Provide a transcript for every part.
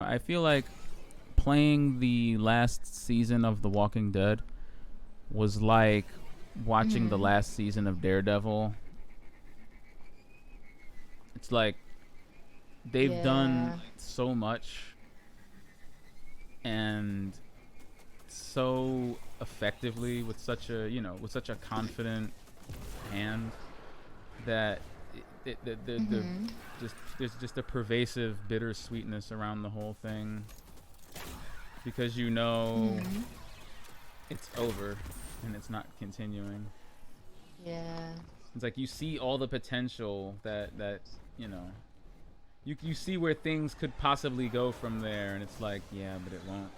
I feel like playing the last season of The Walking Dead was like watching the Mhm. last season of Daredevil. It's like they've done Yeah. so much and so effectively with such a with such a confident hand that the Mhm. just there's just a pervasive bittersweetness around the whole thing because Mhm. it's over and it's not continuing. Yeah. It's like you see all the potential that you know you see where things could possibly go from there, and it's like yeah, but it won't.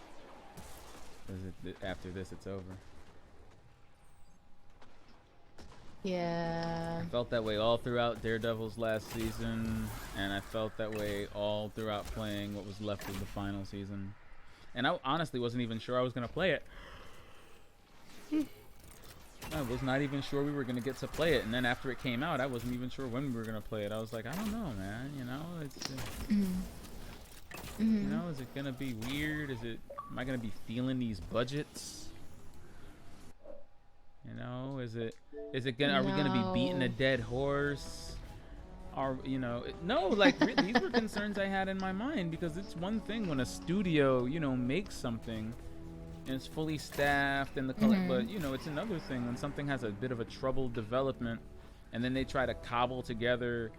Because after this, it's over. I Yeah. felt that way all throughout Daredevil's last season, and I felt that way all throughout playing what was left of the final season. And I honestly wasn't even sure I was gonna play it. I was not even sure we were gonna get to play it, and then after it came out, I wasn't even sure when we were gonna play it. I was like, I don't know, man. Mhm. Mhm. Is it gonna be weird? Am I gonna be feeling these budgets? Is it gonna? Are we gonna be beating a No. dead horse? No, like these were concerns I had in my mind because it's one thing when a studio makes something and it's fully staffed and the color, but Mhm. it's another thing when something has a bit of a troubled development and then they try to cobble together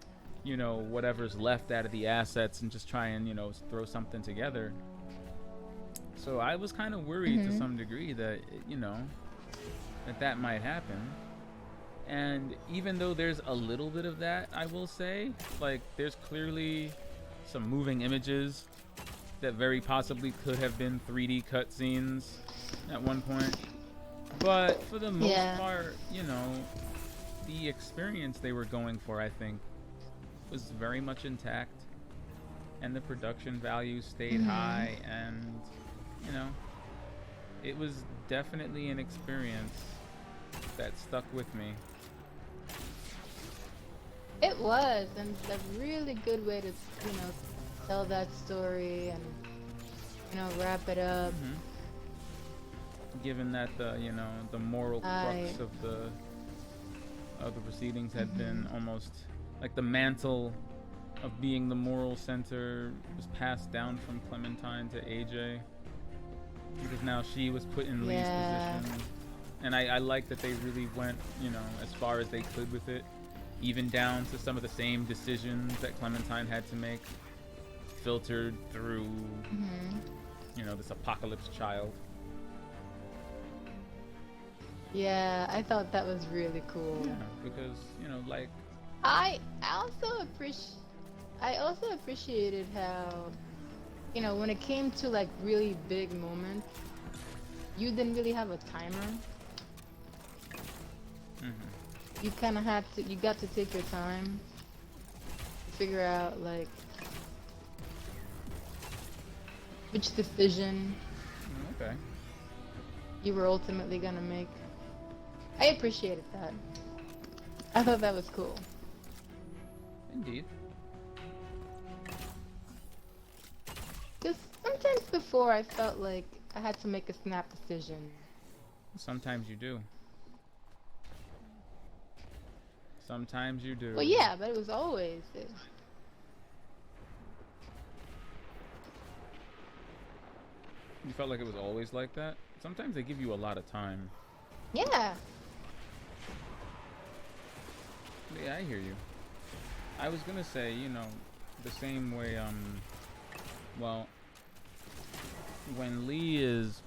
whatever's left out of the assets and just try and throw something together. So I was kind of worried to Mhm. some degree that that might happen. And even though there's a little bit of that, I will say, like, there's clearly some moving images that very possibly could have been 3D cutscenes at one point. But for the most Yeah. part, the experience they were going for, I think, was very much intact. And the production value stayed Mhm. high. And, you know, it was definitely an experience that stuck with me. It was, and it's a really good way to, tell that story and, wrap it up. Mm-hmm. Given that the moral I. crux of the proceedings had been Mhm. almost like the mantle of being the moral center was passed down from Clementine to AJ because now she was put in Lee's Yeah. position, and I like that they really went as far as they could with it, even down to some of the same decisions that Clementine had to make, filtered through Mhm. this apocalypse child. Yeah, I thought that was really cool. Yeah, because like I also appreciated how, when it came to like really big moments, you didn't really have a timer. mm-hmm. You kind of had to, you got to take your time to figure out like which decision Okay. you were ultimately gonna make. I appreciated that. I thought that was cool. Indeed. Because sometimes before I felt like I had to make a snap decision. Sometimes you do. Sometimes you Well, do. yeah, but it was always it. You felt like it was always like that? Sometimes they give you a lot of time. Yeah. Yeah, I hear you. I was gonna say, the same way, well, when Lee is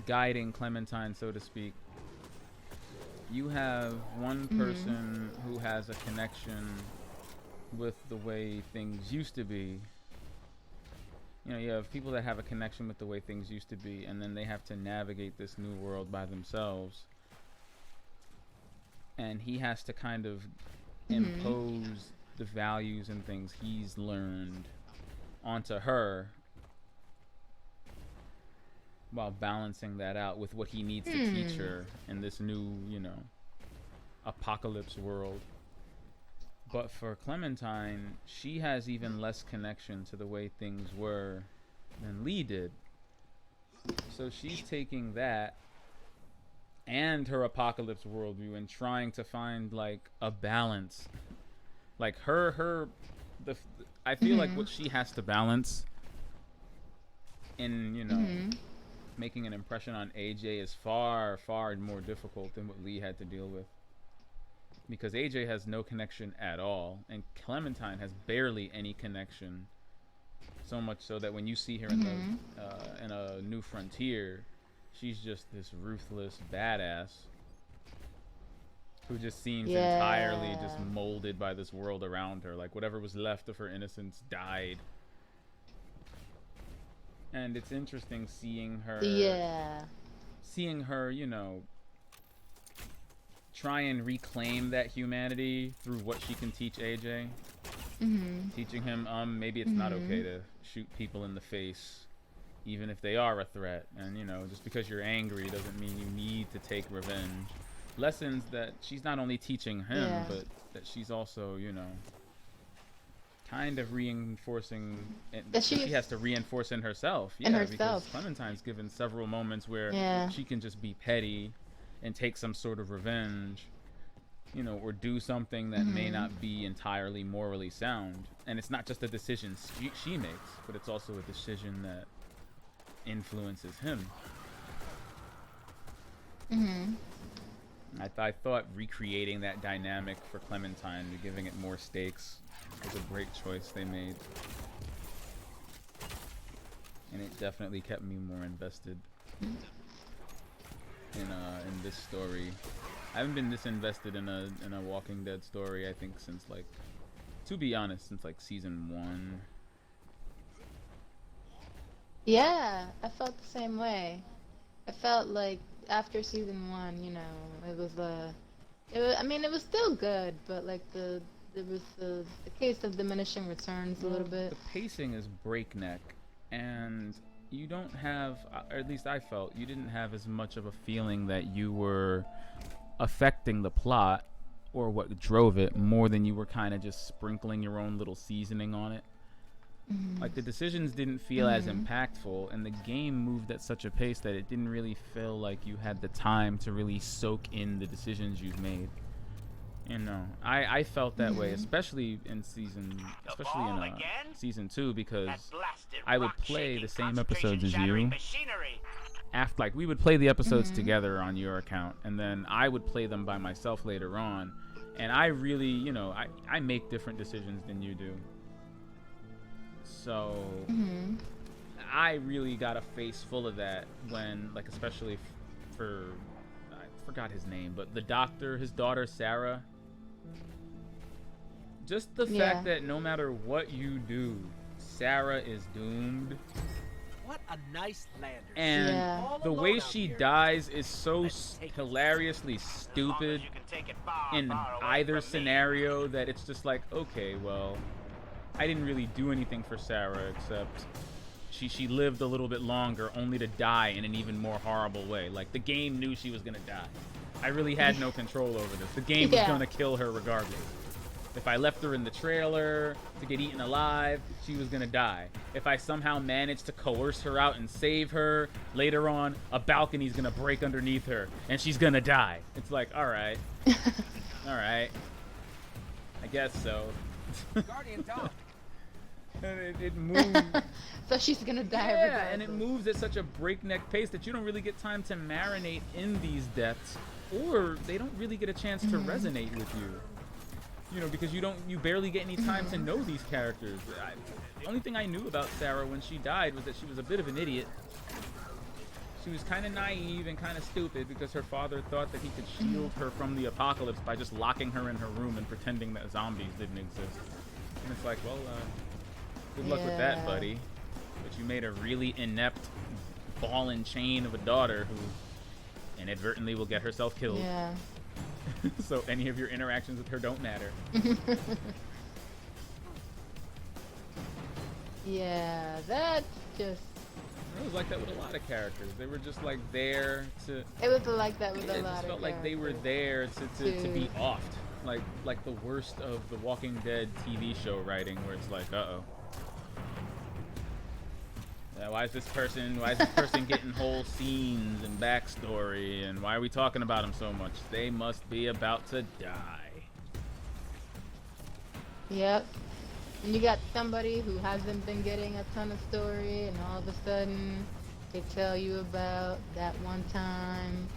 guiding Clementine, so to speak, you have one Mhm. person who has a connection with the way things used to be. You have people that have a connection with the way things used to be, and then they have to navigate this new world by themselves. And he has to kind of Mhm. impose the values and things he's learned onto her while balancing that out with what he needs to teach Hmm. her in this new, apocalypse world. But for Clementine, she has even less connection to the way things were than Lee did. So she's taking that and her apocalypse worldview and trying to find like a balance. Like I feel like what she has to balance in, making an impression on AJ is far, far more difficult than what Lee had to deal with. Because AJ has no connection at all, and Clementine has barely any connection. So much so that when you see her in a New Frontier, she's just this ruthless badass who just seems entirely just molded by this world around her. Like whatever was left of her innocence died. And it's interesting seeing her, try and reclaim that humanity through what she can teach AJ. Teaching him, maybe it's not okay to shoot people in the face, even if they are a threat. And, just because you're angry doesn't mean you need to take revenge. Lessons that she's not only teaching him, but that she's also, kind of reinforcing, that she has to reinforce in herself. Because Clementine's given several moments where she can just be petty and take some sort of revenge, or do something that may not be entirely morally sound. And it's not just a decision she makes, but it's also a decision that influences him. I thought recreating that dynamic for Clementine and giving it more stakes was a great choice they made. And it definitely kept me more invested in this story. I haven't been this invested in a Walking Dead story, I think, since to be honest, since season 1. Yeah, I felt the same way. I felt like after season 1, it was it was still good, but there was the case of diminishing returns a little bit. The pacing is breakneck, and you don't have, or at least I felt, you didn't have as much of a feeling that you were affecting the plot or what drove it more than you were kind of just sprinkling your own little seasoning on it. Like the decisions didn't feel as impactful, and the game moved at such a pace that it didn't really feel like you had the time to really soak in the decisions you've made. I felt that way, especially in season 2, because I would play the same episodes as you. After, we would play the episodes together on your account, and then I would play them by myself later on. And I really, I make different decisions than you do. So I really got a face full of that when, especially for, I forgot his name, but the doctor, his daughter Sarah. Just the fact that no matter what you do, Sarah is doomed. What a nice lander. And the way she dies is so hilariously stupid in either scenario that it's just like, okay, well, I didn't really do anything for Sarah except she lived a little bit longer only to die in an even more horrible way. Like, the game knew she was gonna die. I really had no control over this. The game was gonna kill her regardless. If I left her in the trailer to get eaten alive, she was gonna die. If I somehow managed to coerce her out and save her, later on, a balcony's gonna break underneath her, and she's gonna die. It's like, alright. Alright. I guess so. Guardian dog. And it moves. So she's gonna die regardless. And it moves at such a breakneck pace that you don't really get time to marinate in these deaths, or they don't really get a chance to resonate with you. Because you barely get any time to know these characters. The only thing I knew about Sarah when she died was that she was a bit of an idiot. She was kind of naive and kind of stupid because her father thought that he could shield her from the apocalypse by just locking her in her room and pretending that zombies didn't exist. And it's like, well, good luck with that, buddy. But you made a really inept ball and chain of a daughter who inadvertently will get herself killed. Yeah. So any of your interactions with her don't matter. Yeah, that's just... It was like that with a lot of characters. They were just there to... It was like that with a lot of characters. It felt like they were there to be offed. like the worst of the Walking Dead TV show writing, where it's like, uh-oh. Why is this person getting whole scenes and backstory, and why are we talking about them so much? They must be about to die. Yep. And you got somebody who hasn't been getting a ton of story, and all of a sudden they tell you about that one time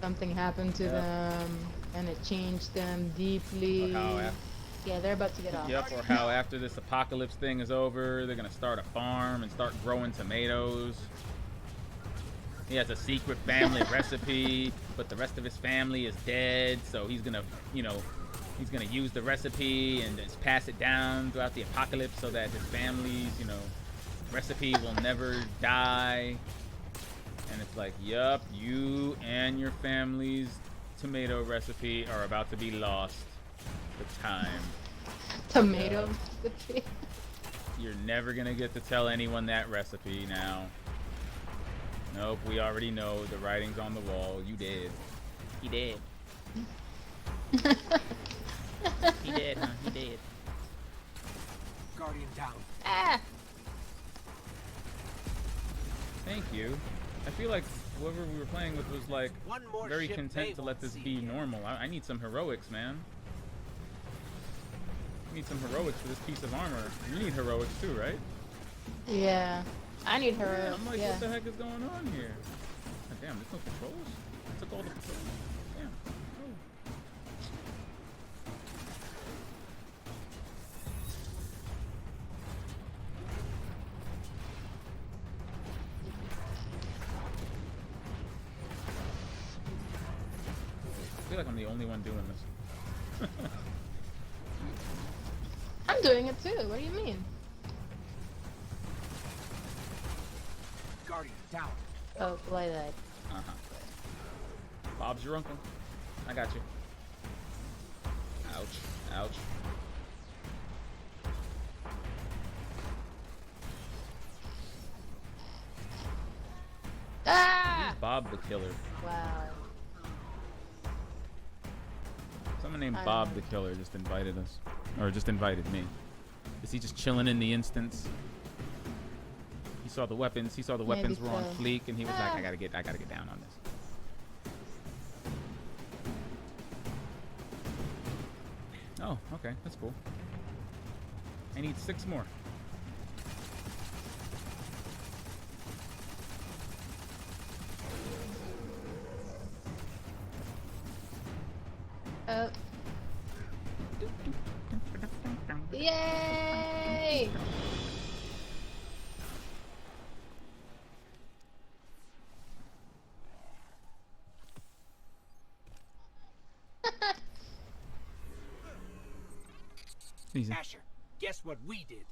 something happened to them, and it changed them deeply. Yeah, they're about to get off. Yep, or how after this apocalypse thing is over, they're gonna start a farm and start growing tomatoes. He has a secret family recipe, but the rest of his family is dead, so he's gonna, he's gonna use the recipe and just pass it down throughout the apocalypse so that his family's, recipe will never die. And it's like, yup, you and your family's tomato recipe are about to be lost. The time. Tomato recipe. You're never gonna get to tell anyone that recipe now. Nope, we already know. The writing's on the wall. You did. He did. He did, huh? He did. Guardian down. Ah! Thank you. I feel like whoever we were playing with was like very content to let this be normal. I need some heroics, man. I need some heroics for this piece of armor. You need heroics too, right? Yeah. I need her. Yeah, I'm like, yeah. what the heck is going on here? Oh, damn, there's no patrols? I took all the patrols. Damn. Oh. I feel like I'm the only one doing this. I'm doing it too. What do you mean? Guardian down. Oh, like that. Uh-huh. Bob's your uncle. I got you. Ouch. Ouch. Ah! Who's Bob the Killer? Wow. Someone named I Bob don't the Killer just invited us. Or just invited me. Is he just chilling in the instance? He saw the weapons. He saw the weapons Maybe were on so. fleek, and he was like, Ah. I gotta get down on this. Oh, okay, that's cool. I need 6 more. Oh. Yay! Easy. Asher, guess what we did?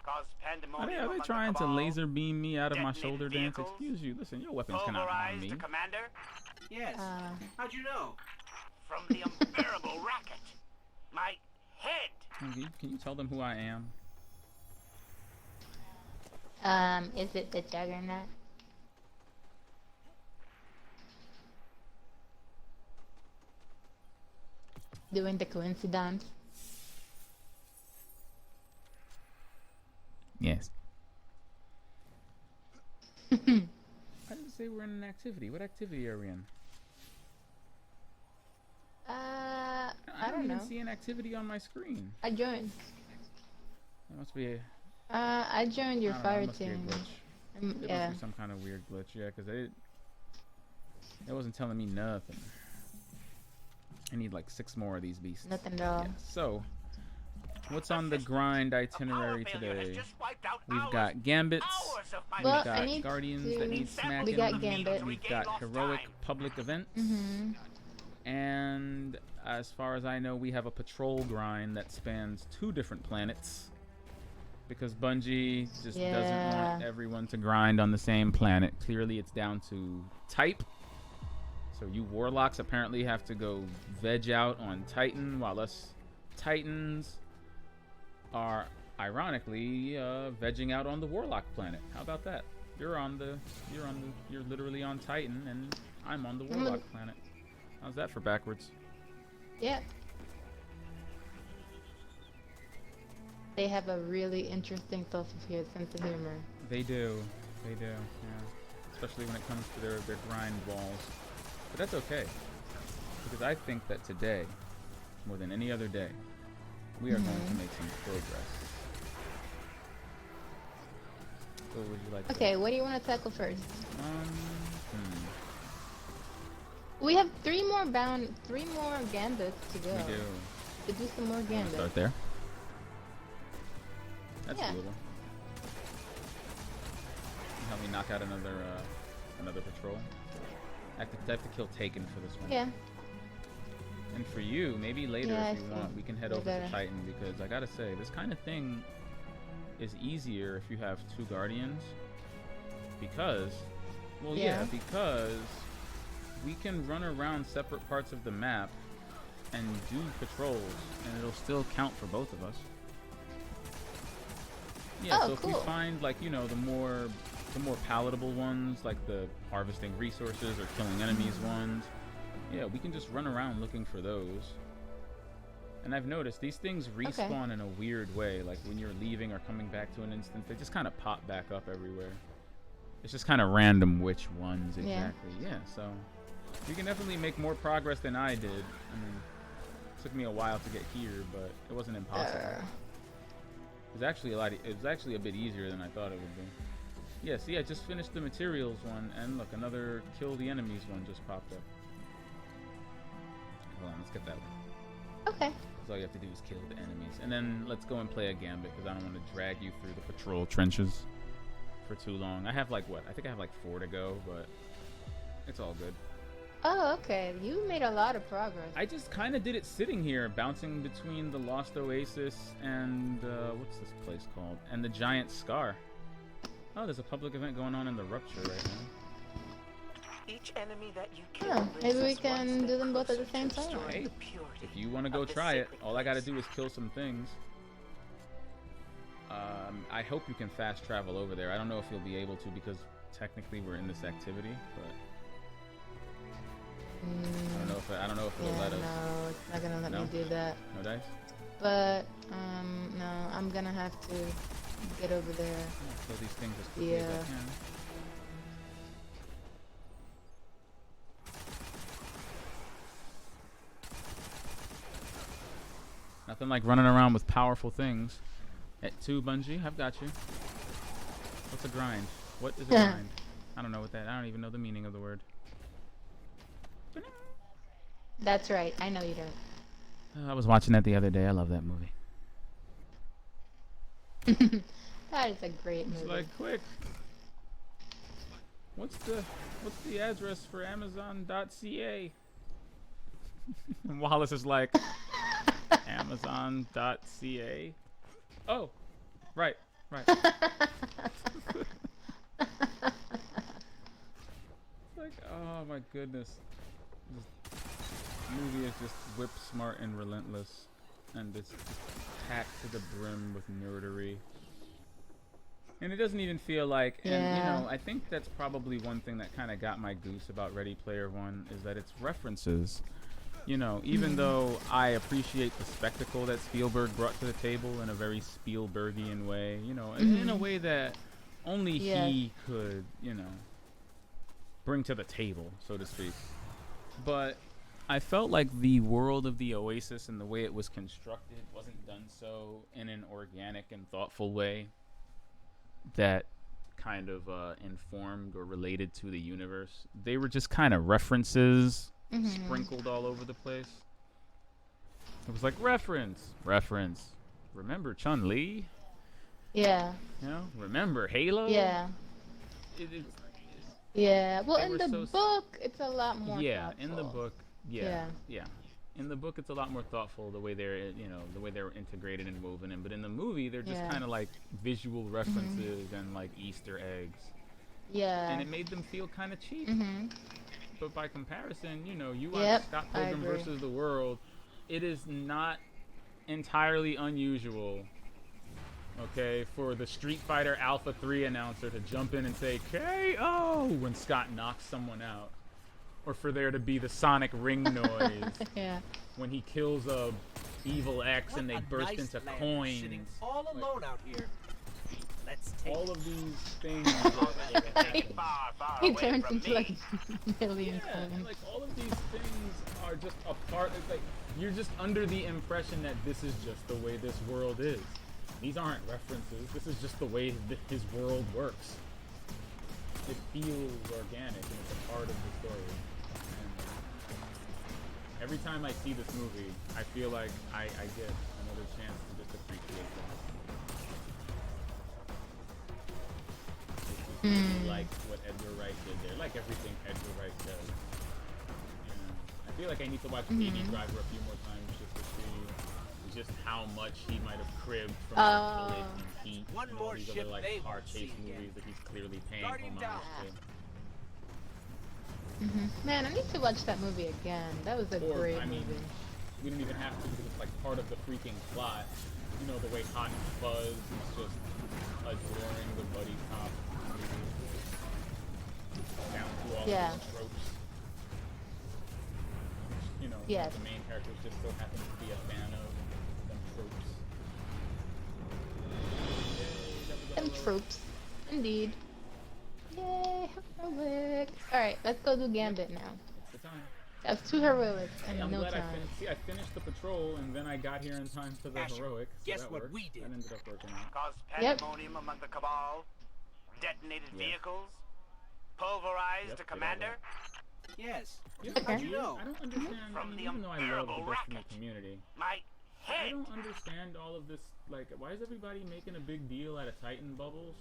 Caused Are they pandemonium among trying the to cabal, laser beam me out of my detonated shoulder dance? vehicles, Excuse you. Listen, your weapons cannot harm pulverized me. the commander Yes. How'd you know? from the unbearable racket. My head. Can you tell them who I am? Is it the Juggernaut? Doing the coincidence? Yes. I didn't say we're in an activity. What activity are we in? I don't even know. see an activity on my screen. I joined. That must be a, I joined your I don't know, fire that must be a team. glitch. It Yeah. must be some kind of weird glitch, yeah, because it wasn't telling me nothing. I need like 6 more of these beasts. Nothing at all. Yeah, so, what's on the grind itinerary today? We've got gambits, Well, we've I got need guardians to- that need smacking, we got Gambit. we've got heroic public events, Mm-hmm. and as far as I know, we have a patrol grind that spans 2 different planets. Because Bungie just doesn't want everyone to grind on the same planet. Clearly, it's down to type. So you warlocks apparently have to go veg out on Titan, while us Titans are ironically vegging out on the warlock planet. How about that? You're literally on Titan, and I'm on the warlock planet. How's that for backwards? Yep. They have a really interesting sense of humor. They do. They do. Yeah. Especially when it comes to their grind walls. But that's okay. Because I think that today, more than any other day, we are going to make some progress. What would you like to Okay, what do you want to tackle first? hmm. We have three more gambits to go. We do. To do some more gambits. Start there. That's Yeah. doable. Help me knock out another patrol. I have to kill Taken for this one. Yeah. And for you, maybe later Yeah, if you want, we can head over to Titan, because I gotta say, this kind of thing is easier if you have 2 Guardians. Because, well, yeah, because we can run around separate parts of the map and do patrols, and it'll still count for both of us. Yeah, so if we find, like, you know, the more palatable ones, like the harvesting resources or killing enemies ones, yeah, we can just run around looking for those. And I've noticed these things respawn in a weird way. Like when you're leaving or coming back to an instance, they just kind of pop back up everywhere. It's just kind of random which ones exactly. Yeah, so we can definitely make more progress than I did. I mean, it took me a while to get here, but it wasn't impossible. It was actually a bit easier than I thought it would be. Yeah, see, I just finished the materials one, and look, another kill the enemies one just popped up. Hold on, let's get that one. Okay. So all you have to do is kill the enemies. And then let's go and play a gambit, because I don't want to drag you through the patrol trenches for too long. I have like, what? I think I have like 4 to go, but it's all good. Oh, okay. You made a lot of progress. I just kind of did it sitting here, bouncing between the Lost Oasis and, what's this place called? And the Giant Scar. Oh, there's a public event going on in the Rupture right now. Each enemy that you kill maybe we can do them both at the same time. Hey, if you want to go try it, all I got to do is kill some things. I hope you can fast travel over there. I don't know if you'll be able to, because technically we're in this activity, but I don't know if it'll let us. No, it's not gonna let me do that. No dice? But no, I'm gonna have to get over there. Yeah, kill these things as quickly as I can. Nothing like running around with powerful things. At 2, Bungie, I've got you. What's a grind? What is a grind? I don't know what that. I don't even know the meaning of the word. That's right. I know you don't. I was watching that the other day. I love that movie. That is a great movie. It's like, quick. What's the address for Amazon.ca? And Wallace is like, Amazon.ca. Oh, right. It's like, oh my goodness. This movie is just whip smart and relentless, and it's just packed to the brim with nerdery. And it doesn't even feel like, and you know, I think that's probably one thing that kind of got my goose about Ready Player One, is that it's references. You know, even though I appreciate the spectacle that Spielberg brought to the table in a very Spielbergian way, you know, in a way that only he could, you know, bring to the table, so to speak. But I felt like the world of the Oasis and the way it was constructed wasn't done so in an organic and thoughtful way that kind of informed or related to the universe. They were just kind of references sprinkled all over the place. It was like reference. Remember Chun-Li? Yeah. You know, remember Halo? Yeah. Yeah. Well, in the book, it's a lot more. Yeah, thoughtful. in the book. Yeah. In the book, it's a lot more thoughtful the way they're integrated and woven in. But in the movie, they're just kind of like visual references and like Easter eggs. Yeah. And it made them feel kind of cheap. But by comparison, you know, you watch Scott Pilgrim versus the World, it is not entirely unusual, okay, for the Street Fighter Alpha 3 announcer to jump in and say KO when Scott knocks someone out. or for there to be the sonic ring noise Yeah. when he kills a evil X and they What a burst nice into land coins. sitting all alone out here. Let's take All it. of these things that happen. Far, far He away turns from into me. like a million Yeah, and coins. like all of these things are just a part. It's like you're just under the impression that this is just the way this world is. These aren't references. This is just the way his world works. It feels organic and it's a part of the story. And every time I see this movie, I feel like I get another chance to just appreciate that. It's just like what Edgar Wright did there, like everything Edgar Wright does. You know, I feel like I need to watch Baby Driver a few more times just to see just how much he might have cribbed from Bullet and Heat One and all more these ship other like they car won't chase see again. movies that he's clearly paying Guardian homage down. to. Man, I need to watch that movie again. That was a Or, great I mean, movie. we don't even have to because it's like part of the freaking plot. You know, the way Hot Fuzz is just adoring the buddy cop movie. Down to all Yeah. of the tropes. You know, Yes. the main characters just so happen to be a fan of them tropes. Yay, that was a Them heroic. troops. Indeed. Yay, heroic. Alright, let's go do Gambit now. It's the time. That's 2 heroics Hey, and I'm no glad time. I finished the patrol and then I got here in time for the Asher, heroic. So guess that what worked. we did? That ended up working out. Caused Yep. pandemonium among the cabal, detonated Yeah. vehicles, pulverized Yep, a did all commander. Yes. Yeah, Okay. How'd you know? I don't understand. From the even though I love unbearable the Destiny racket. community, My I head. don't understand all of this. Like, why is everybody making a big deal out of Titan bubbles?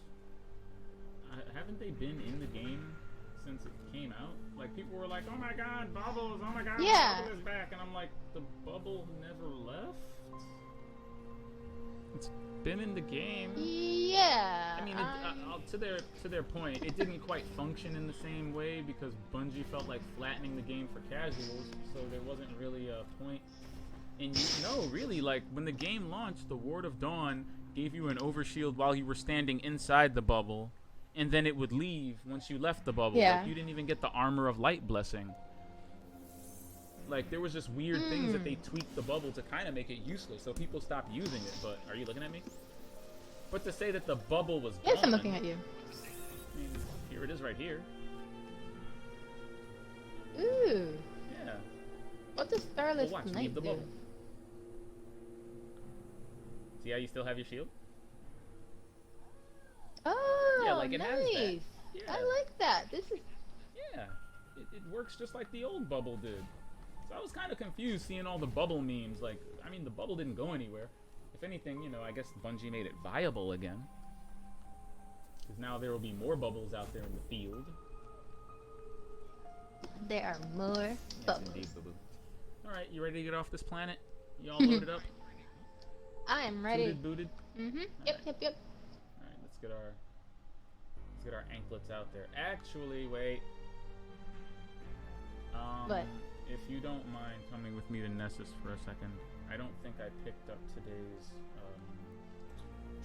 Haven't they been in the game since it came out? Like, people were like, "Oh my God, bubbles! Oh my God, Yeah. bubble is back!" And I'm like, the bubble never left. It's been in the game. Yeah. I mean, to their point, it didn't quite function in the same way because Bungie felt like flattening the game for casuals, so there wasn't really a point. And really, like when the game launched, the Ward of Dawn gave you an overshield while you were standing inside the bubble, and then it would leave once you left the bubble. Yeah. Like you didn't even get the Armor of Light blessing. Like there was just weird things that they tweaked the bubble to kind of make it useless, so people stopped using it. But are you looking at me? But to say that the bubble was Yes, gone, I'm looking at you. I mean, here it is right here. Ooh. Yeah. What does Starless Well, watch, Knight leave the do? bubble. See how you still have your shield? Oh, Yeah, like it has that. nice. Yeah. I like that. This is Yeah. It works just like the old bubble did. So I was kind of confused seeing all the bubble memes. Like, I mean, the bubble didn't go anywhere. If anything, I guess Bungie made it viable again. Because now there will be more bubbles out there in the field. there are more Yes, bubbles. indeed, boo-boo. Alright, you ready to get off this planet? You all loaded up? I am ready. Suited, booted? Mm-hmm. Yep, Alright. yep. Alright, let's get our anklets out there. Actually, wait. What? If you don't mind coming with me to Nessus for a second, I don't think I picked up today's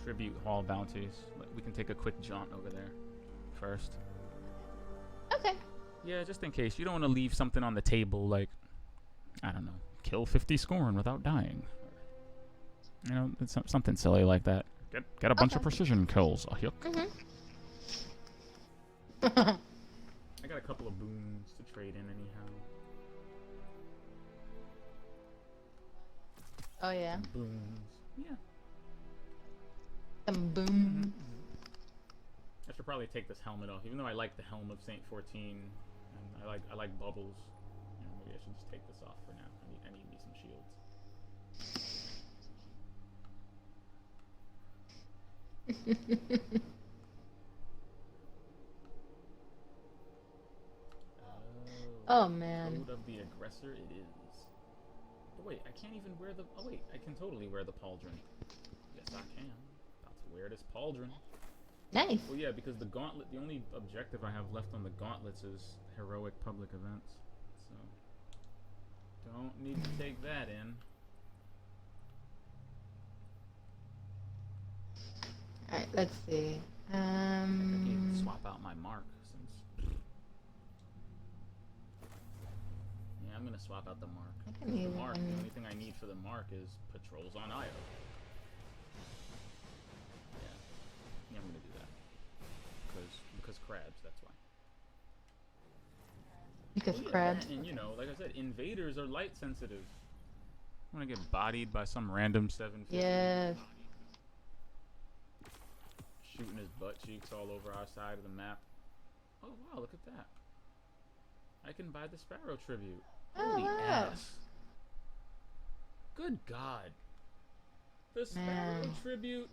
tribute hall bounties. We can take a quick jaunt over there first. Okay. Yeah, just in case. You don't want to leave something on the table like, I don't know, kill 50 scorn without dying. It's something silly like that. Get a bunch of Okay. precision kills. A hook. Mm-hmm. I got a couple of boons to trade in anyhow. Oh yeah. Some boons. Yeah. Some boom. I should probably take this helmet off, even though I like the helm of Saint 14, and I like bubbles. Maybe I should just take this off for now. I need me some shields. Oh man. Code of the aggressor it is. But wait, I can't even wear the. Oh wait, I can totally wear the pauldron. Yes, I can. About to wear this pauldron. Nice. Well, yeah, because the gauntlet, the only objective I have left on the gauntlets is heroic public events. So, don't need to take that in. Alright, let's see. I need to swap out my mark since I'm gonna swap out the mark. I 'Cause can the mark, the even- only thing I need for the mark is patrols on Io. Yeah, I'm gonna do that. Because crabs, that's why. Because Well, yeah, crabs. And you know, like I said, invaders are light sensitive. I'm gonna get bodied by some random 750. Yes. Shooting his butt cheeks all over our side of the map. Oh wow, look at that. I can buy the Sparrow tribute. Oh, Holy wow. ass. Good God. The Sparrow Man. tribute,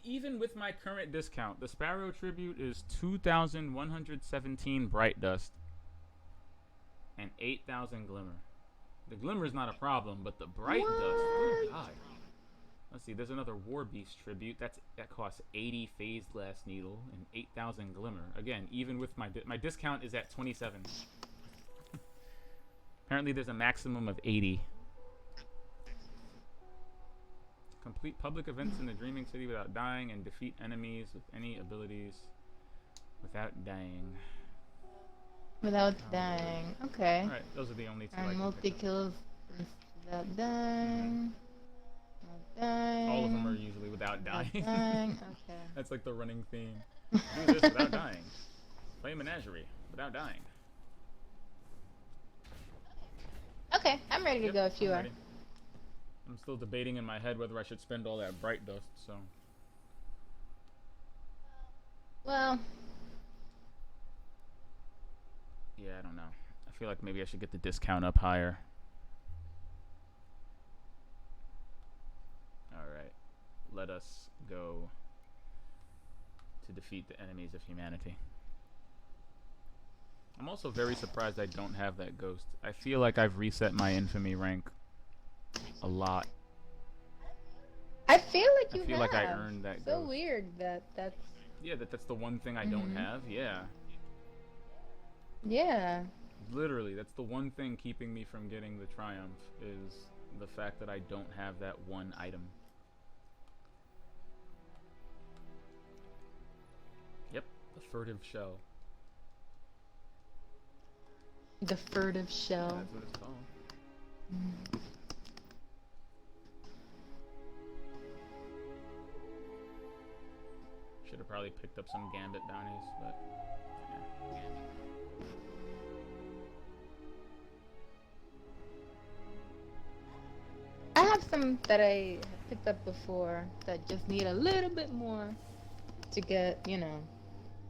even with my current discount, the Sparrow tribute is 2,117 bright dust and 8,000 glimmer. The glimmer is not a problem, but the bright dust, good God. Let's see, there's another War Beast tribute. That costs 80 phased glass needle and 8,000 glimmer. Again, even with my discount is at 27. Apparently there's a maximum of 80. Complete public events in the Dreaming City without dying and defeat enemies with any abilities without dying. Without dying. Okay. Alright, those are the only two I And can multi pick up. kills without dying. Without dying. All of them are usually without Without dying. dying. Okay. That's like the running theme. Do this without dying. Play Menagerie without dying. Okay, I'm ready to Yep, go if you I'm are. ready. I'm still debating in my head whether I should spend all that bright dust, so. Well, Yeah, I don't know. I feel like maybe I should get the discount up higher. Alright. Let us go to defeat the enemies of humanity. I'm also very surprised I don't have that ghost. I feel like I've reset my infamy rank a lot. I feel like I you feel have. like I earned that So ghost. weird that's. Yeah, that's the one thing I don't have. Yeah. Yeah. Literally, that's the one thing keeping me from getting the triumph is the fact that I don't have that one item. Yep, the furtive shell. The furtive Yeah, shell. that's what it's called. Should have probably picked up some Gambit bounties, but yeah. I have some that I picked up before that just need a little bit more to get, you know,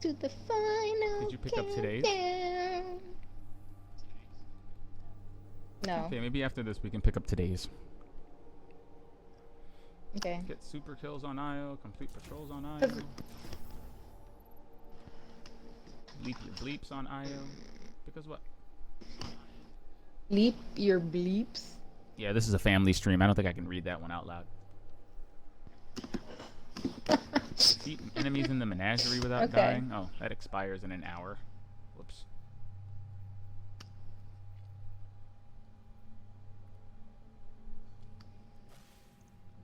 to the final. Did you pick up today's? countdown. No. Okay, maybe after this we can pick up today's. Okay. Get super kills on IO, complete patrols on IO. 'Cause- Bleep your bleeps on IO. Because what? Bleep your bleeps. Yeah, this is a family stream. I don't think I can read that one out loud. Defeat enemies in the menagerie without Okay. dying. Oh, that expires in an hour. Whoops.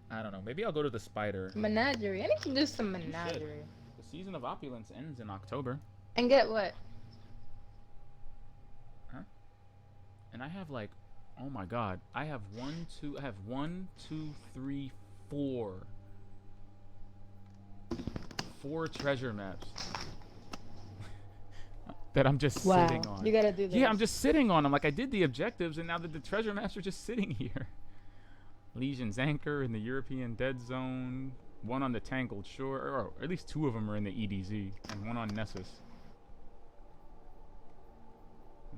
I don't know. Maybe I'll go to the spider. Menagerie. I need to do some You should. menagerie. The season of opulence ends in October. And get what? And I have like, oh my god, I have one, two, three, four. 4 treasure maps that I'm just sitting on. You gotta do this. Yeah, I'm just sitting on them. Like I did the objectives, and now that the treasure maps are just sitting here. Legion's Anchor in the European Dead Zone. One on the Tangled Shore, or at least 2 of them are in the EDZ, and one on Nessus.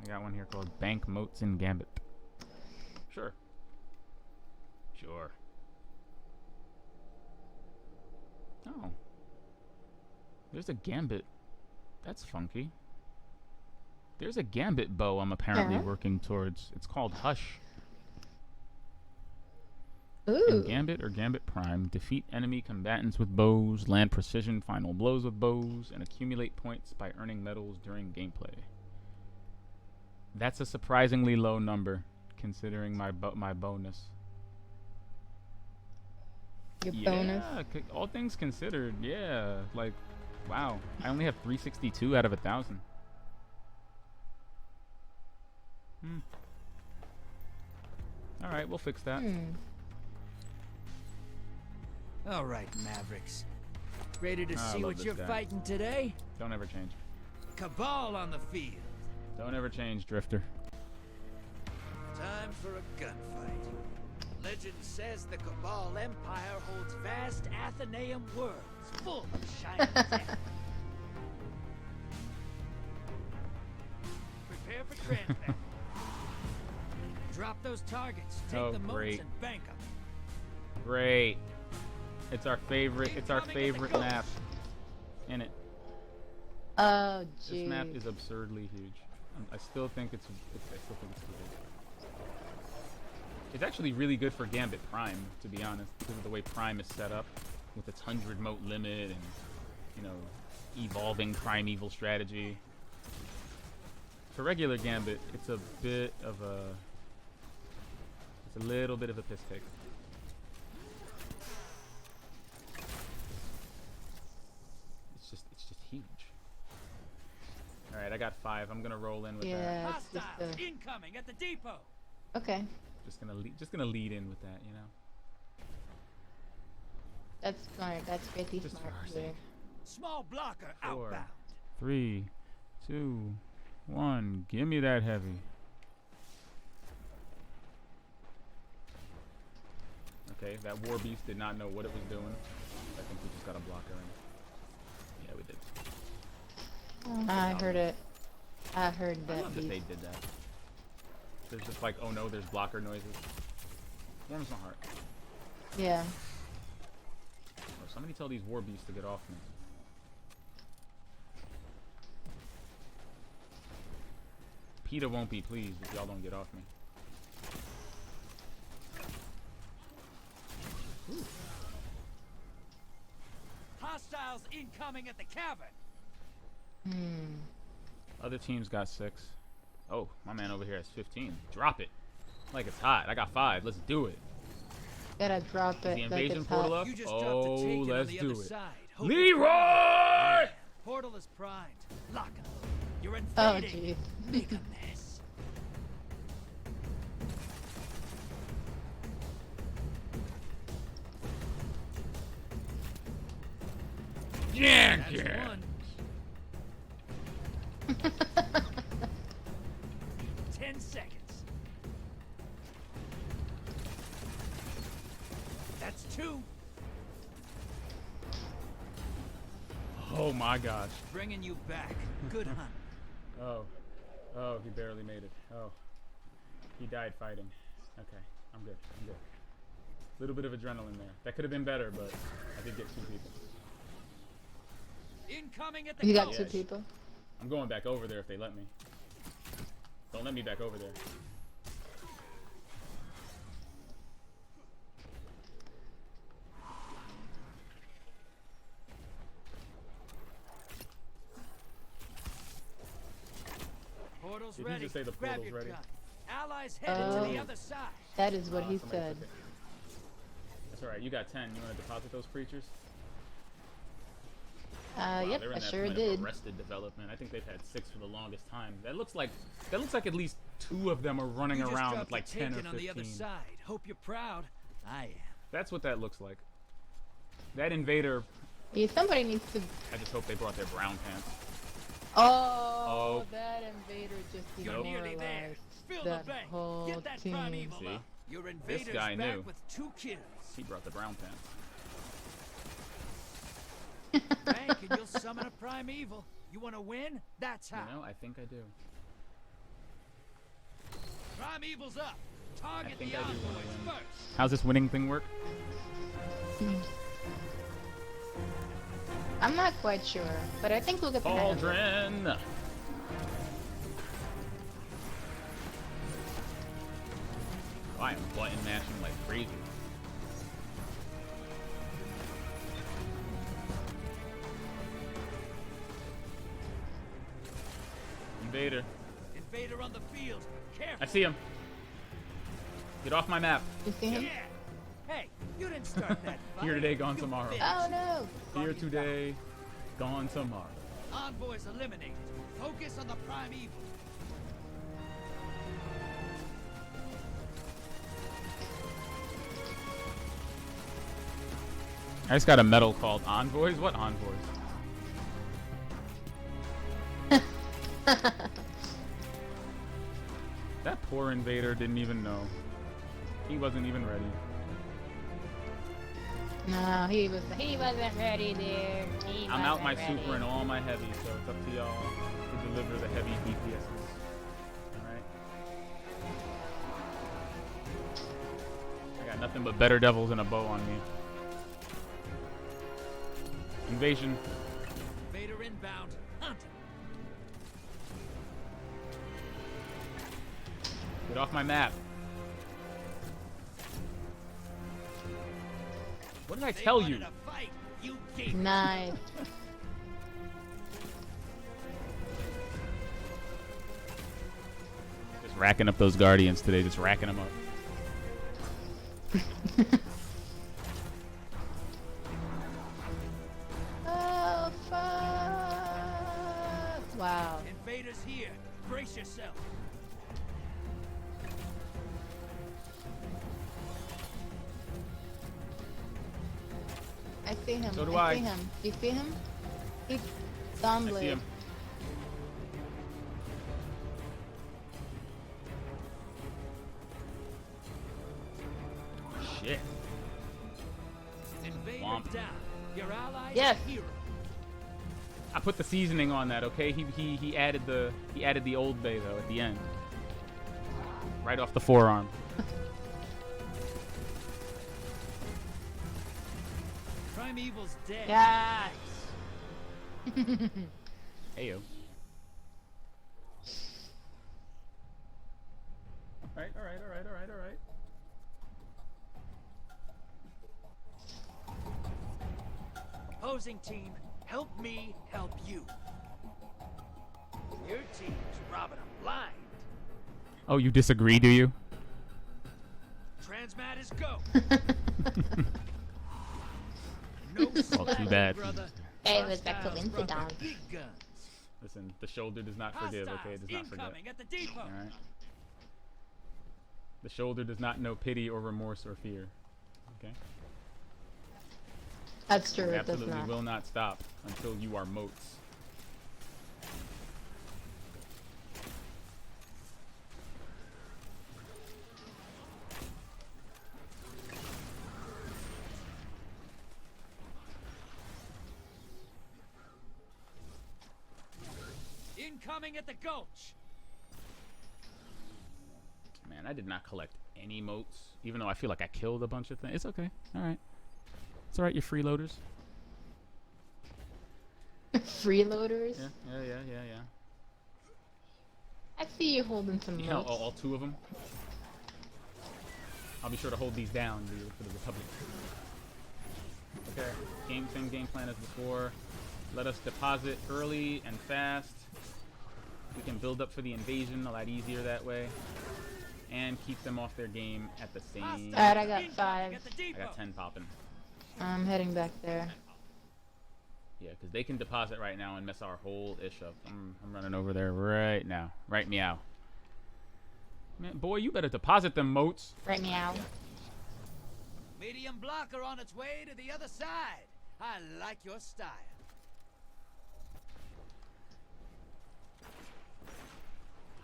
I got one here called Bank Moats in Gambit. Sure. Sure. Oh. There's a Gambit. That's funky. There's a Gambit bow I'm apparently Yeah. working towards. It's called Hush. Ooh. In Gambit or Gambit Prime, defeat enemy combatants with bows, land precision final blows with bows, and accumulate points by earning medals during gameplay. That's a surprisingly low number, considering my bonus. Your Yeah, bonus. all things considered, yeah. Like, wow. I only have 362 out of 1,000. All right, we'll fix that. All right, Mavericks. Ready to I see love what this you're guy. fighting today? Don't ever change. Cabal on the field. Don't ever change, Drifter. Time for a gunfight. Legend says the Cabal Empire holds vast Athenaeum worlds full of shiny tech. Prepare for transfer. Drop those targets. Take Oh, the moats great. and bank them. Great. It's our favorite. It's our favorite map. In it. Oh, This jeez. map is absurdly huge. I still think it's too big. It's actually really good for Gambit Prime, to be honest, because of the way Prime is set up, with its 100 moat limit and, you know, evolving primeval strategy. For regular Gambit, it's a little bit of a piss take. It's just huge. All right, I got 5. I'm gonna roll in with that. Yeah, it's just Hostiles incoming at the depot. okay. Just gonna lead in with that, you know. That's smart. That's pretty Just smart. for our Here. sake. Small blocker 4, outbound. 3, 2, 1. Give me that heavy. Okay, that war beast did not know what it was doing. I think we just got a blocker in. Yeah, we did. I heard it. I heard I that love that they beast. did that. There's just like, oh no, there's blocker noises. Warms my heart. Yeah. Oh, somebody tell these war beasts to get off me. PETA won't be pleased if y'all don't get off me. Hostiles incoming at the cavern. Other teams got 6. Oh, my man over here has 15. Drop it. Like it's hot. I got 5. Let's do it. Gotta drop Is it. the like invasion it's portal hot. up? You just dropped a Oh, taken on let's the do other it. side. Hope it's Leroy! Portal is primed. Lock it. You're Oh, invading. jeez. Make a mess. Yeah, That's yeah. one. 10 seconds. That's 2. Oh my gosh. Bringing you back. Good hunt. Oh. Oh, he barely made it. Oh. He died fighting. Okay. I'm good. I'm good. Little bit of adrenaline there. That could have been better, but I did get 2 people. Incoming at the You got coast. 2 people. I'm going back over there if they let me. Don't let me back over there. Portal's Did he ready. just say the Grab portal's your ready? gun. Allies headed to the Oh. other side. That is what he Somebody said. took it. That's alright. You got 10. You want to deposit those creatures? Wow, Yep, they're in I that sure point did. of arrested development. I think they've had 6 for the longest time. That looks like at least 2 of them are running You just around dropped with like a 10 or taken on the other 15. side. Hope you're proud. I am. That's what that looks like. That invader. Yeah, somebody needs to. I just hope they brought their brown pants. Oh, that invader just You're nearly there. demoralized Fill that the bank. whole Get that team. primeval See? up. Your invaders guy back knew. with 2 kills. He brought the brown pants. Bank and you'll summon a primeval. You want to win? That's how. You know, I think I do. Primeval's up. Target think the I do wanna envoys win. first. How's this winning thing work? I'm not quite sure, but I think we'll get the hang of it. Cauldron! I am button mashing like crazy. Invader. Invader on the field. Careful. I see him. Get off my map. You see him? Yeah. Hey, you didn't start that fight. Here today, gone You tomorrow. finished. Oh no! Here today, gone tomorrow. Envoys eliminated. Focus on the primeval. I just got a medal called Envoys. What Envoys? That poor invader didn't even know. He wasn't even ready. No, he wasn't ready there. I'm out my super and all my heavy, so it's up to y'all to deliver the heavy DPSs. Alright? I got nothing but better devils and a bow on me. Invasion. Invader inbound. Hunt. Get off my map. What did I tell you? Fight, you gave Nice. Just racking up those guardians today, just racking them up. Oh, fuck. Wow. Invaders here. Brace yourself. I see him. So do I I. see him. Do you see him? He's I see Dlive. him. Shit. Invader Womp. down. Your allies Yes. are heroes. I put the seasoning on that, okay? He added the Old Bay though at the end. Right off the forearm. Primeval's dead. Yes. Heyo. Alright. Opposing team, help me help you. Your team's robbing them blind. Oh, you disagree, do you? Transmat is go. No Well, too slack, bad. brother. It was a Hostiles brought the coincidence. big guns. Listen, the shoulder does not forgive, okay? It does not forget. Incoming at the depot. Alright? The shoulder does not know pity or remorse or fear. Okay? That's true. It It does absolutely not. will not stop until you are moats. Incoming at the gulch. Man, I did not collect any moats, even though I feel like I killed a bunch of things. It's okay. Alright. It's alright, you freeloaders. Freeloaders. Yeah. I see you holding some Yeah, notes. all two of them. I'll be sure to hold these down for the Republic. Okay, same game plan as before. Let us deposit early and fast. We can build up for the invasion a lot easier that way. And keep them off their game at the same... Alright, I got 5. At the I depot. got 10 popping. I'm heading back there. Yeah, because they can deposit right now and mess our whole ish up. I'm running over there right now. Right meow. Man, boy, you better deposit them moats. Right meow. Medium blocker on its way to the other side. I like your style.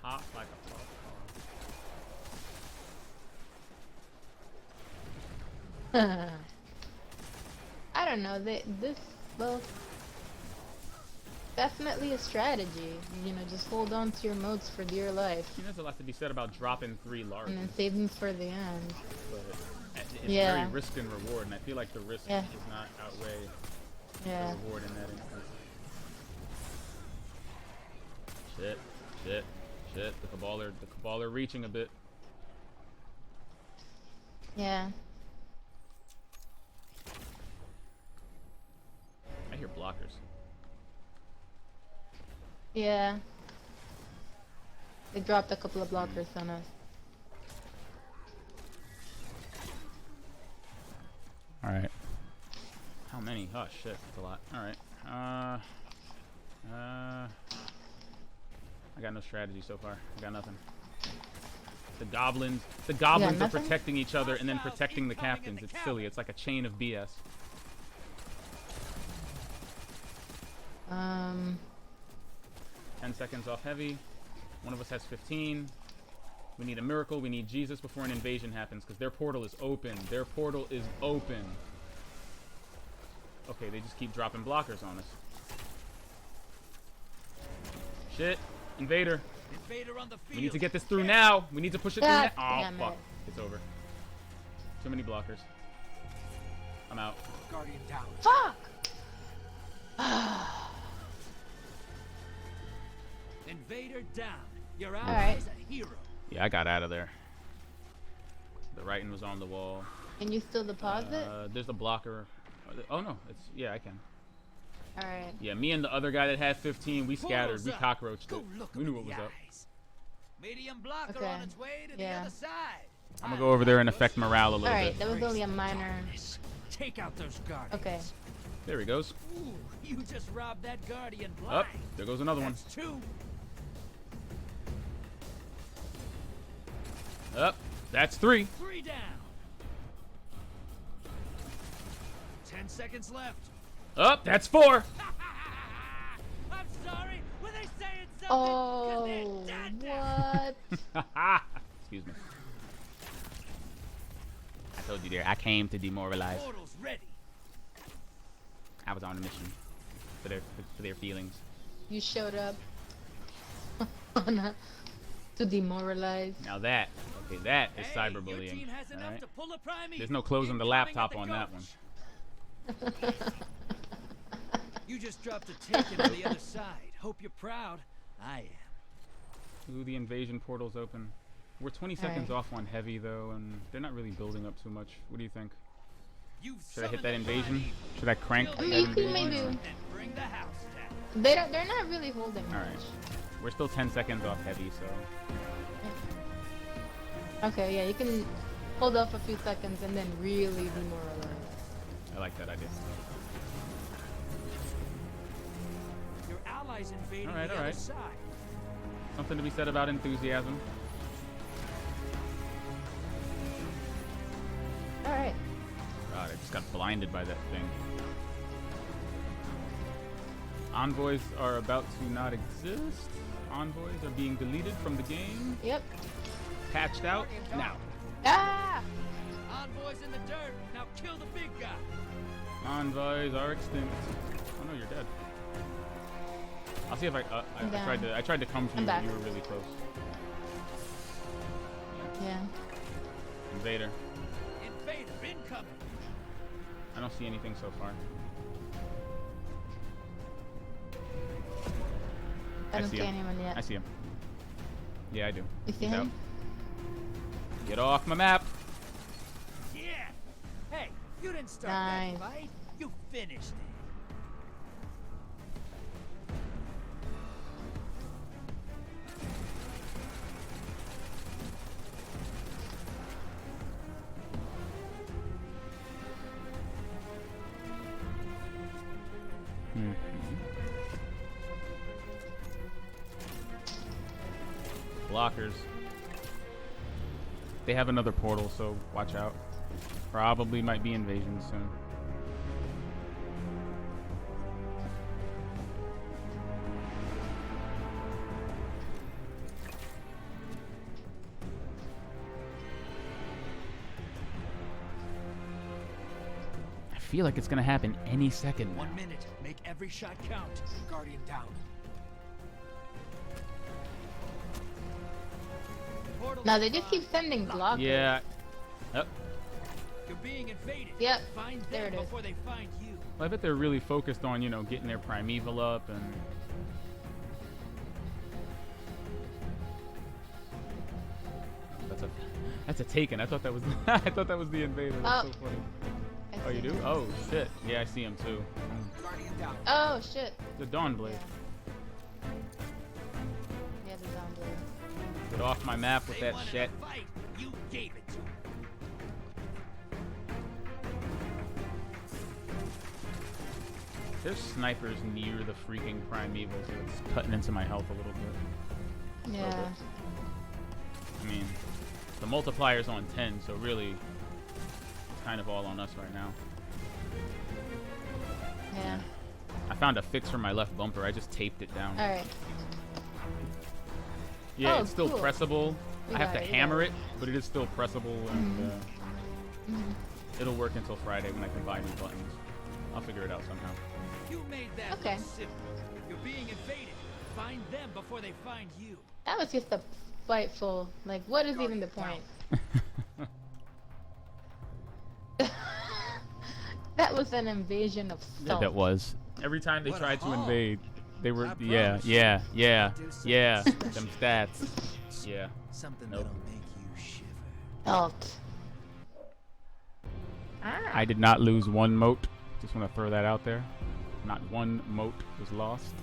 Hot like a pop I don't know. Well, definitely a strategy. You know, just hold on to your moats for dear life, You know, there's a lot to be said about dropping 3 large. and then save them for the end. But it's Yeah. very risk and reward, and I feel like the risk Yeah. does not outweigh Yeah. the reward in that instance. Shit. The Cabal are reaching a bit. Yeah. I hear blockers. Yeah. They dropped a couple of blockers on us. Alright. How many? Oh shit, that's a lot. Alright. I got no strategy so far. I got nothing. The goblins are nothing? protecting each other and then protecting the captains. It's silly. It's like a chain of BS. 10 seconds off heavy. One of us has 15. We need a miracle. We need Jesus before an invasion happens because their portal is open. Their portal is open. Okay, they just keep dropping blockers on us. Shit. Invader. Invader on the field. We need to get this through now. We need to push it through God now. Oh, damn fuck. it. It's over. Too many blockers. I'm out. Guardian down. Fuck! Invader down. Your All ally right. is a hero. Yeah, I got out of there. The writing was on the wall. Can you still deposit? There's a blocker. Oh, no. Yeah, I can. Alright. Yeah, me and the other guy that had 15, we scattered. We cockroached Go it. look We knew him what in was the up. eyes. Medium blocker Okay. on its way to Yeah. the other side. I'm gonna go over there and affect morale a little Alright, bit. that was only a minor. Take out those guardians. Okay. There he goes. Ooh, you just robbed that guardian Up. blind. There goes another one. That's two. Up. That's 3. 3 down. 10 seconds left. Up. That's 4. I'm sorry. Were they saying something? 'Cause Oh, they're dead now. what? Excuse me. I told you there. I came to demoralize. Portal's ready. I was on a mission for their feelings. You showed up to demoralize. Now that is Hey, your cyberbullying. team has enough Alright. to pull a prime There's no evil. closing the Incoming laptop at the on that one. coach. You just dropped a taken on the other side. Hope you're proud. I am. Ooh, the invasion portal's open. We're 20 seconds off on heavy though, and they're not really building up too much. What do you think? You've Should I hit summoned that the invasion? prime evil. Should I crank Kill that I the mean, you can invasion? maybe. and bring the house down. They're not really holding much. Alright. We're still 10 seconds off heavy, so Okay, yeah, you can hold off a few seconds and then really demoralize. I like that idea. Your allies invading Alright, the other alright. side. Something to be said about enthusiasm. Alright. God, I just got blinded by that thing. Envoys are about to not exist. Envoys are being deleted from the game. Yep. Patched out. Now. Ah! Envoys in the dirt. Now kill the big guy. Envoys are extinct. Oh no, you're dead. I'll see if I I'm down. I tried to come to I'm you, back. but you were really close. Yeah. Invader. Invader incoming. I don't see anything so far. I don't see see him. anyone yet. I see him. Yeah, I do. You see He's out. him? Get off my map. Yeah. Hey, you didn't start Nice. that fight. You finished it. Blockers. They have another portal, so watch out. Probably might be invasion soon. I feel like it's gonna happen any second now. 1 minute. Make every shot count. Guardian down. Portal No, they just online. keep sending blockers. Yeah. Oh, You're being invaded. Yep, Find there them it is. before they find you. well, I bet they're really focused on, you know, getting their primeval up and. That's a taken. I thought that was I thought that was the invader. That's Oh. so funny. I Oh, you see do? him. Oh shit. Yeah, I see him too. Guardian down. Oh, shit. The Dawn Blade. Yeah, the down blue. Get off my map with They that wanted shit. a fight. You gave it to them. There's snipers near the freaking primeval, so it's cutting into my health a little bit. Yeah. I mean, the multiplier's on 10, so really, it's kind of all on us right now. Yeah. I found a fix for my left bumper. I just taped it down. All right. Yeah, Oh, it's still cool. pressable. We I have got to it, we hammer got it, but it is still pressable, and it'll work until Friday when I can buy new buttons. I'll figure it out somehow. You made that Okay. look simple. You're being invaded. Find them before they find you. That was just a spiteful. Like, what is even the point? That was an invasion of Yeah, self. that was. Every time they What a tried to haul. invade, they were I yeah, promise you, yeah, yeah, I'll do something yeah. special. Them stats. Yeah. Something Nope. that'll make you shiver. Salt. I did not lose one moat. Just want to throw that out there. Not one moat was lost.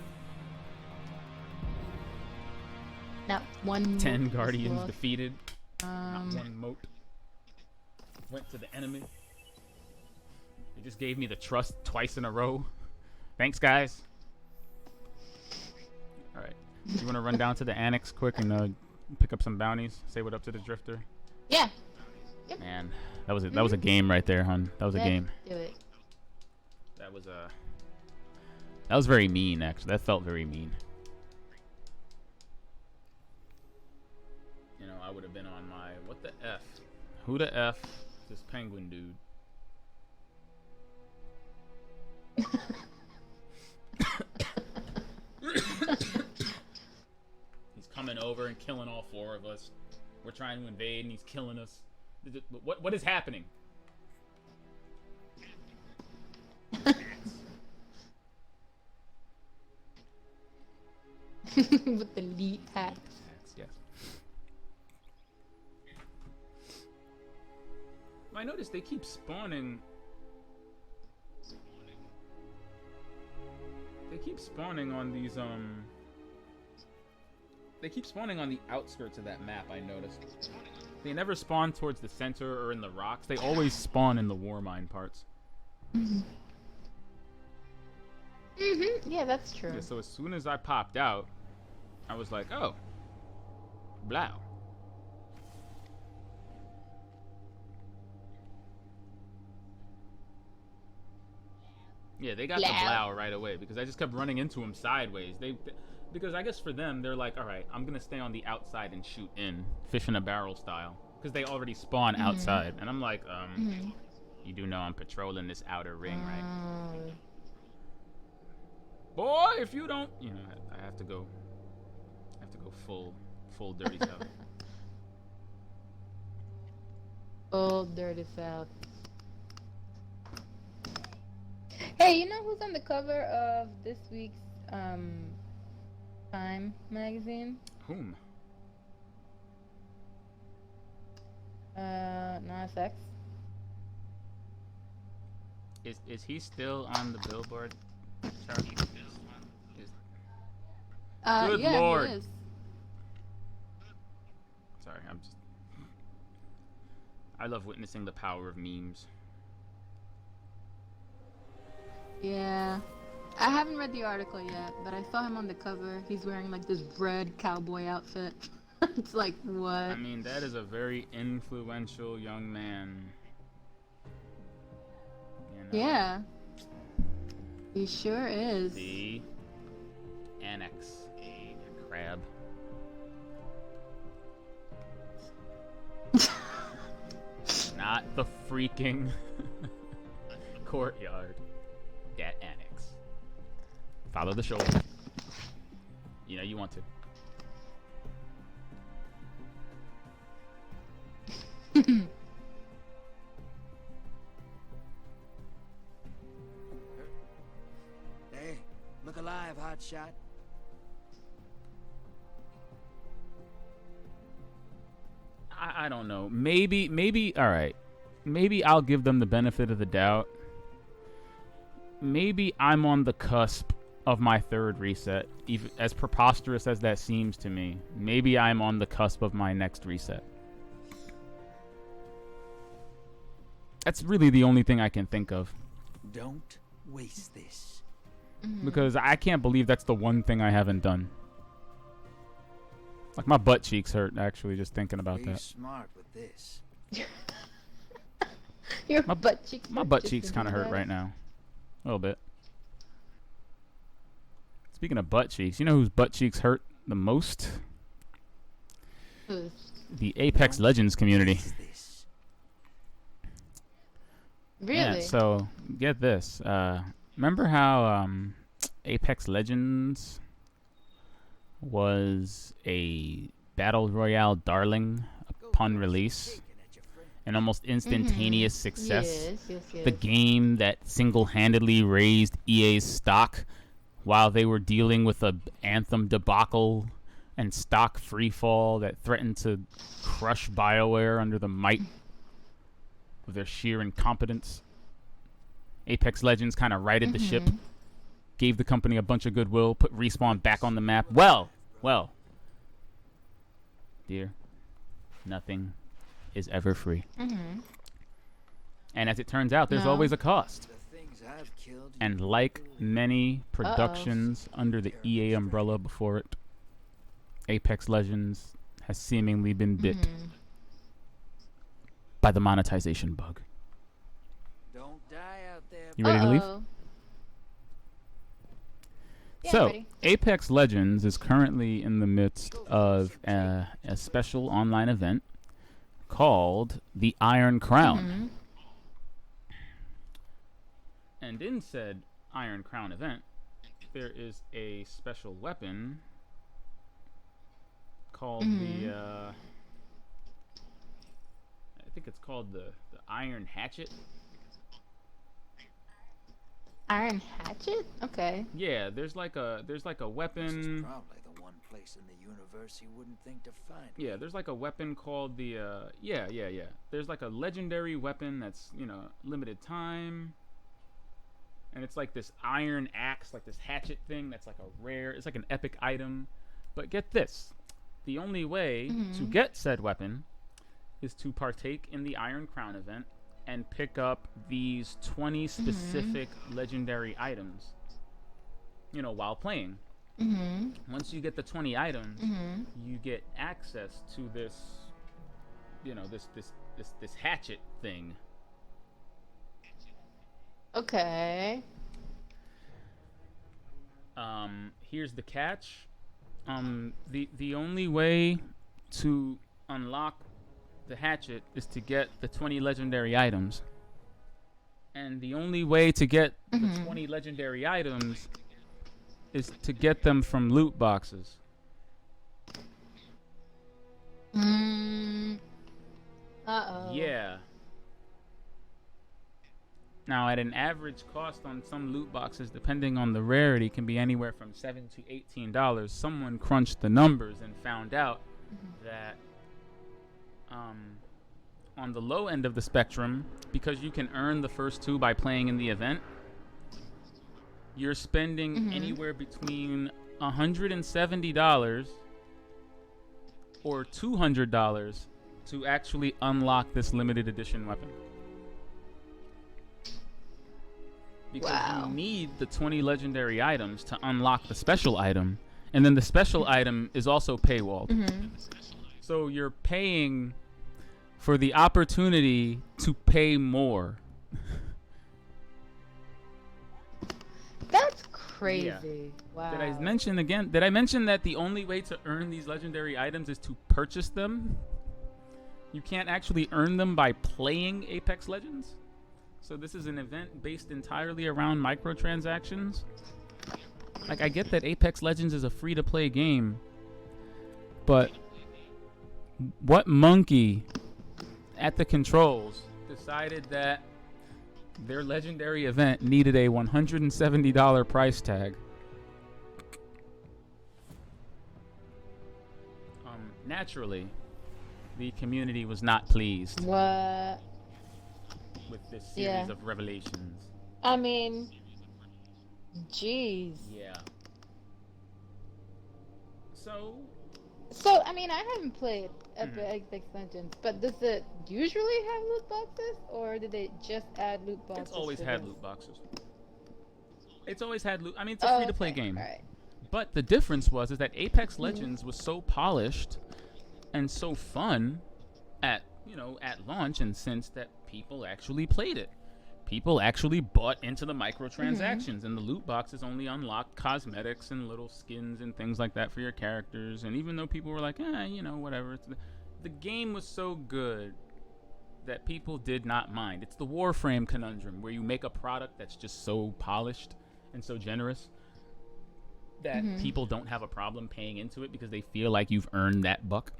Not one. 10 was guardians lost. defeated. Not Um, one moat went to the enemy. They just gave me the trust twice in a row. Thanks, guys. All right. You want to run down to the annex quick and pick up some bounties? Say what up to the drifter. yeah. Man, that was a game right there, hun. That was a Let's game. do it. That was very mean, actually. That felt very mean. You know, I would have been on my what the F? Who the F? This penguin dude. He's coming over and killing all 4 of us. We're trying to invade and he's killing us. What is happening? With the elite hats. Yes. I noticed they keep spawning. They keep spawning on these They keep spawning on the outskirts of that map. I noticed. They never spawn towards the center or in the rocks. They always spawn in the war mine parts. Yeah, that's true. Yeah, so as soon as I popped out, I was like, oh, blow. Yeah, they got the blow right away because I just kept running into them sideways. Because I guess for them, they're like, all right, I'm going to stay on the outside and shoot in, fish in a barrel style. Because they already spawn outside. And I'm like, you do know I'm patrolling this outer ring, right? Boy, if you don't, you know, I have to go full dirty south. Full dirty south. Hey, you know who's on the cover of this week's Time magazine? Whom? Nas X. Is he still on the billboard? Charlie? Good yeah, Lord. he is. Sorry, I love witnessing the power of memes. Yeah. I haven't read the article yet, but I saw him on the cover. He's wearing like this red cowboy outfit. It's like, what? I mean, that is a very influential young man. You know, Yeah. He sure is. the annex. Crab. Not the freaking courtyard. That annex. Follow the shoulder. You know you want to. Hey, look alive, hotshot. I don't know. Maybe, all right. Maybe I'll give them the benefit of the doubt. Maybe I'm on the cusp of my 3rd reset. Even as preposterous as that seems to me, maybe I'm on the cusp of my next reset. That's really the only thing I can think of. Don't waste this. Because I can't believe that's the one thing I haven't done. Like, my butt cheeks hurt, actually, just thinking about Be that. smart with this. Your butt cheeks. My butt cheeks kind of hurt right now. A little bit. Speaking of butt cheeks, you know whose butt cheeks hurt the most? Who's? The Apex Legends community. Really? Yeah, so get this. Remember how Apex Legends was a battle royale darling upon release? An almost instantaneous success. Yes. The game that single-handedly raised EA's stock while they were dealing with a Anthem debacle and stock freefall that threatened to crush BioWare under the might of their sheer incompetence. Apex Legends kind of righted the ship, gave the company a bunch of goodwill, put Respawn back on the map. Well, dear, nothing is ever free. And as it turns out, there's always a cost. And like many productions under the EA umbrella before it, Apex Legends has seemingly been bit by the monetization bug. Don't die out there. You ready to leave? Yeah, So, I'm ready. Apex Legends is currently in the midst of a special online event called the Iron Crown. And in said Iron Crown event, there is a special weapon called the I think it's called the Iron Hatchet. Iron Hatchet? Okay. Yeah, there's like a This is weapon. probably the one place in the universe you wouldn't think to find. Yeah, there's like a weapon called the yeah. There's like a legendary weapon that's, limited time. And it's like this iron axe, like this hatchet thing that's like a rare, it's like an epic item. But get this. The only way to get said weapon is to partake in the Iron Crown event and pick up these 20 specific legendary items, while playing. Once you get the 20 items, you get access to this, this hatchet thing. Okay. Here's the catch. The only way to unlock the hatchet is to get the 20 legendary items. And the only way to get the 20 legendary items is to get them from loot boxes. Uh-oh. Yeah. Now, at an average cost on some loot boxes, depending on the rarity, can be anywhere from $7 to $18. Someone crunched the numbers and found out that on the low end of the spectrum, because you can earn the first two by playing in the event, you're spending anywhere between $170 or $200 to actually unlock this limited edition weapon. Because you need the 20 legendary items to unlock the special item, and then the special item is also paywalled. So you're paying for the opportunity to pay more. That's crazy. Yeah. Wow. Did I mention that the only way to earn these legendary items is to purchase them? You can't actually earn them by playing Apex Legends? So this is an event based entirely around microtransactions? Like, I get that Apex Legends is a free-to-play game, but what monkey at the controls decided that their legendary event needed a $170 price tag? Naturally, the community was not pleased What? with this series of revelations. I mean, jeez. Yeah. So, I mean, I haven't played Apex Legends, but does it usually have loot boxes, or did they just add loot boxes? It's always to had this? loot boxes. It's always had loot. I mean, it's a free-to-play Okay, game. alright. But the difference is that Apex Legends was so polished and so fun at launch, and since that people actually played it. people actually bought into the microtransactions, and the loot boxes only unlocked cosmetics and little skins and things like that for your characters. And even though people were like, you know, whatever, the game was so good that people did not mind. It's the Warframe conundrum, where you make a product that's just so polished and so generous that people don't have a problem paying into it because they feel like you've earned that buck.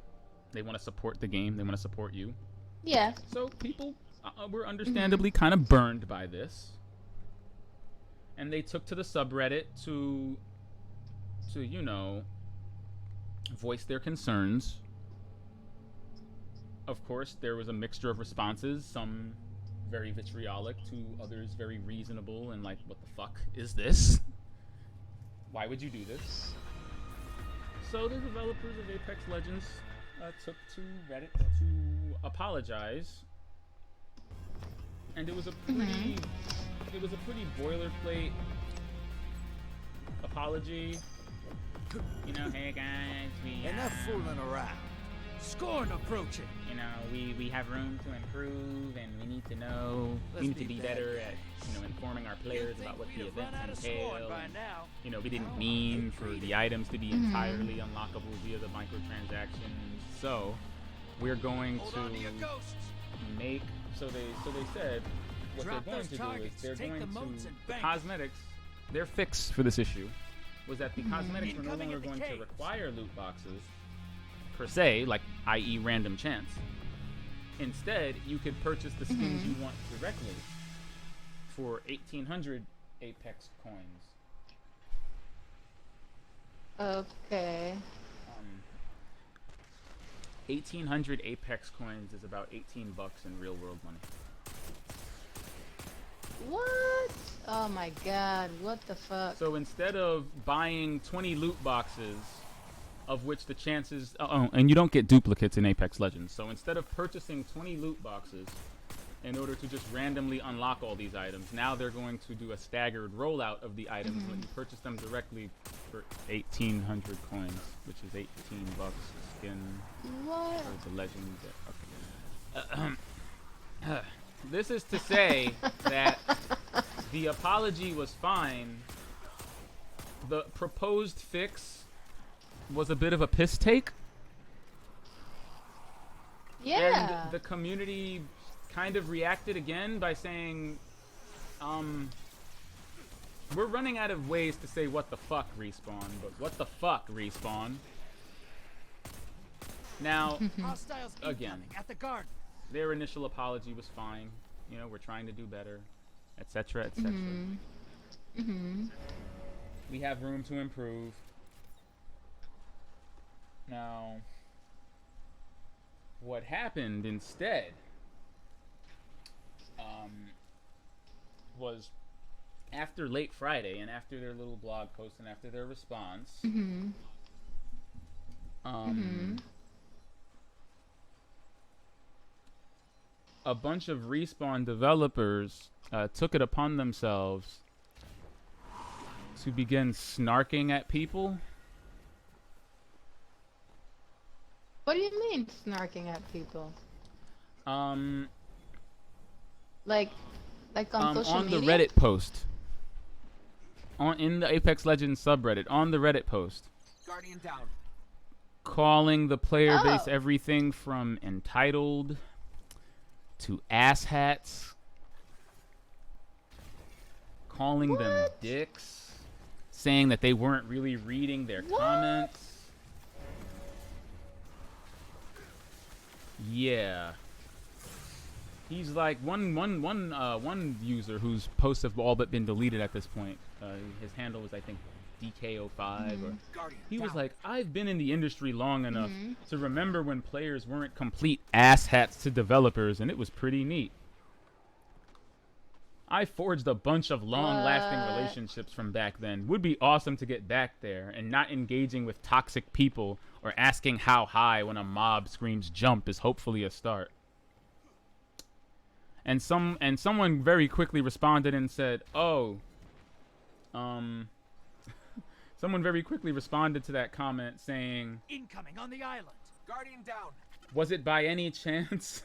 They want to support the game. They want to support you. Yeah. So people were understandably kind of burned by this, and they took to the subreddit to you know, voice their concerns. Of course, there was a mixture of responses, some very vitriolic to others very reasonable and like, what the fuck is this? Why would you do this? So the developers of Apex Legends took to Reddit to apologize, and it was a pretty boilerplate apology. You know, hey guys, we Enough fooling around. Scorn approaching. you know, we have room to improve, and we need to know, Let's we need to be be bad better guys. at, you know, informing our players about what the We'd have run out events of scorn entail. by And, now. you know, we didn't mean for the items to be entirely unlockable via the microtransactions. So we're going Hold to on to your ghosts. make, so they said what Drop they're going those to targets, do is they're take going the moats to and the bank. cosmetics. Their fix for this issue was that the cosmetics were no Incoming longer at the going to caves. require loot boxes per se, like i.e. random chance. Instead, you could purchase the skins you want directly for 1,800 Apex coins. Okay. 1,800 Apex coins is about $18 in real world money. What? Oh my god, what the fuck? So instead of buying 20 loot boxes, of which the chances... Oh, and you don't get duplicates in Apex Legends. So instead of purchasing 20 loot boxes in order to just randomly unlock all these items, now they're going to do a staggered rollout of the items and let you purchase them directly for 1,800 coins, which is $18 a skin What? for the legend. Okay. This is to say that the apology was fine. The proposed fix was a bit of a piss take. Yeah. And the community kind of reacted again by saying, we're running out of ways to say what the fuck, Respawn, but what the fuck, Respawn? Now, Hostiles Again. incoming at the garden. their initial apology was fine. You know, we're trying to do better, etc., etc. We have room to improve. Now, what happened instead was after late Friday and after their little blog post and after their response, a bunch of Respawn developers took it upon themselves to begin snarking at people. What do you mean snarking at people? Like on social on media? the Reddit post, in the Apex Legends subreddit, on the Reddit post, Guardian down. calling the player base Oh. everything from entitled to asshats, calling them What? dicks, saying that they weren't really reading their What? comments. Yeah. He's like one user whose posts have all but been deleted at this point. His handle was, I think, DK05 or Guardian he was down. like, I've been in the industry long enough to remember when players weren't complete asshats to developers, and it was pretty neat. I forged a bunch of long-lasting What? relationships from back then. Would be awesome to get back there, and not engaging with toxic people or asking how high when a mob screams jump is hopefully a start. And someone very quickly responded and said, "Oh, someone very quickly responded to that comment saying, Incoming on the island. Guardian down. was it by any chance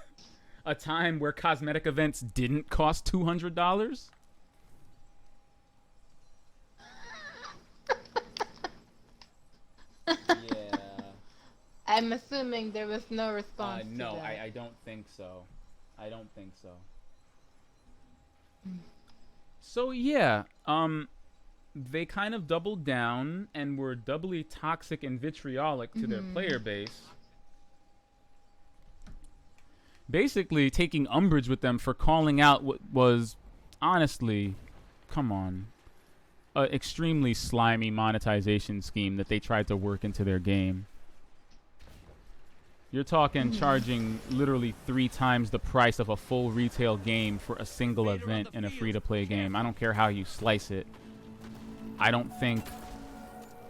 a time where cosmetic events didn't cost $200? Yeah. I'm assuming there was no response. No, to that. I don't think so. I don't think so. So yeah, they kind of doubled down and were doubly toxic and vitriolic to their player base. Basically taking umbrage with them for calling out what was, honestly, come on, an extremely slimy monetization scheme that they tried to work into their game. You're talking charging literally 3 times the price of a full retail game for a single event in a free-to-play game. I don't care how you slice it. I don't think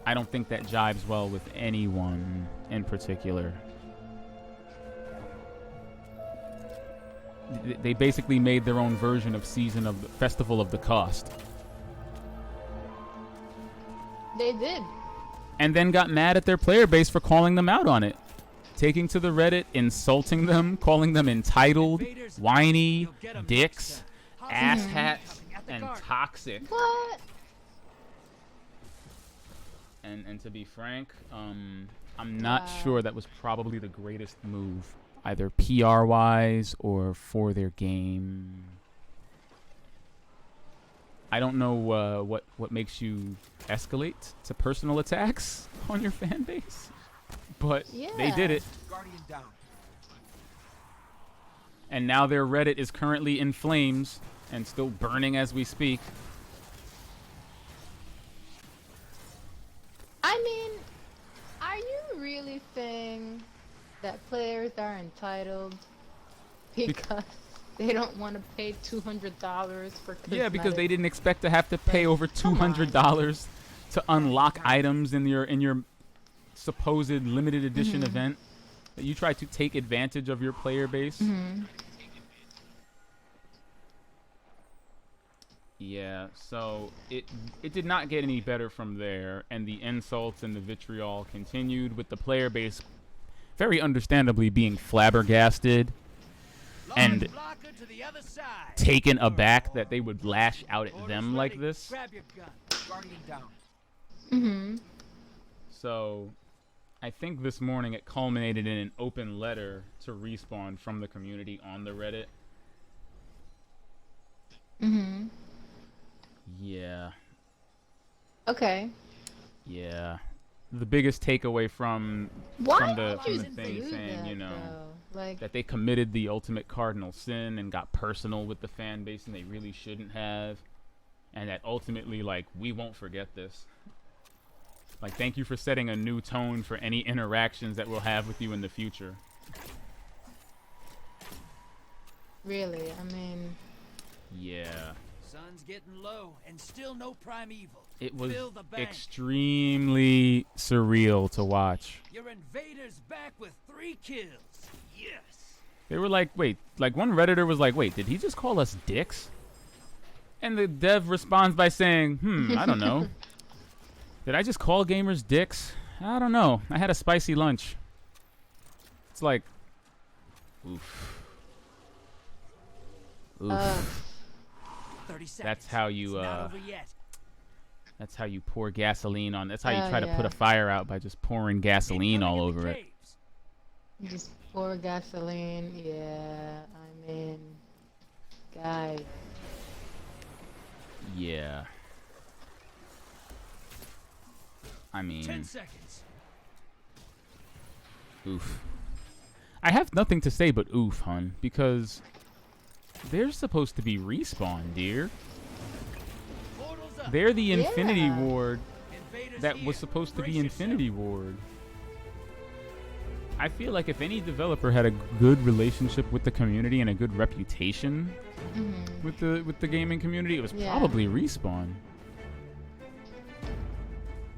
that jives well with anyone in particular. They basically made their own version of Season of the Festival of the Cost. They did. And then got mad at their player base for calling them out on it. Taking to the Reddit, insulting them, calling them entitled, whiny, dicks, asshats, and toxic. What? And to be frank, I'm not sure that was probably the greatest move, either PR-wise or for their game. I don't know what makes you escalate to personal attacks on your fan base, but they did it. Guardian down. And now their Reddit is currently in flames and still burning as we speak. I mean, are you really saying that players are entitled because they don't want to pay $200 for cosmetics? Yeah, because they didn't expect to have to pay over Come on. $200 to unlock items in your supposed limited edition event. That you tried to take advantage of your player base. Yeah, so it did not get any better from there, and the insults and the vitriol continued, with the player base very understandably being flabbergasted and taken aback that they would lash out at them like this. Grab your gun. Guardian down. So I think this morning it culminated in an open letter to Respawn from the community on the Reddit. Yeah. Okay. Yeah. The biggest takeaway from Why the would you thing do saying, that, you know, though? Like, that they committed the ultimate cardinal sin and got personal with the fan base and they really shouldn't have, and that ultimately, like, we won't forget this. Like, thank you for setting a new tone for any interactions that we'll have with you in the future. really, I mean, Yeah. Sun's getting low and still no primeval. It was Fill the bank. extremely surreal to watch. Your invaders back with 3 kills. Yes. They were like, wait, like one Redditor was like, wait, did he just call us dicks? And the dev responds by saying, I don't know. Did I just call gamers dicks? I don't know. I had a spicy lunch. It's like, oof. Oof. 30 seconds. That's how you, It's not over yet. that's how you pour gasoline on. That's how you Oh, try to put yeah. a fire out, by just pouring gasoline all Incoming in over the it. caves. just pour gasoline. Yeah, I mean, guys. Yeah. I mean, 10 seconds. oof. I have nothing to say but oof, hun, because they're supposed to be Respawn, dear. Portals up. They're the Infinity Yeah. Ward Invaders that here. was supposed to be Brace Infinity yourself. Ward. I feel like if any developer had a good relationship with the community and a good reputation with the gaming community, it was Yeah. probably Respawn.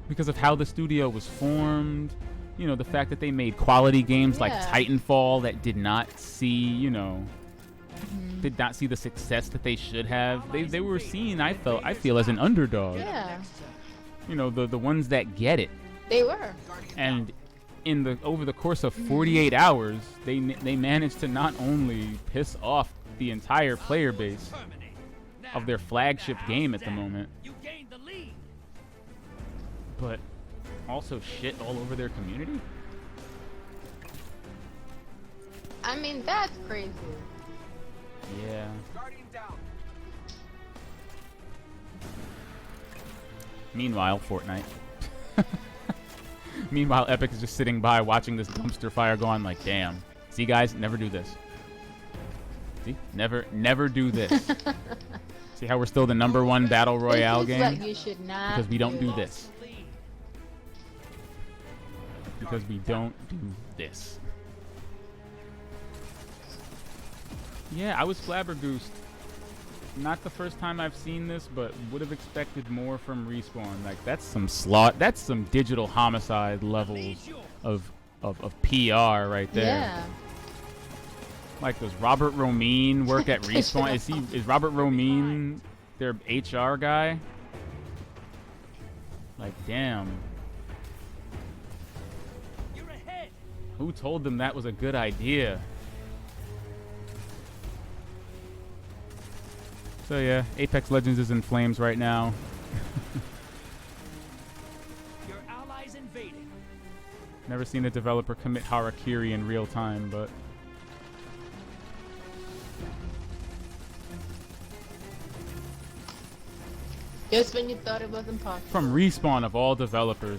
Because of how the studio was formed, you know, the fact that they made quality games like Yeah. Titanfall that did not see, you know, did not see the success that they should have. They were seen, I feel, as an underdog. Yeah, You know, the ones that get it. they were. And over the course of 48 hours, they managed to not only piss off the entire player base of their flagship game at the moment, You gained the lead. but also shit all over their community. I mean, that's crazy. Yeah. Guardian down. Meanwhile, Fortnite. Meanwhile, Epic is just sitting by watching this dumpster fire go on like, damn. See, guys, never do this. See? Never do this. See how we're still the #1 Battle Royale This is game? what you should not Because we don't do do. this. Because we don't do this. Yeah, I was flabbergoosed. Not the first time I've seen this, but would have expected more from Respawn. Like, that's some slot. That's some digital homicide levels of PR right there. Yeah. Like, does Robert Romine work at Respawn? Is Robert Romine their HR guy? Like, damn. You're ahead. Who told them that was a good idea? So yeah, Apex Legends is in flames right now. Your allies invading. Never seen a developer commit harakiri in real time, but Just when you thought it was impossible. from Respawn of all developers.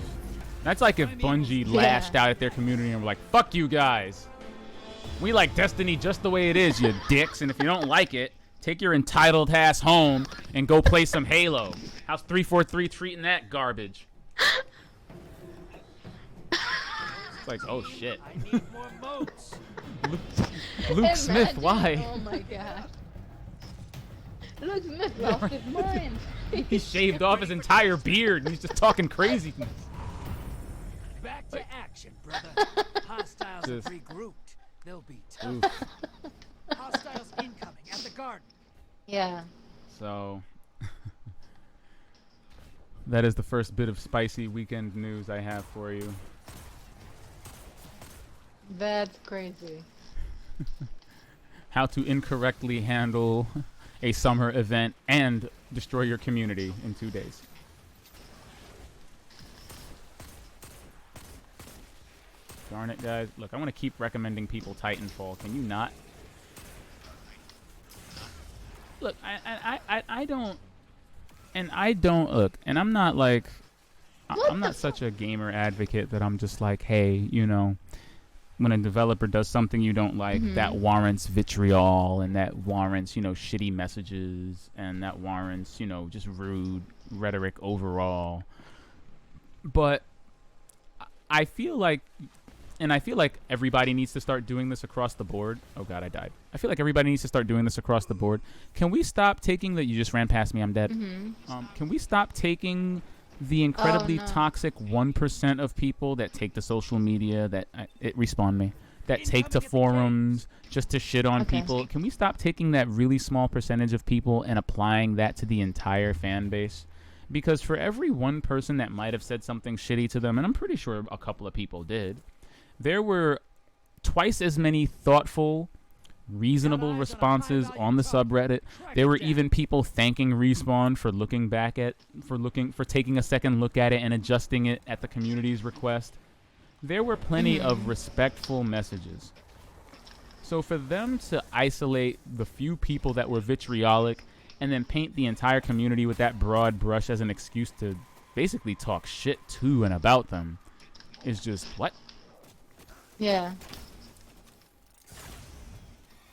That's like if Bungie lashed out at their community and were like, fuck you guys. We like Destiny just the way it is, you dicks, and if you don't like it, take your entitled ass home and go play some Halo. How's 343 treating that garbage? It's like, oh shit. I need more moats. Luke Smith, Imagine- why? Oh my god. Luke Smith lost his mind. He shaved off his entire beard and he's just talking crazy. Back to action, brother. Hostiles have Just- regrouped. They'll be tough. Oof. Hostiles incoming at the garden. Yeah. So that is the first bit of spicy weekend news I have for you. That's crazy. How to incorrectly handle a summer event and destroy your community in 2 days. Darn it, guys. Look, I want to keep recommending people Titanfall. Can you not? Look, I don't... And I don't... Look, and I'm not like... I'm not such a gamer advocate that I'm just like, hey, you know, when a developer does something you don't like, that warrants vitriol and that warrants, you know, shitty messages and that warrants, you know, just rude rhetoric overall. But I feel like, and I feel like everybody needs to start doing this across the board. Oh God, I died. I feel like everybody needs to start doing this across the board. Can we stop taking the, you just ran past me, I'm dead. Can we stop taking the incredibly toxic 1% of people that take to social media, that it respawn me, that take to forums just to shit on people? Can we stop taking that really small percentage of people and applying that to the entire fan base? Because for every one person that might have said something shitty to them, and I'm pretty sure a couple of people did, there were twice as many thoughtful, reasonable responses on the subreddit. There were even people thanking Respawn for for taking a second look at it and adjusting it at the community's request. There were plenty of respectful messages. So for them to isolate the few people that were vitriolic and then paint the entire community with that broad brush as an excuse to basically talk shit to and about them is just, what? Yeah.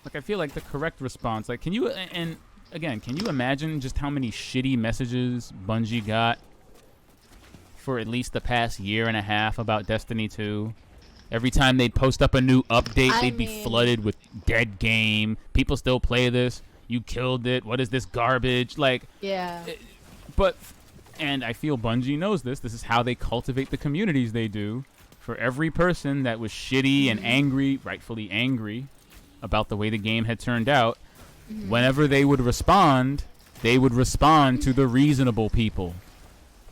Like, I feel like the correct response, like, can you, and again, can you imagine just how many shitty messages Bungie got for at least the past year and a half about Destiny 2? Every time they'd post up a new update, they'd be flooded with dead game. People still play this. You killed it. What is this garbage? Like, Yeah. but, and I feel Bungie knows this. This is how they cultivate the communities they do. For every person that was shitty and angry, rightfully angry, about the way the game had turned out, whenever they would respond to the reasonable people.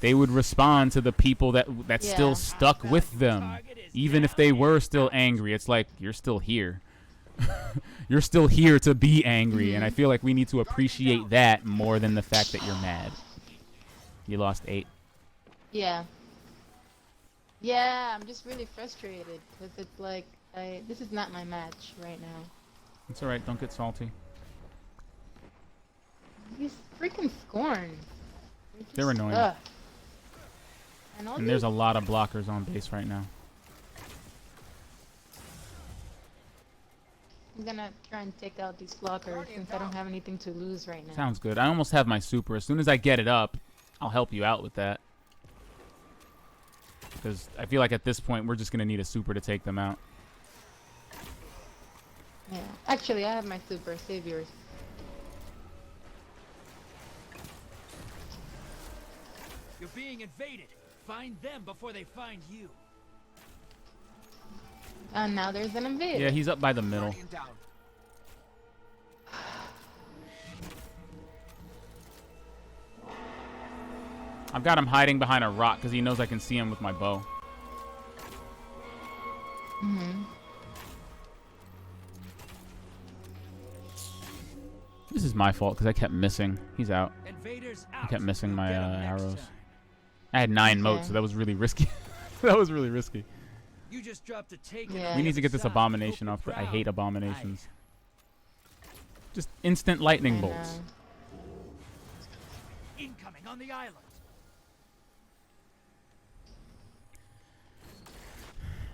they would respond to the people that still stuck with them, even if they were still angry. It's like, you're still here. You're still here to be angry, and I feel like we need to appreciate that more than the fact that you're mad. You lost 8. Yeah. Yeah, I'm just really frustrated because it's like this is not my match right now. It's alright, don't get salty. These freaking scorns. They're annoying. Ugh. And there's a lot of blockers on base right now. I'm gonna try and take out these blockers since I don't have anything to lose right now. Sounds good. I almost have my super. As soon as I get it up, I'll help you out with that. Because I feel like at this point, we're just going to need a super to take them out. Yeah. Actually, I have my super. Save yours. You're being invaded. Find them before they find you. And now there's an invader. Yeah, he's up by the middle. Guardian down. I've got him hiding behind a rock because he knows I can see him with my bow. This is my fault because I kept missing. He's out. Invaders I out. kept missing my Get 'em next arrows. time. I had 9 Okay. motes, so that was really risky. That was really risky. You just dropped a take. Yeah. We need to get this abomination off. I hate abominations. Just instant lightning bolts. Incoming on the island.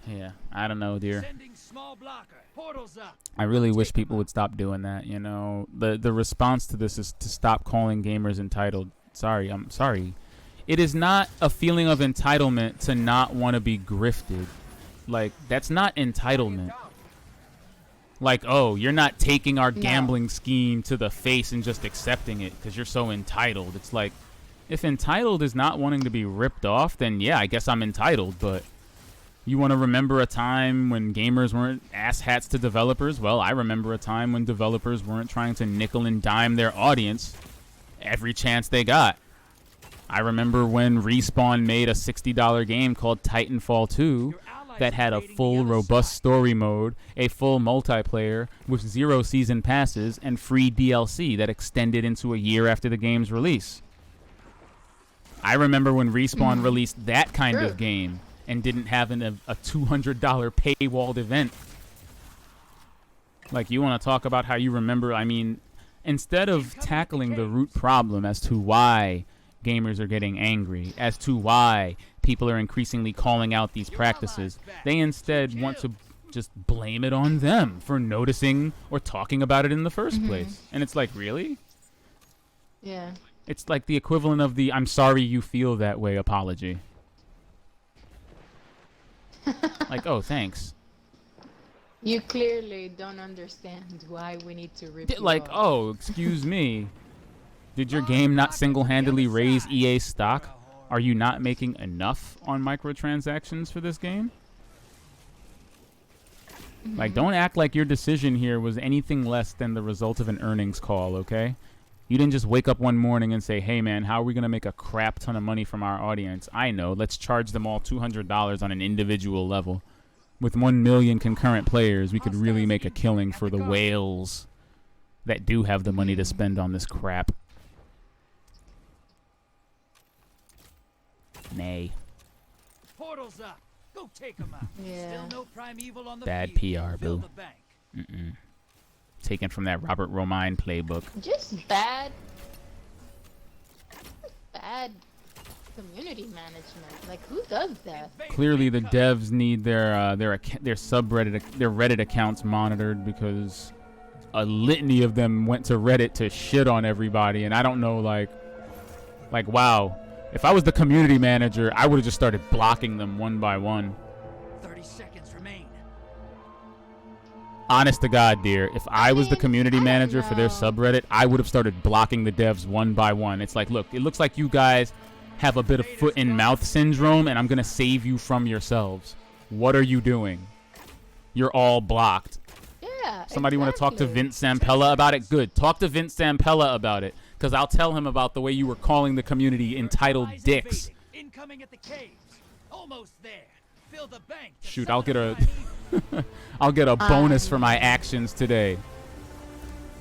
Yeah, I don't know, dear. Sending small blocker. Portals up. I really wish people would stop doing that, you know. The response to this is to stop calling gamers entitled. Sorry, I'm sorry. It is not a feeling of entitlement to not want to be grifted. Like, that's not entitlement. Like, oh, you're not taking our gambling scheme to the face and just accepting it because you're so entitled. It's like, if entitled is not wanting to be ripped off, then yeah, I guess I'm entitled. But you want to remember a time when gamers weren't asshats to developers? Well, I remember a time when developers weren't trying to nickel and dime their audience every chance they got. I remember when Respawn made a $60 game called Titanfall 2 that had a full robust story mode, a full multiplayer with 0 season passes, and free DLC that extended into a year after the game's release. I remember when Respawn released that kind of game and didn't have a $200 paywalled event. Like, you want to talk about how you remember, I mean, instead of tackling the root problem as to why gamers are getting angry, as to why people are increasingly calling out these practices, they instead want to just blame it on them for noticing or talking about it in the first place. And it's like, really? Yeah. It's like the equivalent of the "I'm sorry you feel that way" apology. Like, oh, thanks. You clearly don't understand why we need to rip you Like, off. oh, excuse me. Did your game not single-handedly raise EA stock? Are you not making enough on microtransactions for this game? Like, don't act like your decision here was anything less than the result of an earnings call, okay? You didn't just wake up one morning and say, hey, man, how are we going to make a crap ton of money from our audience? I know. Let's charge them all $200 on an individual level. With 1 million concurrent players, we could really make a killing for the whales that do have the money to spend on this crap. Nay. Portals up. Go take them out. Yeah. Still no primeval on the Bad field. PR, Fill boo. the bank. Taken from that Robert Romine playbook. Just bad community management. Like, who does that? Clearly, the devs need their subreddit, their Reddit accounts monitored because a litany of them went to Reddit to shit on everybody, and I don't know, like, wow. If I was the community manager, I would have just started blocking them one by one. 30 seconds remain. Honest to God, dear, if I was the community I don't manager for their know. subreddit, I would have started blocking the devs one by one. It's like, look, it looks like you guys have a bit of foot and mouth syndrome, and I'm going to save you from yourselves. What are you doing? You're all blocked. Yeah. Somebody want to talk to exactly. Vince Zampella about it? Good. Talk to Vince Zampella about it, because I'll tell him about the way you were calling the community entitled dicks Incoming at the caves. Almost there. Fill the bank. to Shoot, I'll summon get a a primeval. I'll get a bonus for my actions today.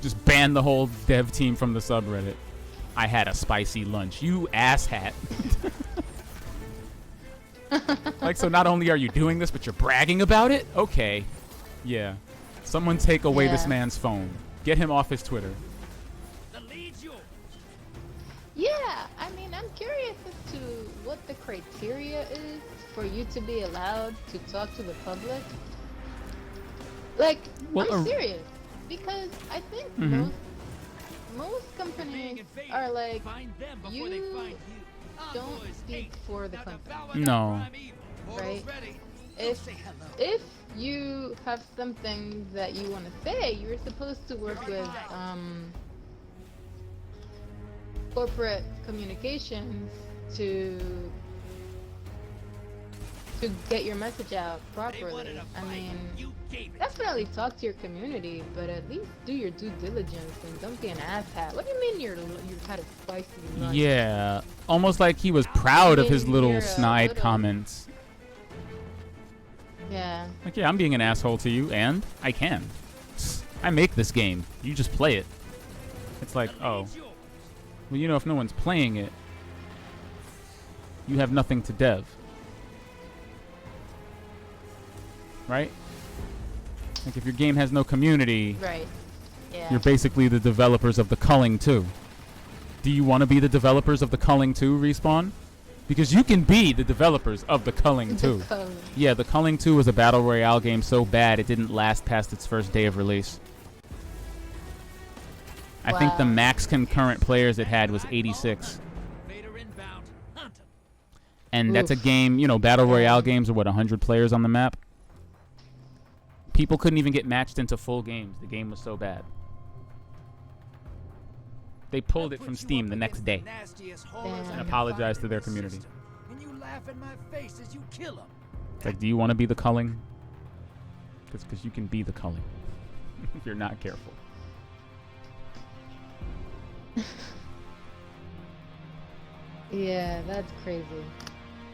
Just ban the whole dev team from the subreddit. I had a spicy lunch. You asshat. Like, so not only are you doing this, but you're bragging about it? Okay. Yeah. Someone take away this Yeah. man's phone. Get him off his Twitter. The lead's yours. Yeah, I mean, I'm curious as to what the criteria is for you to be allowed to talk to the public. Like, Well, I'm serious. Because I think Mhm. most companies Being invaded. are like, Find them before they you find you. don't Envoys speak eight. for the Now company. devour that No. primeval. Portal's Right. ready. If Say hello. if you have something that you want to say, you're supposed to work with corporate communications to get your message out They properly. wanted a I fight. mean, You gave it. definitely talk to your community, but at least do your due diligence and don't be an asshat. What do you mean you had a spicy lunch? Yeah. Almost like he was proud of his mean, little you're a snide little- comments. Yeah. Like, yeah, I'm being an asshole to you, and I can. I make this game. You just play it. It's like, The oh, lead's yours. well, you know, if no one's playing it, you have nothing to dev. Right? Like, if your game has no community, Right. Yeah. you're basically the developers of the Culling 2. Do you want to be the developers of the Culling 2, Respawn? Because you can be the developers of the Culling 2. Yeah, the Culling 2 was a battle royale game so bad it didn't last past its first day of release. I think the Wow. max concurrent players it had was 86. Vader inbound. Hunt 'em. And that's a Oof. game, you know, battle royale games are what, 100 players on the map? People couldn't even get matched into full games. The game was so bad. They pulled I it put from you Steam up the next against day. the nastiest horrors And I can apologized find to their in the community. system. And you laugh in my face as you kill 'em. It's like, do you want to be the Culling? Because you can be the Culling. If you're not careful. Yeah, that's crazy.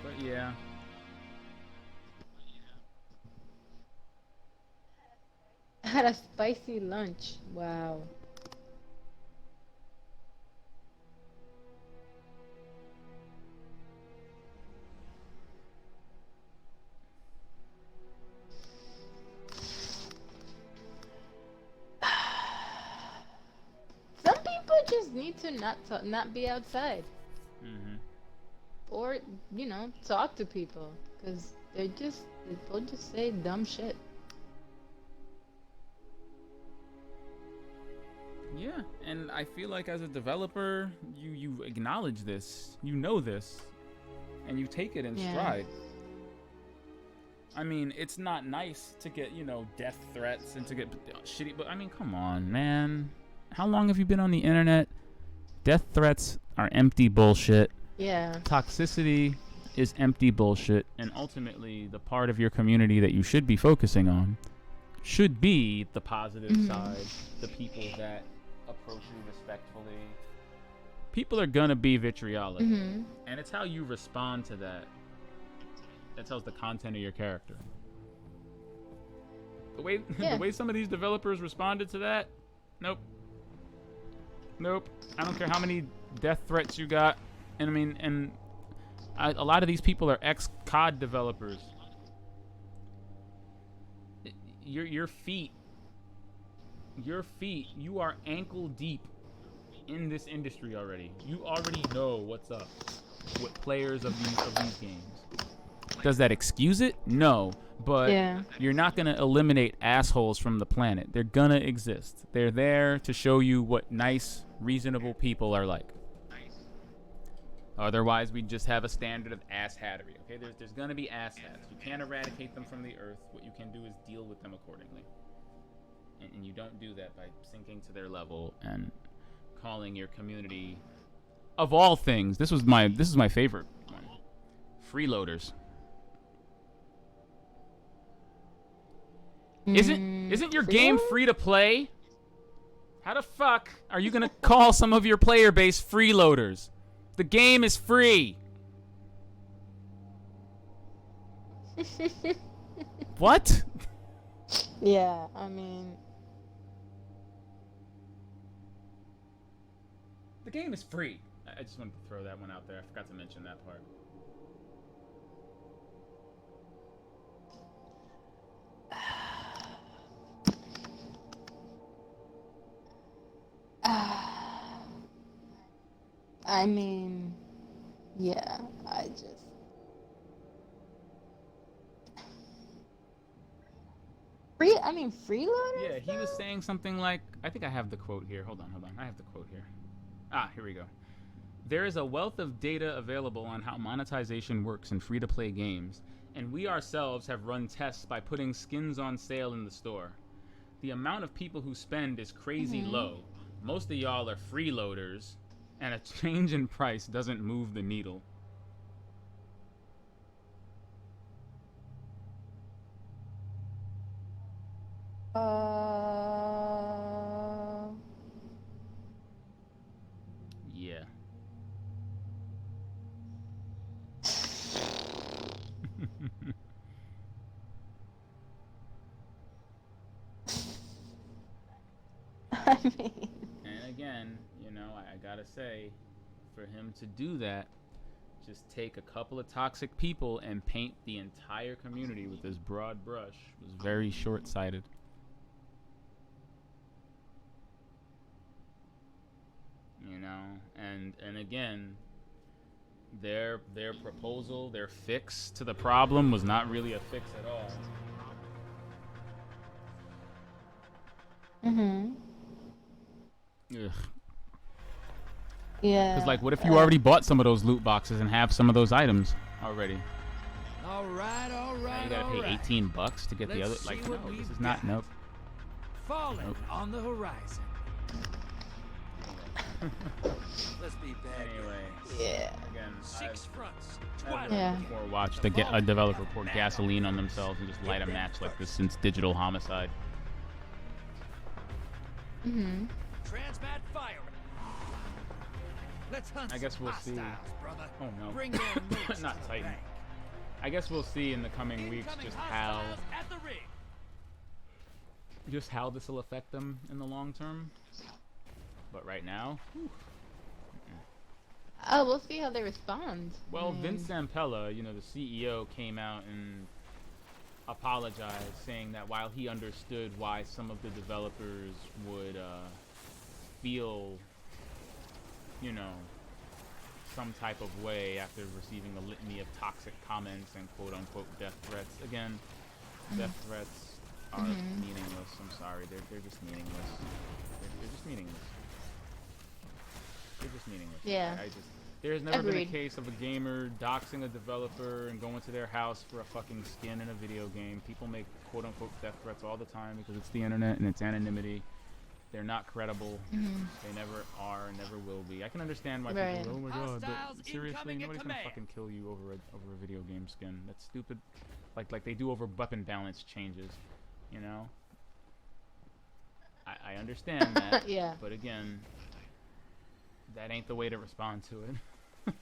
But yeah. Had a spicy lunch. Wow. Some people just need to not be outside, Mm-hmm. or you know, talk to people, because they'll just say dumb shit. Yeah, and I feel like as a developer, you acknowledge this, you know this, and you take it in Yeah. stride. I mean, it's not nice to get, you know, death threats and to get shitty, but I mean, come on, man. How long have you been on the internet? Death threats are empty bullshit. Yeah. Toxicity is empty bullshit, and ultimately, the part of your community that you should be focusing on should be the positive side, the people that approach you respectfully. People are gonna be vitriolic, Mhm. and it's how you respond to that that tells the content of your character. The way Yeah. the way some of these developers responded to that, nope. I don't care how many death threats you got, and I mean, and a lot of these people are ex-COD developers. Your feet, you are ankle deep in this industry already. You already know what's up with players of these games. Does that excuse it? No, but Yeah. you're not gonna eliminate assholes from the planet. They're gonna exist. They're there to show you what nice, reasonable people are like. Otherwise, we just have a standard of asshattery. Okay, there's gonna be asshats. You can't eradicate them from the earth. What you can do is deal with them accordingly. And you don't do that by sinking to their level and calling your community, of all things, this is my favorite one, freeloaders. Isn't your game free to play? How the fuck are you gonna call some of your player base freeloaders? The game is free. What? Yeah, I mean, The game is free. I just wanted to throw that one out there. I forgot to mention that part. I mean, yeah, I just. Freeloaders? Yeah, he was though? saying something like, I think I have the quote here. Hold on. I have the quote here. Here we go. There is a wealth of data available on how monetization works in free-to-play games, and we ourselves have run tests by putting skins on sale in the store. The amount of people who spend is crazy low. Most of y'all are freeloaders, and a change in price doesn't move the needle. Yeah. I mean, And again, I gotta say, for him to do that, just take a couple of toxic people and paint the entire community with this broad brush was very short-sighted. And again, their proposal, their fix to the problem was not really a fix at all. Ugh. yeah. Because, like, what if you already bought some of those loot boxes and have some of those items already? All right, Now you gotta pay $18 to get the other. Let's Like, see no, what this we've is not. got. Nope. Falling Nope. on the horizon. Let's be bad. Anyway, Yeah. again, Six fronts. I've Twilight. Yeah. never before watched a developer pour gasoline on themselves and just light a match like this since Digital Homicide. Transmat firing. Let's hunt I guess some we'll see. hostiles, brother. Oh no. Bring their moods Not to the Titan. bank. I guess we'll see in the coming weeks Incoming just how hostiles at the rig. this will affect them in the long term. But right now, Oh, we'll see how they respond. well, Vince Zampella, the CEO, came out and apologized, saying that while he understood why some of the developers would feel, some type of way after receiving a litany of toxic comments and quote-unquote death threats. Again, death threats are meaningless. I'm sorry, they're just meaningless. They're just meaningless. They're just meaningless. Yeah. There's never been a Agreed. case of a gamer doxing a developer and going to their house for a fucking skin in a video game. People make quote-unquote death threats all the time because it's the internet and it's anonymity. They're not credible. They never are and never will be. I can understand why Right. people go, oh my god, Hostiles but seriously, incoming at nobody's gonna command. fucking kill you over a video game skin. That's stupid. Like they do over weapon balance changes, I understand that. Yeah. But again, that ain't the way to respond to it.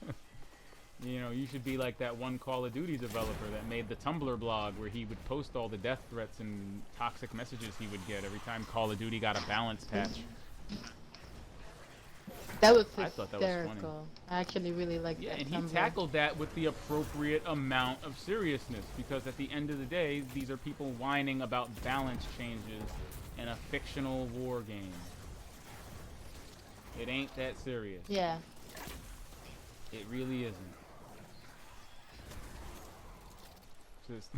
You should be like that one Call of Duty developer that made the Tumblr blog where he would post all the death threats and toxic messages he would get every time Call of Duty got a balance patch. That was I thought that was funny. hysterical. I actually really liked Yeah, that. and he Tumblr. tackled that with the appropriate amount of seriousness because at the end of the day, these are people whining about balance changes in a fictional war game. It ain't that serious. Yeah. It really isn't. Just,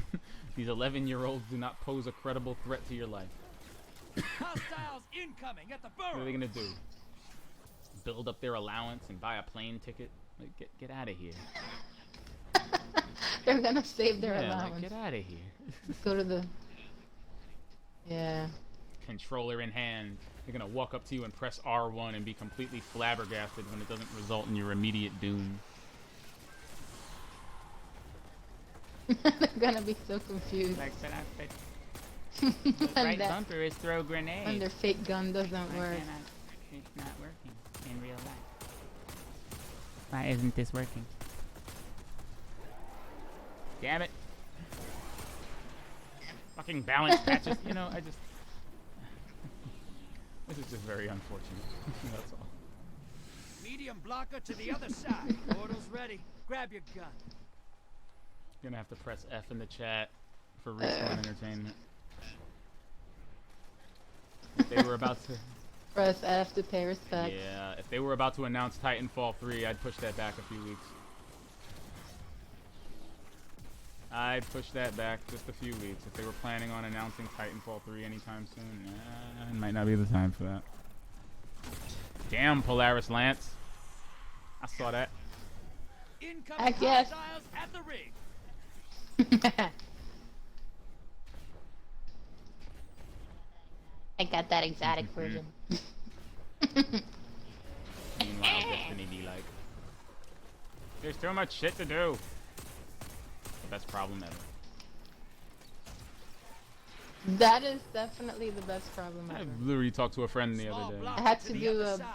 these 11-year-olds do not pose a credible threat to your life. Hostiles incoming at the What are burrow. they gonna do? Build up their allowance and buy a plane ticket? Like, get out of here. They're gonna save their Yeah, allowance. like, get out of here. Go to the. Yeah. Controller in hand. They're gonna walk up to you and press R1 and be completely flabbergasted when it doesn't result in your immediate doom. They're gonna be so confused Like, when, right that, bumper is throw grenades. when their fake gun doesn't work. It's not working in real life. Why isn't this working? Damn it. Fucking balance patches. You know, I just... This is just very unfortunate. That's all. Medium blocker to the other side. Portal's ready. Grab your gun. Gonna have to press F in the chat for Respawn Entertainment. If they were about to... Press F to pay respect. Yeah, if they were about to announce Titanfall 3, I'd push that back a few weeks. I'd push that back just a few weeks. If they were planning on announcing Titanfall 3 anytime soon, it might not be the time for that. Damn, Polaris Lance. I saw that. Incoming guess. hostiles at the rig. I got that exotic version. Meanwhile, Destiny be like, there's too much shit to do. Best problem ever. That is definitely the best problem I ever. literally talked to a friend the other day. I had to the do other a- side.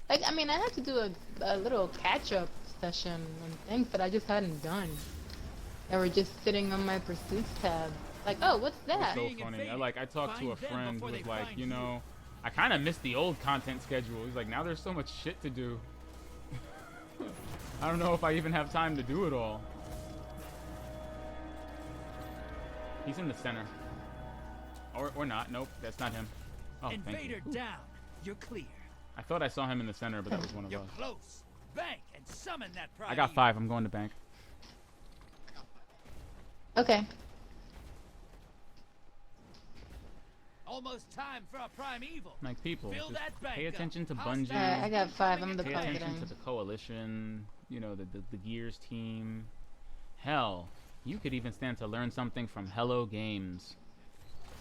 Like, I mean, I had to do a little catch-up session and things that I just hadn't done. They were just sitting on my pursuits tab. Like, oh, what's It was that? so funny. I talked to a Find them friend who before was they like, find you you. know, I kind of missed the old content schedule. He's like, now there's so much shit to do. I don't know if I even have time to do it all. He's in the center. Or not. Nope, that's not him. Oh, thank you. Invader down. You're clear. I thought I saw him in the center, but that was one of You're us. close. Bank and summon that pride. I got 5. I'm going to bank. Okay. Almost time for a primeval. Like, people, Fill just that bank pay up. attention to Hostile. Bungie. Alright, I got 5. I'm the Pay pocket attention to the coalition, you know, the Gears team. Hell, you could even stand to learn something from Hello Games,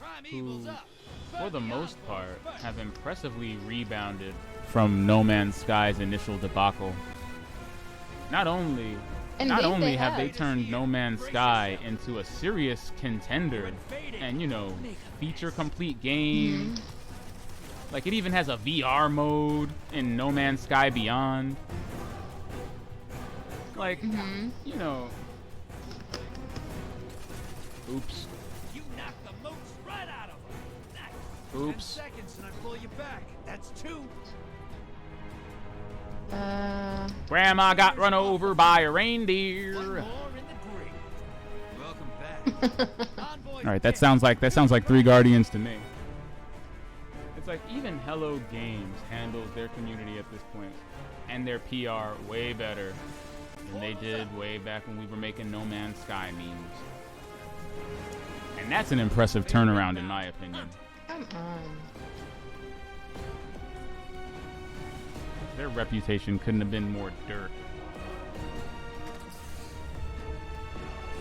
Primeval's who, up. for the Burn most envoy part, first. have impressively rebounded from No Man's Sky's initial debacle. Not only have they turned No Man's Sky into a serious contender and, you know, feature complete game. Like, it even has a VR mode in No Man's Sky Beyond. Like, you know. Oops. You knocked the moats right out of them. Nice. Oops. 10 seconds and I pull you back. That's 2. Grandma got run over by a reindeer. One more in the grave. Welcome back. All right, that sounds like 3 Guardians to me. It's like even Hello Games handles their community at this point and their PR way better than they did way back when we were making No Man's Sky memes. And that's an impressive turnaround in my opinion. Come on. Their reputation couldn't have been more dirt.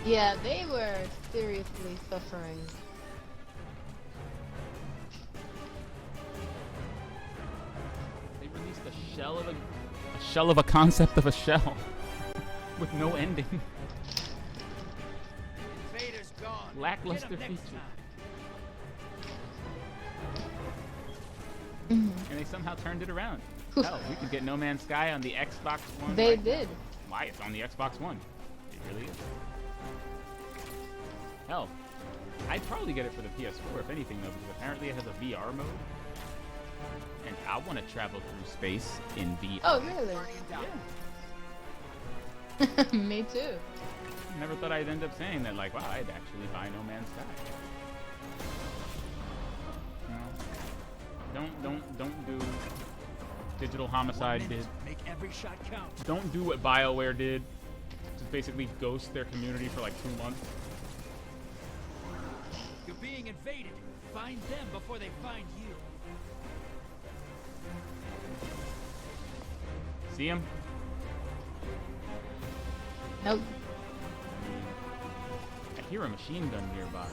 Yeah, they were seriously suffering. They released a shell of a concept of a shell with no ending. Vader's gone. Lackluster Get 'em next feature. time. And they somehow turned it around. Hell, we could get No Man's Sky on the Xbox One. They right did. now. Why? It's on the Xbox One. It really is. Hell, I'd probably get it for the PS4 if anything though, because apparently it has a VR mode. And I want to travel through space in VR. Oh, really? Yeah. Me too. Never thought I'd end up saying that, like, wow, I'd actually buy No Man's Sky. No. Don't do Digital Homicide did. Make every shot count. Don't do what BioWare did. Just basically ghost their community for like 2 months. You're being invaded. Find them before they find you. See him? Nope. I hear a machine gun nearby.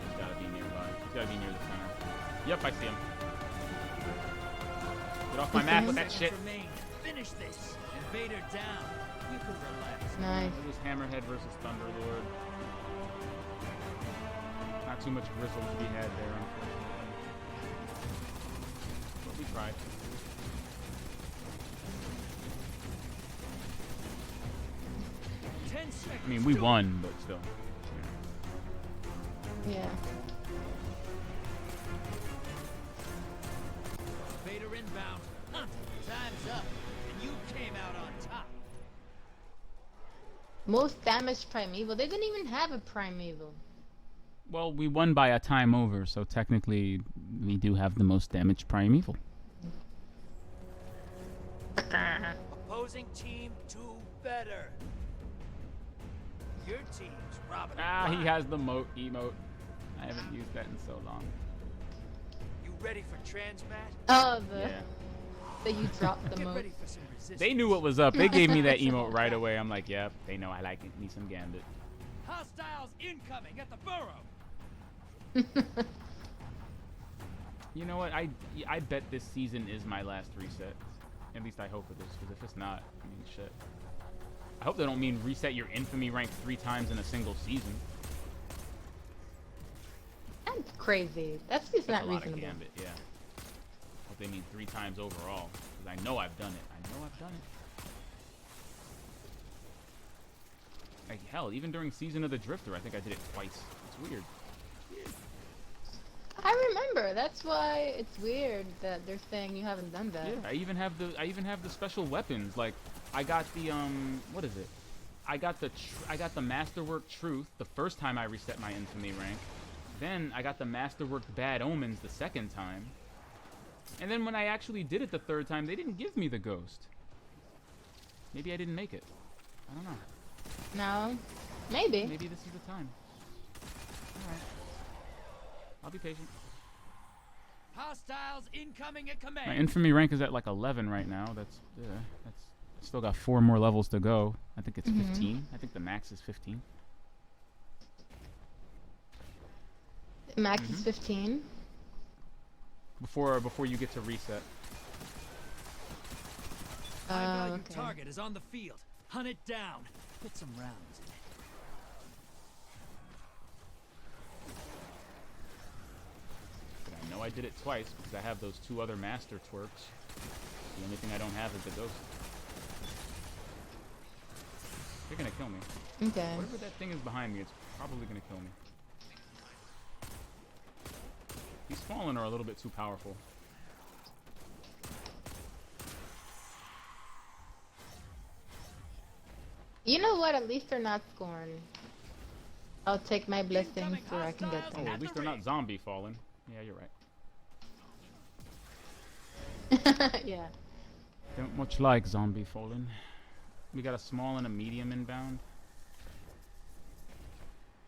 He's gotta be nearby. He's gotta be near the center. Yep, I see him. Get off my map with that shit. Seconds remain. Finish this. Invader down. You can relax. Nice. It was Hammerhead versus Thunderlord. Not too much gristle to be had there, unfortunately. But we tried. 10 seconds. I mean, we to won, but still. Yeah. Vader inbound. Hunter, time's up, and you came out on top. Most damaged primeval. They didn't even have a primeval. Well, we won by a time over, so technically we do have the most damaged primeval. Opposing team, do better. Your team's robbing. Ah, it he has the emote. I haven't used that in so long. You ready for transmat? Oh, the Yeah. that you dropped the Get most. ready for some resistance. They knew what was up. They gave me that emote right away. I'm like, yep, they know I like it. Need some Gambit. Hostiles incoming at the burrow. You know what? I bet this season is my last reset. At least I hope it is, because if it's not, I mean, shit. I hope they don't mean reset your infamy rank 3 times in a single season. That's crazy. That's just That's not a lot of reasonable. Gambit, yeah. Hope they mean 3 times overall, because I know I've done it. I know I've done it. Like, hell, even during Season of the Drifter, I think I did it twice. It's weird. I remember. That's why it's weird that they're saying you haven't done that. Yeah, I even have the special weapons. Like, I got the what is it? I got the Masterwork Truth the first time I reset my infamy rank. Then I got the Masterwork Bad Omens the second time. And then when I actually did it the third time, they didn't give me the ghost. Maybe I didn't make it. I don't know. No, maybe. Maybe this is the time. Alright. I'll be patient. Hostiles incoming at command. My infamy rank is at like 11 right now. That's still got 4 more levels to go. I think it's 15. I think the max is 15. Max is 15. Before you get to reset. High value Okay. target is on the field. Hunt it down. Put some rounds in it. But I know I did it twice because I have those 2 other master twerks. The only thing I don't have is the ghost. They're gonna kill me. Okay. Whatever that thing is behind me, it's probably gonna kill me. These fallen are a little bit too powerful. You know what? At least they're not scorned. I'll take my blessings so I can get Oh, them. at least they're not zombie fallen. Yeah, you're right. Yeah. Don't much like zombie fallen. We got a small and a medium inbound.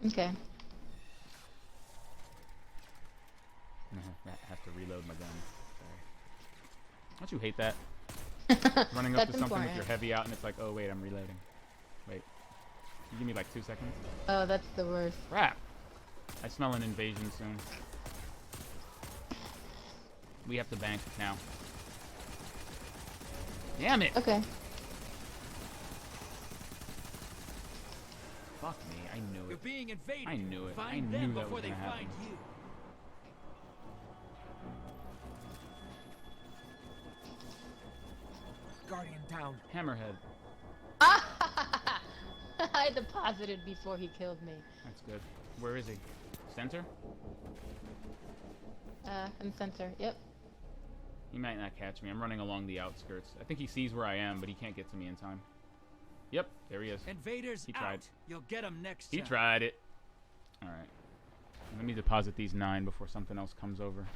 Okay. I have to reload my gun. Sorry. Don't you hate that? Running up That's to something with important. your heavy out and it's like, oh wait, I'm reloading. Wait. You give me like 2 seconds? Oh, that's the worst. Crap! I smell an invasion soon. We have to bank now. Damn it! Okay. Fuck me, I knew You're it. being invaded. I knew it. Find I knew them that before was they gonna find happen. you. Guardian down. Hammerhead. I deposited before he killed me. That's good. Where is he? Center? In center. Yep. He might not catch me. I'm running along the outskirts. I think he sees where I am, but he can't get to me in time. Yep, there he is. Invaders He out. tried. You'll get them next He time. tried it. Alright. Let me deposit these 9 before something else comes over.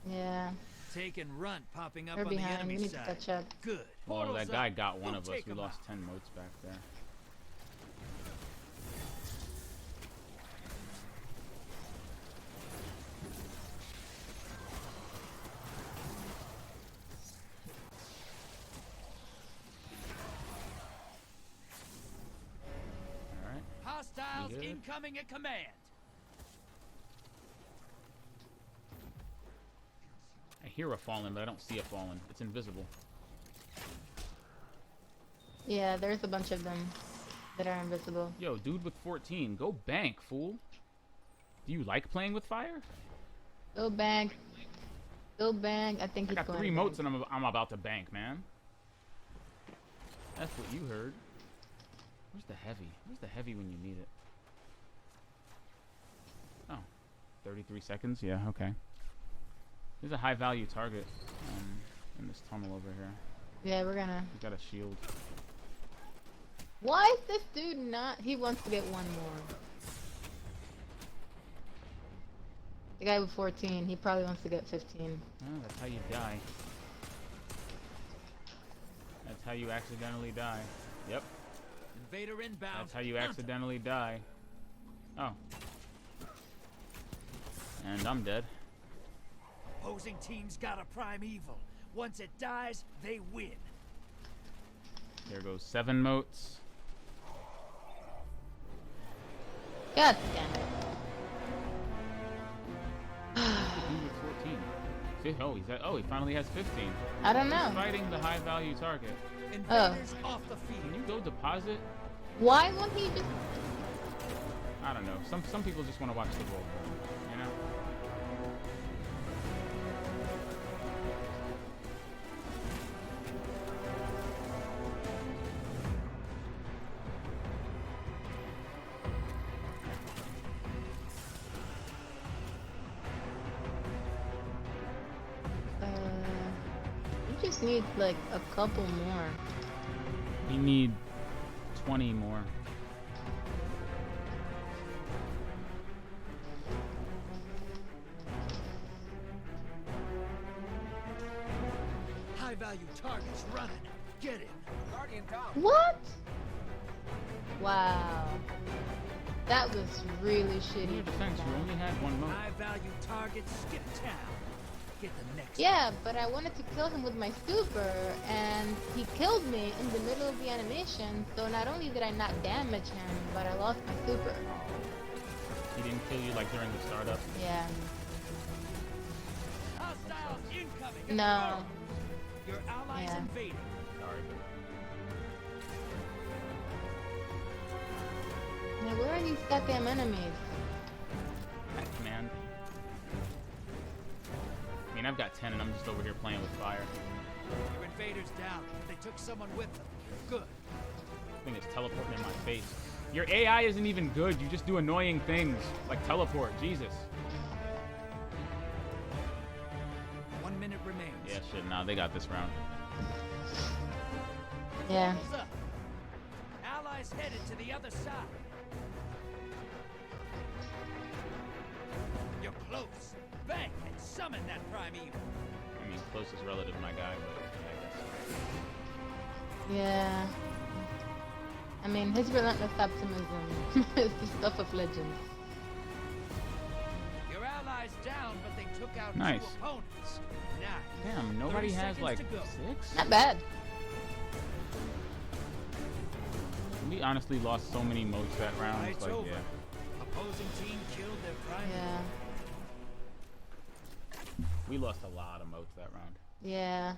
Yeah. Take and run popping up They're on the behind. We enemy need to side. catch up. Good. Well, Portal's that guy up. got one Go of us. take We 'em lost out. 10 motes back there. Alright. Hostiles We good? incoming at command. I hear a fallen, but I don't see a fallen. It's invisible. Yeah, there's a bunch of them that are invisible. Yo, dude with 14. Go bank, fool. Do you like playing with fire? Go bang. Go bang. I think I he's got going 3 to motes bang. and I'm about to bank, man. That's what you heard. Where's the heavy? Where's the heavy when you need it? Oh, 33 seconds? Yeah, okay. There's a high value target in this tunnel over here. Yeah, we're gonna. He's got a shield. Why is this dude not? He wants to get one more. The guy with 14, he probably wants to get 15. Oh, that's how you die. That's how you accidentally die. Yep. Invader inbound. That's how you accidentally die. Oh. And I'm dead. Opposing team's got a primeval. Once it dies, they win. There goes 7 motes. God damn it. Dude with 14. Oh, he finally has 15. I don't know. He's fighting the high value target. Invaders off the Can field. you go deposit? Why won't he just? I don't know. Some people just want to watch the roll, you know? We just need like a couple more. We need 20 more. High value targets running. Get it. Guardian down. What? Wow. That was really In your shitty. defense, you only had 1 mote. High value targets skip town. Get the next Yeah, but I wanted to kill him with my super, and he killed me in the middle of the animation, so not only did I not damage him, but I lost my super. He didn't kill you like during the startup. Yeah. Hostiles incoming. No. Your allies Yeah. invading. Sorry. Now, where are these goddamn enemies? At command. I mean, I've got 10 and I'm just over here playing with fire. Your invaders down. They took someone with them. Good. Thing is teleporting in my face. Your AI isn't even good. You just do annoying things like teleport. Jesus. 1 minute remains. Yeah, shit. Nah, they got this round. Yeah. Balls up. Allies headed to the other side. You're close. Bang and summon that primeval. I mean, closest relative, my guy, but yeah, I guess. Yeah. I mean, his relentless optimism is the stuff of legends. Your allies down, but they took out Nice. 2 opponents. Now, Damn, nobody 30 has seconds like to go. 6? Not bad. We honestly lost so many motes that round. It's Fight's like, over. yeah. Opposing team killed their primeval. Yeah. We lost a lot of motes that round. Yeah.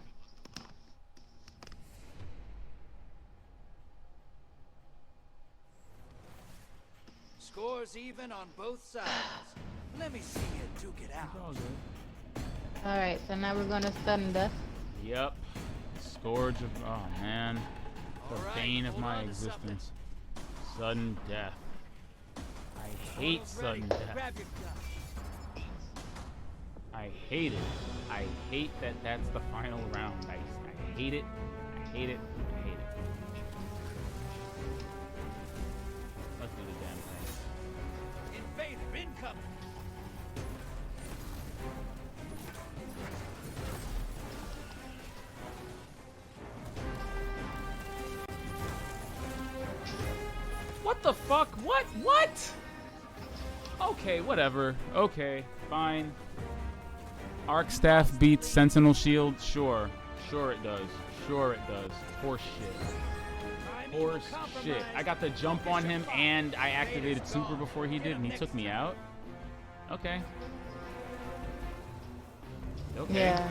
Scores even on both sides. Let me see you duke it out. It's all good. Alright, so now we're gonna sudden death. Yep. Scourge of, oh man. The All right, bane of hold my on to something. existence. Sudden death. I hate Almost sudden ready. death. Grab your gun. I hate it. I hate that that's the final round. I hate it. I hate it. I hate it. Let's do the damn thing. Invader incoming. What the fuck? What? What? Okay, whatever. Okay, fine. Arc staff beats Sentinel Shield? Sure. Sure it does. Sure it does. Horse shit. Primeval Horse compromised. shit. I got the jump on him and I activated super before he did and he took me out? Okay. Okay. Yeah.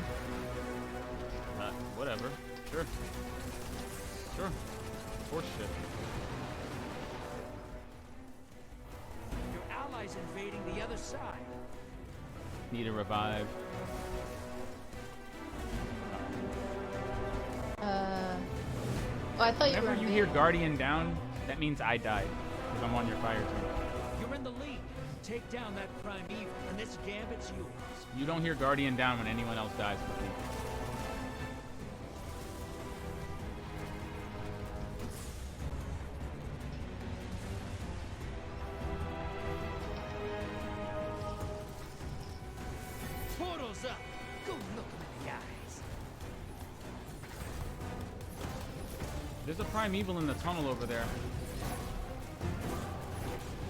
Whatever. Sure. Sure. Horse shit. Your allies invading the other side. Need a revive. Oh, I thought you were Whenever in you hear main. Guardian down, that means I died. Because I'm on your fire team. You're in the lead. Take down that primeval, and this gambit's yours. You don't hear Guardian down when anyone else dies but me. Portal's up. Go look him in the eyes. There's a primeval in the tunnel over there.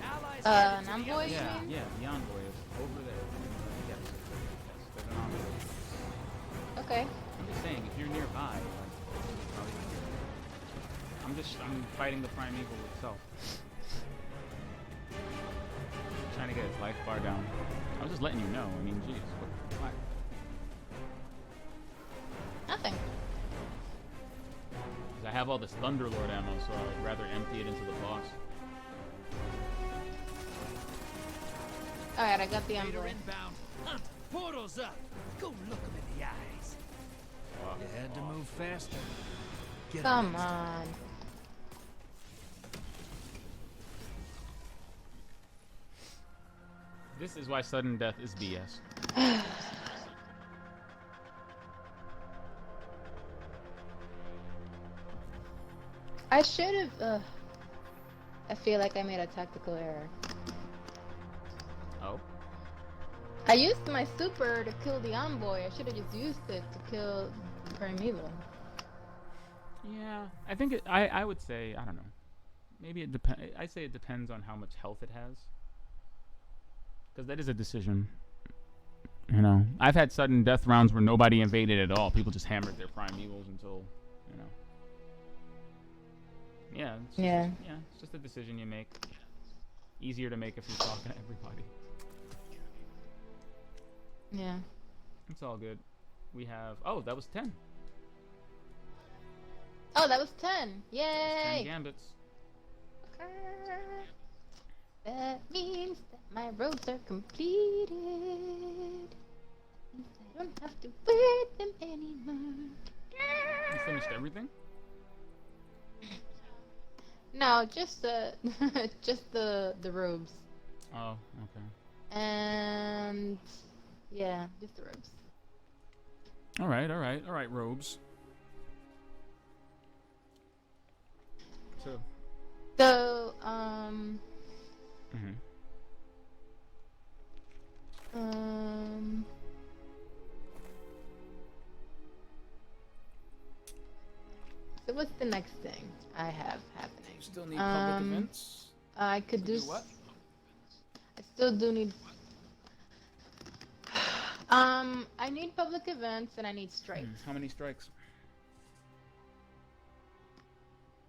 Allies An headed to the envoy? other you Yeah, mean? yeah, the envoy is over there. Yes, there's an envoy. Okay. I'm just saying, if you're nearby, like, I'm fighting the primeval itself. Trying to get his life bar down. I was just letting you know. I mean, jeez, why? Nothing. 'Cause I have all this Thunderlord ammo, so I'd rather empty it into the boss. Alright, I got the Raider envoy. inbound. Hunt. Portal's up. Go look him in the eyes. You had to move faster. Get Come next. on. This is why sudden death is BS. I should have. I feel like I made a tactical error. Oh? I used my super to kill the envoy. I should have just used it to kill Primeval. Yeah, I think I would say, I don't know. Maybe it depends. I say it depends on how much health it has. Because that is a decision. You know, I've had sudden death rounds where nobody invaded at all. People just hammered their primevals until, you know. Yeah. It's just, Yeah. Yeah, it's just a decision you make. Easier to make if you're talking to everybody. Yeah. It's all good. We have. Oh, that was 10. Oh, that was 10. That's Yay! 10 gambits. That means that my robes are completed. Means I don't have to wear them anymore. You finished everything? No, just the just the robes. Oh, okay. And yeah, just the robes. All right, robes. So. So, Mhm. So what's the next thing I have happening? Still need public events. I could To do. do what? I still do need. I need public events and I need strikes. How many strikes?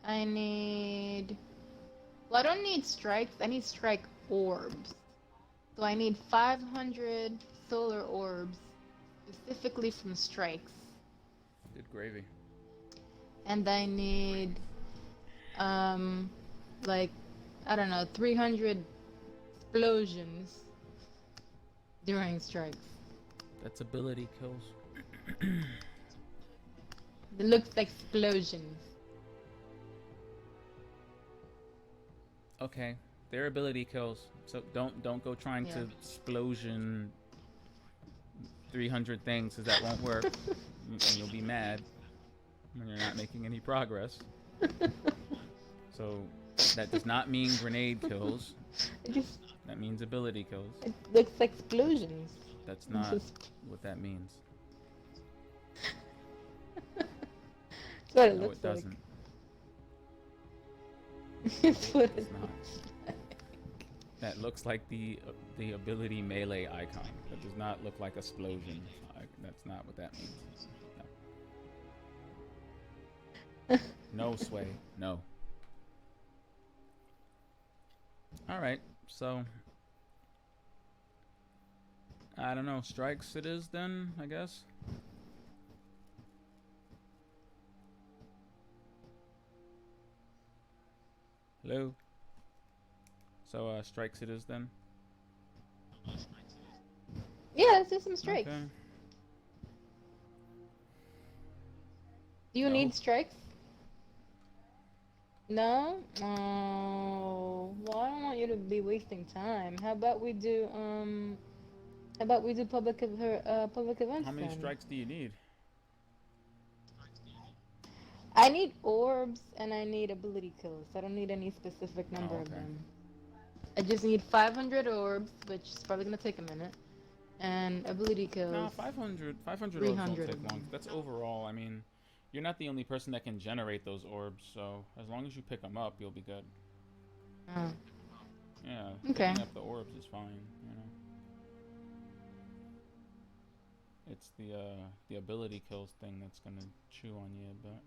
I need. Well, I don't need strikes. I need strike orbs. So I need 500 solar orbs, specifically from strikes. Good gravy. And I need, like, I don't know, 300 explosions during strikes. That's ability kills. It looks like explosions. Okay, their ability kills. So don't go trying to Yeah. explosion 300 things, because that won't work. And you'll be mad when you're not making any progress. So that does not mean grenade kills. That means ability kills. It looks like explosions. That's not Just- what that means. That's what it No, looks it doesn't. like. It's what it It's not. That looks like the ability melee icon. That does not look like explosion. That's not what that means. No. No, Sway. No. Alright, so I don't know, strikes it is then, I guess. Hello? So strikes it is then? Yeah, let's do some strikes. Okay. Do you No. need strikes? No? Oh, well, I don't want you to be wasting time. How about we do public events How many then? strikes do you need? I need orbs and I need ability kills. I don't need any specific number Oh, of okay. them. I just need 500 orbs, which is probably gonna take a minute, and ability Nah, kills. 500 orbs won't 300 take of long. them. That's overall. I mean, you're not the only person that can generate those orbs, so as long as you pick them up, you'll be good. Oh, Yeah, okay. picking up the orbs is fine. It's the ability kills thing that's gonna chew on you a bit.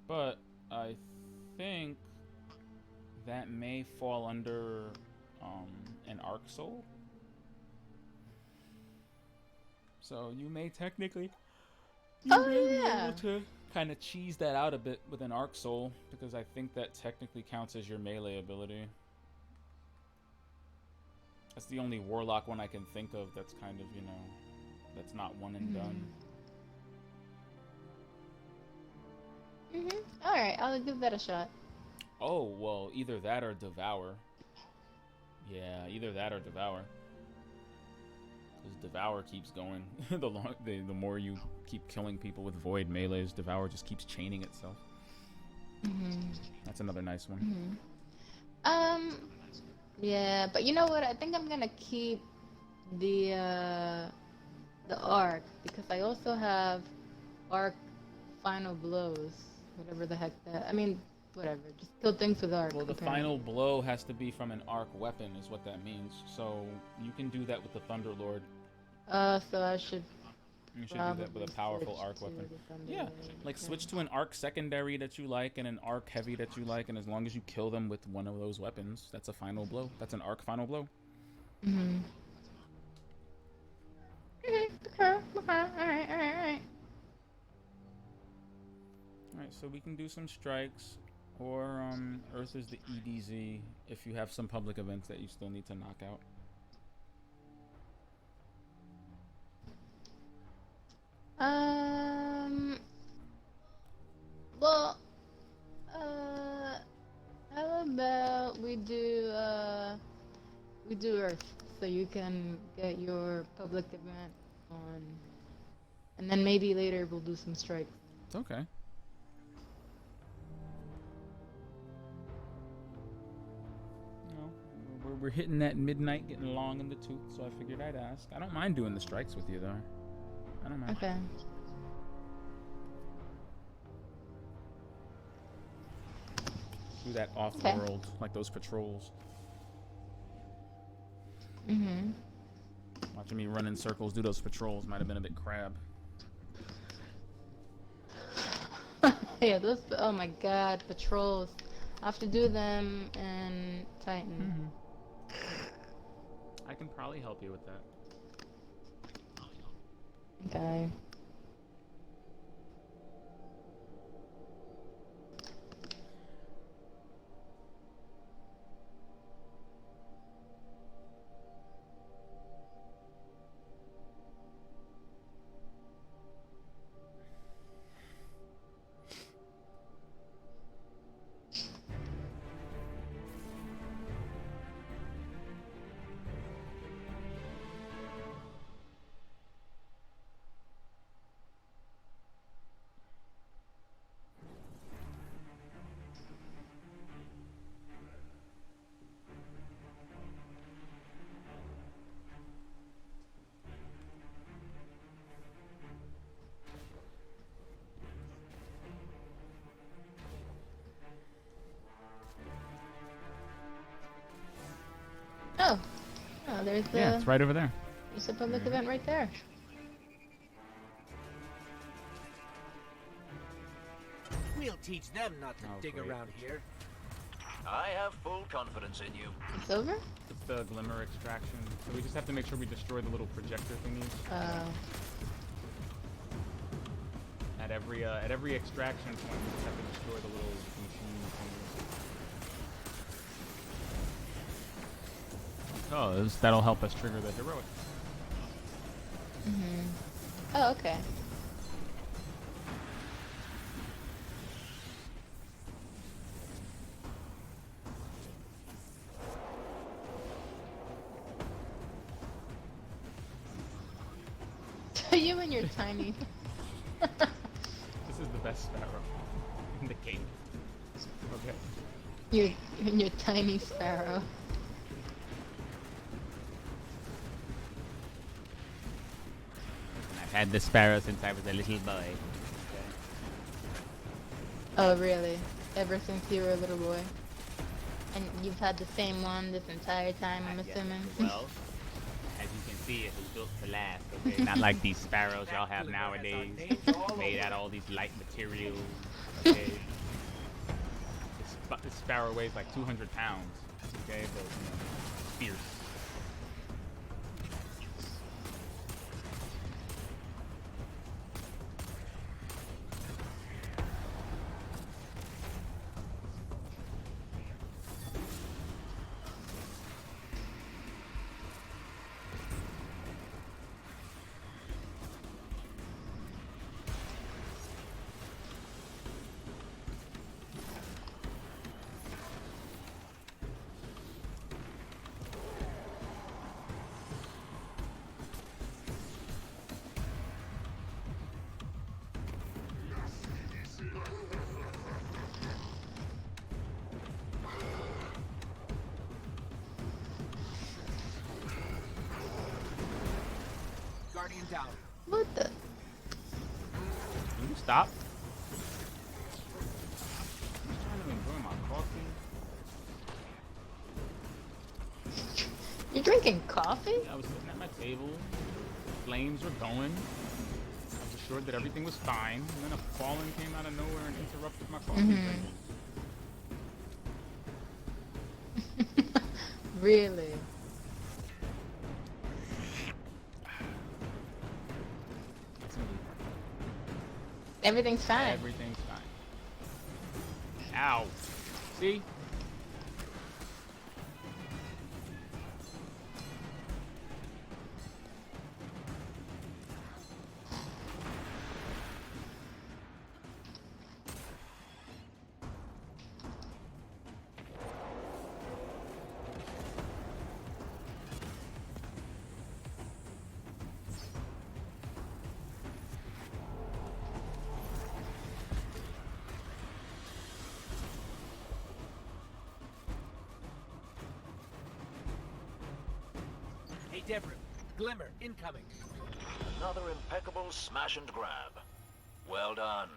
But I think that may fall under an arc soul. So you may technically Oh be yeah. able to kind of cheese that out a bit with an arc soul, because I think that technically counts as your melee ability. That's the only warlock one I can think of that's kind of, that's not one and done. All right, I'll give that a shot. Oh, well, either that or devour. Yeah, either that or devour. Because devour keeps going. The more you keep killing people with void melees, devour just keeps chaining itself. That's another nice one. Yeah, but you know what? I think I'm gonna keep the arc because I also have arc final blows, whatever the heck that. I mean, whatever. Just kill things with arc. Well, the apparently. final blow has to be from an arc weapon, is what that means. So you can do that with the Thunderlord. So I should. You should do that with a powerful switch arc to weapon. the Thunder Yeah, Lord. like Okay. switch to an arc secondary that you like and an arc heavy that you like, and as long as you kill them with one of those weapons, that's a final blow. That's an arc final blow. Okay. Alright. Alright, so we can do some strikes, or Earth is the EDZ if you have some public events that you still need to knock out. Well, how about we do Earth, so you can get your public event on, and then maybe later we'll do some strikes. It's okay. We're hitting that midnight, getting long in the tooth, so I figured I'd ask. I don't mind doing the strikes with you, though. I don't mind. Okay. Do that off-world, like those patrols. Watching me run in circles, do those patrols might have been a bit crab. Yeah, those. Oh my God, patrols. I have to do them in Titan. I can probably help you with that. Okay. Oh, there's the. Yeah, it's right over there. There's a public event right there. We'll teach them not to dig great. around here. I have full confidence in you. It's over. It's the glimmer extraction, so we just have to make sure we destroy the little projector thingies. At every extraction point, we just have to destroy the little machine thingies. Because that'll help us trigger the heroic. Oh, okay. You and your tiny. This is the best sparrow in the game. Okay. You and your tiny sparrow. I've had the sparrow since I was a little boy. Oh, really? Ever since you were a little boy? And you've had the same one this entire time, I'm assuming? Well, as you can see, it was built to last, okay? Not like these sparrows y'all have nowadays, made out of all these light materials, okay? This sparrow weighs like 200 pounds, okay? But, you know, fierce. Guardian down. What the? Can you stop? I'm trying to enjoy my coffee. You're drinking coffee? I was sitting at my table, flames were going. I was assured that everything was fine, and then a fallen came out of nowhere and interrupted my coffee drinking. Really? It's gonna be Everything's fine. Everything's fine. Ow. See? Hey, Deborah. Glimmer, incoming. Another impeccable smash and grab. Well done.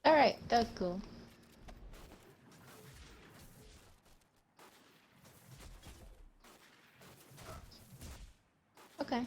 Alright, that was cool. Okay.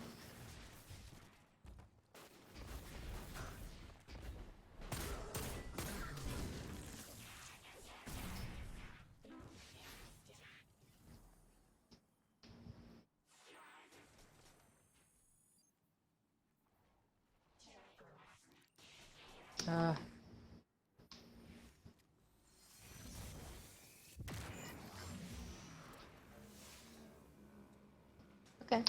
Okay.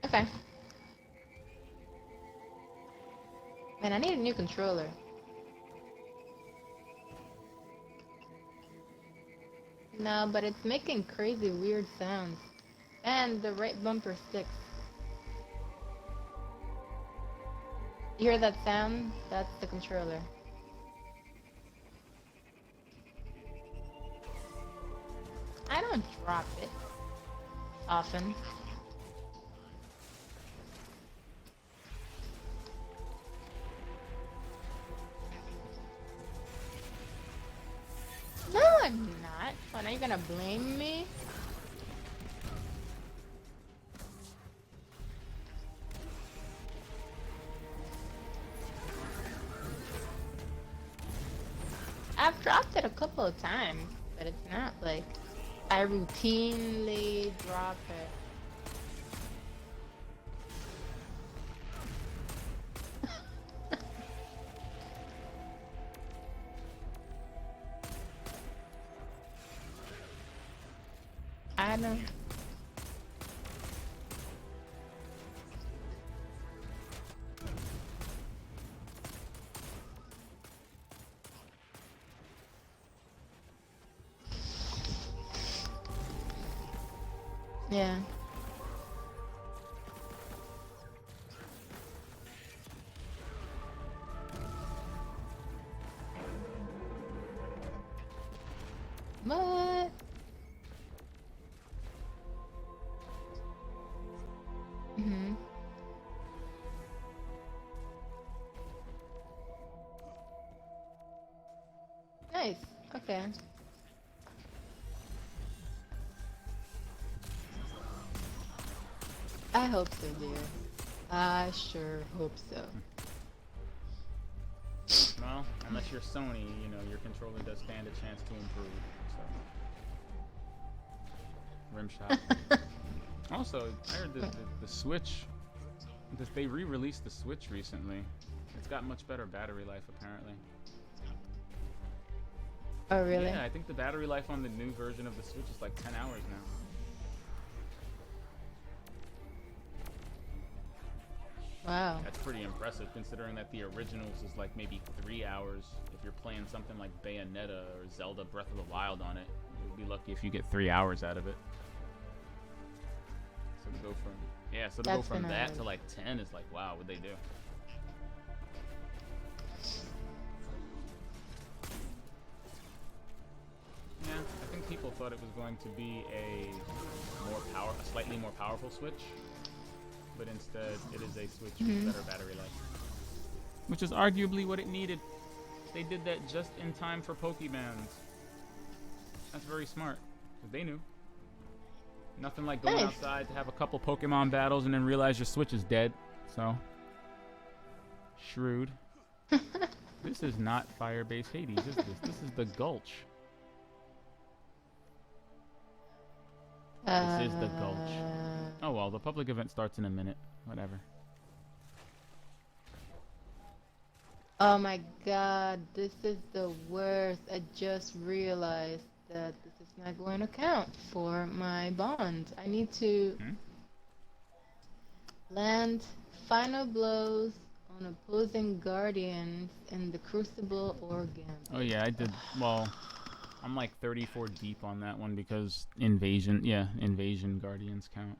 Okay. Man, I need a new controller. No, but it's making crazy weird sounds. And the right bumper sticks. You hear that sound? That's the controller. I don't drop it often. No, I'm not. What, are you gonna blame me? I've dropped it a couple of times, but it's not like I routinely drop it. I know. Yeah. What? Mhm. Nice. Okay. I hope so, dear. I sure hope so. Well, unless you're Sony, you know, your controller does stand a chance to improve. So. Rim shot. Also, I heard the Switch, they re-released the Switch recently. It's got much better battery life, apparently. Oh, really? Yeah, I think the battery life on the new version of the Switch is like 10 hours now. Wow. That's pretty impressive, considering that the originals is like maybe 3 hours. If you're playing something like Bayonetta or Zelda Breath of the Wild on it, you'll be lucky if you get 3 hours out of it. So to go from that to like 10 is like, wow, what'd they do? Yeah, I think people thought it was going to be a slightly more powerful Switch, but instead it is a Switch with better battery life, which is arguably what it needed. They did that just in time for Pokebans. That's very smart, because they knew. Nothing like going outside to have a couple Pokemon battles and then realize your Switch is dead. So, shrewd. This is not Firebase Hades, is this? This is the Gulch. This is the Gulch. Oh well, the public event starts in a minute. Whatever. Oh my god, this is the worst. I just realized that this is not going to count for my bond. I need to land final blows on opposing guardians in the Crucible or Gambit. Oh yeah, I did. Well, I'm like 34 deep on that one because invasion guardians count.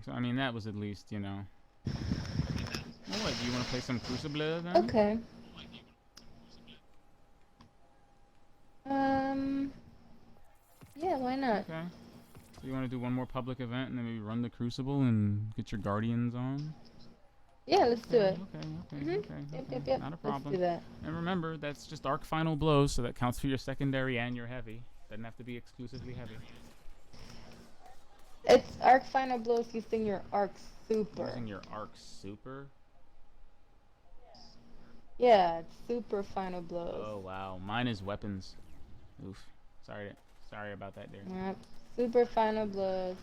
So I mean, that was at least, you know. Oh, wait, do you want to play some Crucible then? Okay. Yeah, why not? Okay. So you want to do one more public event and then maybe run the Crucible and get your guardians on? Yeah, let's do it. Okay. Yep. Not a problem. Let's do that. And remember, that's just arc final blows, so that counts for your secondary and your heavy. Doesn't have to be exclusively heavy. It's arc final blows using your arc super. Using your arc super? Yeah, it's super final blows. Oh wow, mine is weapons. Oof. Sorry about that, dear. Yep, super final blows.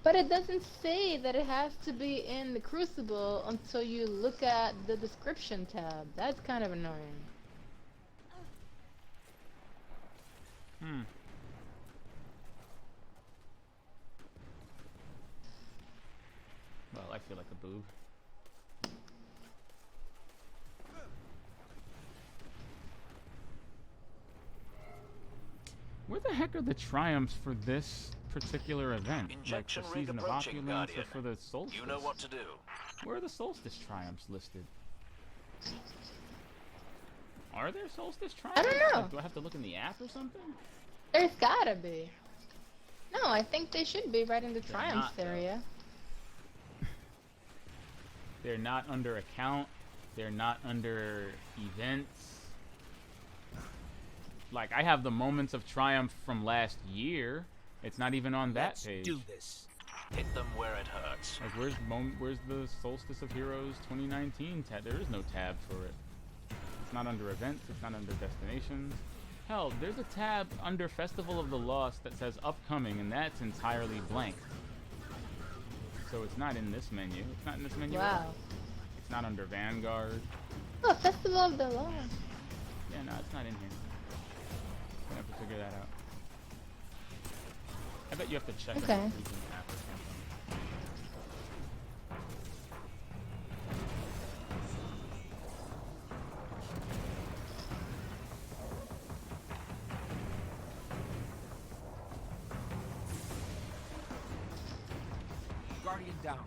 But it doesn't say that it has to be in the Crucible until you look at the description tab. That's kind of annoying. Well, I feel like a boob. Where the heck are the triumphs for this particular event? Injection like the rig Season of approaching, Opulence Guardian. or for the Solstice? You know what to do. Where are the Solstice triumphs listed? Are there Solstice triumphs? I don't know. Like, do I have to look in the app or something? There's gotta be. No, I think they should be right in the Triumphs not, though. area. They're not under account. They're not under events. Like, I have the Moments of Triumph from last year. It's not even on that Let's page. do this. Hit them where it hurts. Like, where's the Solstice of Heroes 2019 tab? There is no tab for it. It's not under events. It's not under destinations. Hell, there's a tab under Festival of the Lost that says upcoming, and that's entirely blank. So it's not in this menu. It's not in this menu. Wow. It's not under Vanguard. Oh, Festival of the Lost. Yeah, No, it's not in here. I have to figure that out. I bet you have to check Okay. the region app or something. Guardian down.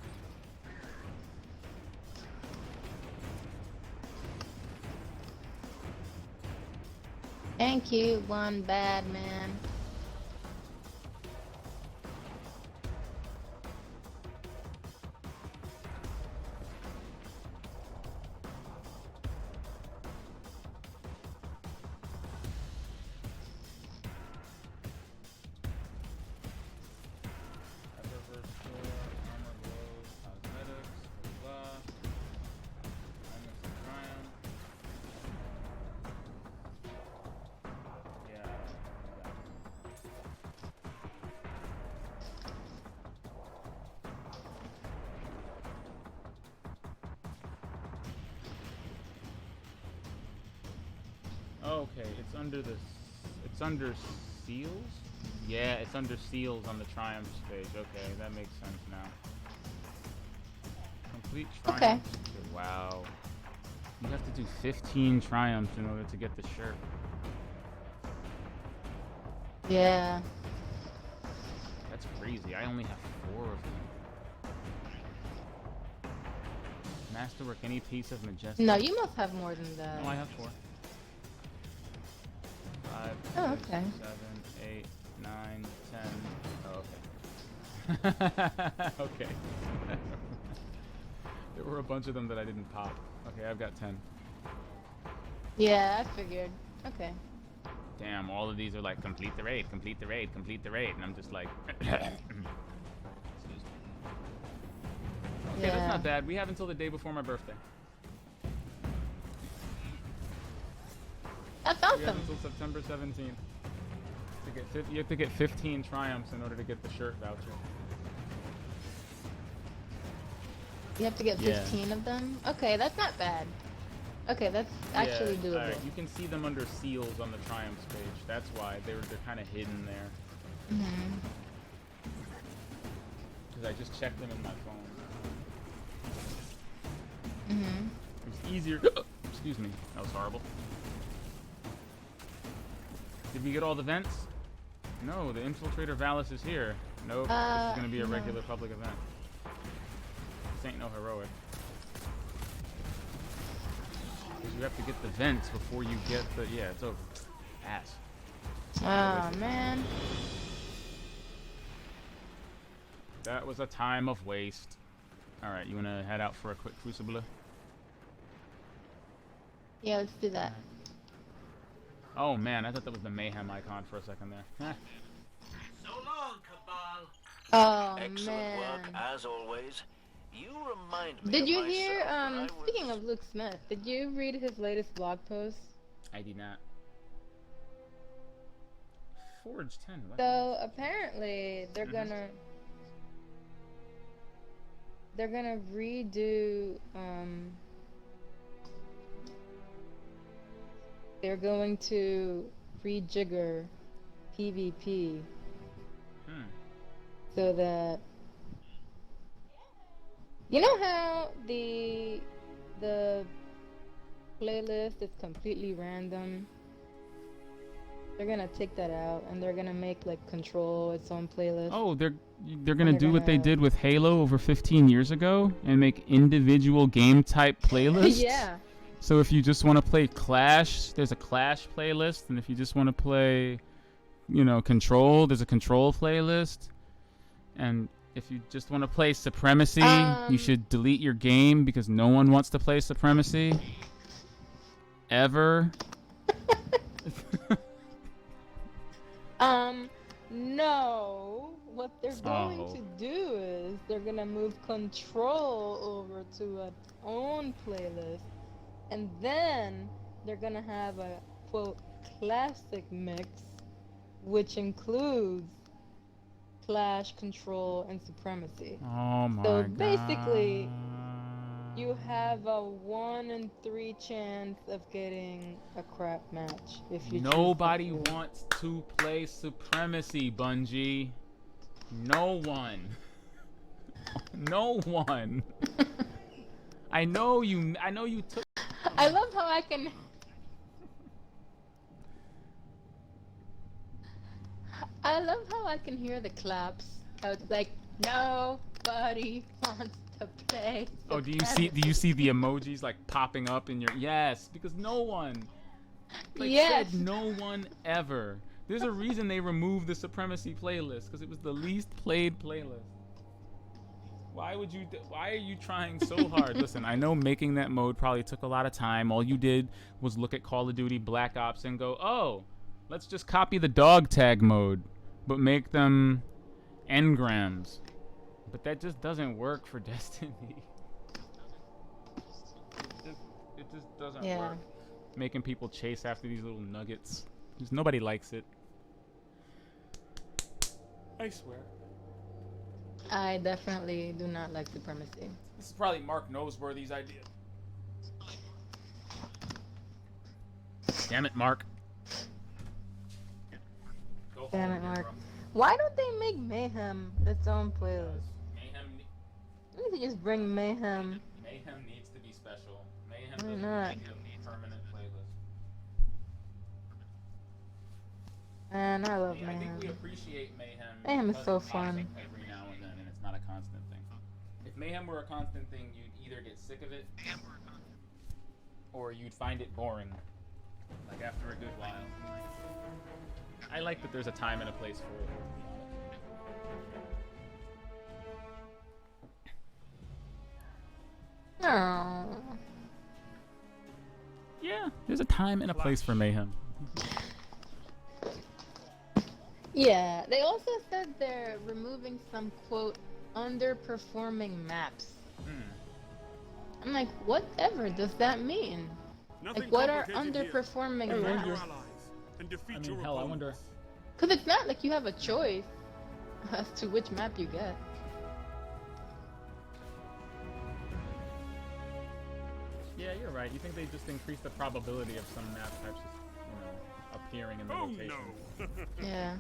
Thank you, one bad man. Okay, it's under seals? Yeah, it's under seals on the triumphs page. Okay, that makes sense now. Complete triumphs. Okay. Wow. You have to do 15 triumphs in order to get the shirt. Yeah. That's crazy. I only have 4 of them. Masterwork, any piece of majestic. No, you must have more than that. No, I have 4. 5, Oh, 6, okay. 7, 8, 9, 10. Oh, okay. Okay. There were a bunch of them that I didn't pop. Okay, I've got 10. Yeah, I figured. Okay. Damn, all of these are like, complete the raid, complete the raid, complete the raid. And I'm just like, excuse me. Okay, Yeah. that's not bad. We have until the day before my birthday. That's We have awesome. until September 17th. To get you have to get 15 triumphs in order to get the shirt voucher. You have to get Yeah. 15 of them? Okay, that's not bad. Okay, that's actually Yeah, doable. alright, you can see them under seals on the triumphs page. That's why they're kind of hidden there. Mm-hmm. Because I just checked them in my phone. Mm-hmm. It's easier. Excuse me, that was horrible. Did we get all the vents? No, the Infiltrator Valis is here. Nope, this is gonna be a no. regular public event. This ain't no heroic. Because you have to get the vents before you get the... Yeah, it's over. Ass. Oh, man. That was a time of waste. Alright, you wanna head out for a quick crucible? Yeah, let's do that. Oh man, I thought that was the mayhem icon for a second there. So long, Cabal. Oh, Excellent man. work, as always. You remind me Did of you hear, myself when I speaking was- of Luke Smith, did you read his latest blog post? I did not. Forge 10. What? So, apparently, they're Mhm. gonna redo, they're going to rejigger PvP Hmm. so that, you know how the playlist is completely random? They're gonna take that out and they're gonna make like Control its own playlist. Oh, they're gonna They're do what they gonna- did with Halo over 15 years ago and make individual game type playlists. Yeah. So if you just want to play Clash, there's a Clash playlist, and if you just want to play, Control, there's a Control playlist. And if you just want to play Supremacy, you should delete your game because no one wants to play Supremacy. Ever. No. What they're going Oh. to do is they're gonna move Control over to its own playlist, and then they're gonna have a quote classic mix, which includes Clash, Control, and Supremacy. Oh my So god. basically, You have a 1 in 3 chance of getting a crap match if you choose Nobody the wants to play Supremacy, Bungie. No one. No one. I know you took. I love how I can. I love how I can hear the claps. How it's like nobody wants to play. Oh, do you see the emojis like popping up in your? Yes, because no one. Like Yes. said, no one ever. There's a reason they removed the Supremacy playlist because it was the least played playlist. Why are you trying so hard? Listen, I know making that mode probably took a lot of time. All you did was look at Call of Duty Black Ops and go, oh, let's just copy the dog tag mode, but make them engrams. But that just doesn't work for Destiny. It just doesn't work. Making people chase after these little nuggets. Just nobody likes it. I swear. I definitely do not like Supremacy. This is probably Mark Noseworthy's idea. Damn it, Mark. Go Damn home, it, Mark. bro. Why don't they make Mayhem its own playlist? Mayhem, We need to just bring Mayhem. Mayhem needs to be special. Mayhem Why doesn't not? need a permanent playlist. Man, I love I think Mayhem. we appreciate Mayhem. Mayhem is because so it pops fun. up every now and then, and it's not a constant thing. If Mayhem were a constant thing, you'd either get sick of it, or you'd find it boring. Like after a good while. I like that there's a time and a place for it. Oh. Yeah, there's a time and a place for Mayhem. Yeah, they also said they're removing some, quote, underperforming maps. I'm like, whatever does that mean? Nothing Like, what are complicated here. underperforming Defend maps? your allies and defeat I mean, your hell, I opponents. wonder. Because it's not like you have a choice as to which map you get. Yeah, you're right. You think they just increase the probability of some map types, appearing in the Oh rotation, no! Yeah.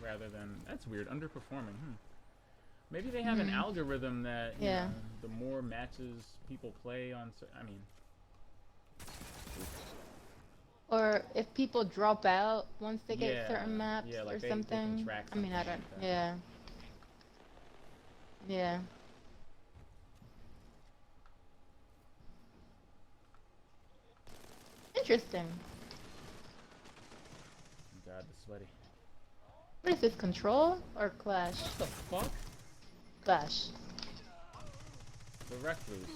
rather than that's weird. Underperforming. Maybe they have an algorithm that you Yeah. know, the more matches people play on. I mean, Or if people drop out once they get Yeah, certain maps yeah, like or they can something. track I mean, I something don't. like that. Yeah. Yeah. Interesting. God, the sweaty. What is this, Control or Clash? What the fuck? Clash. The Recluse.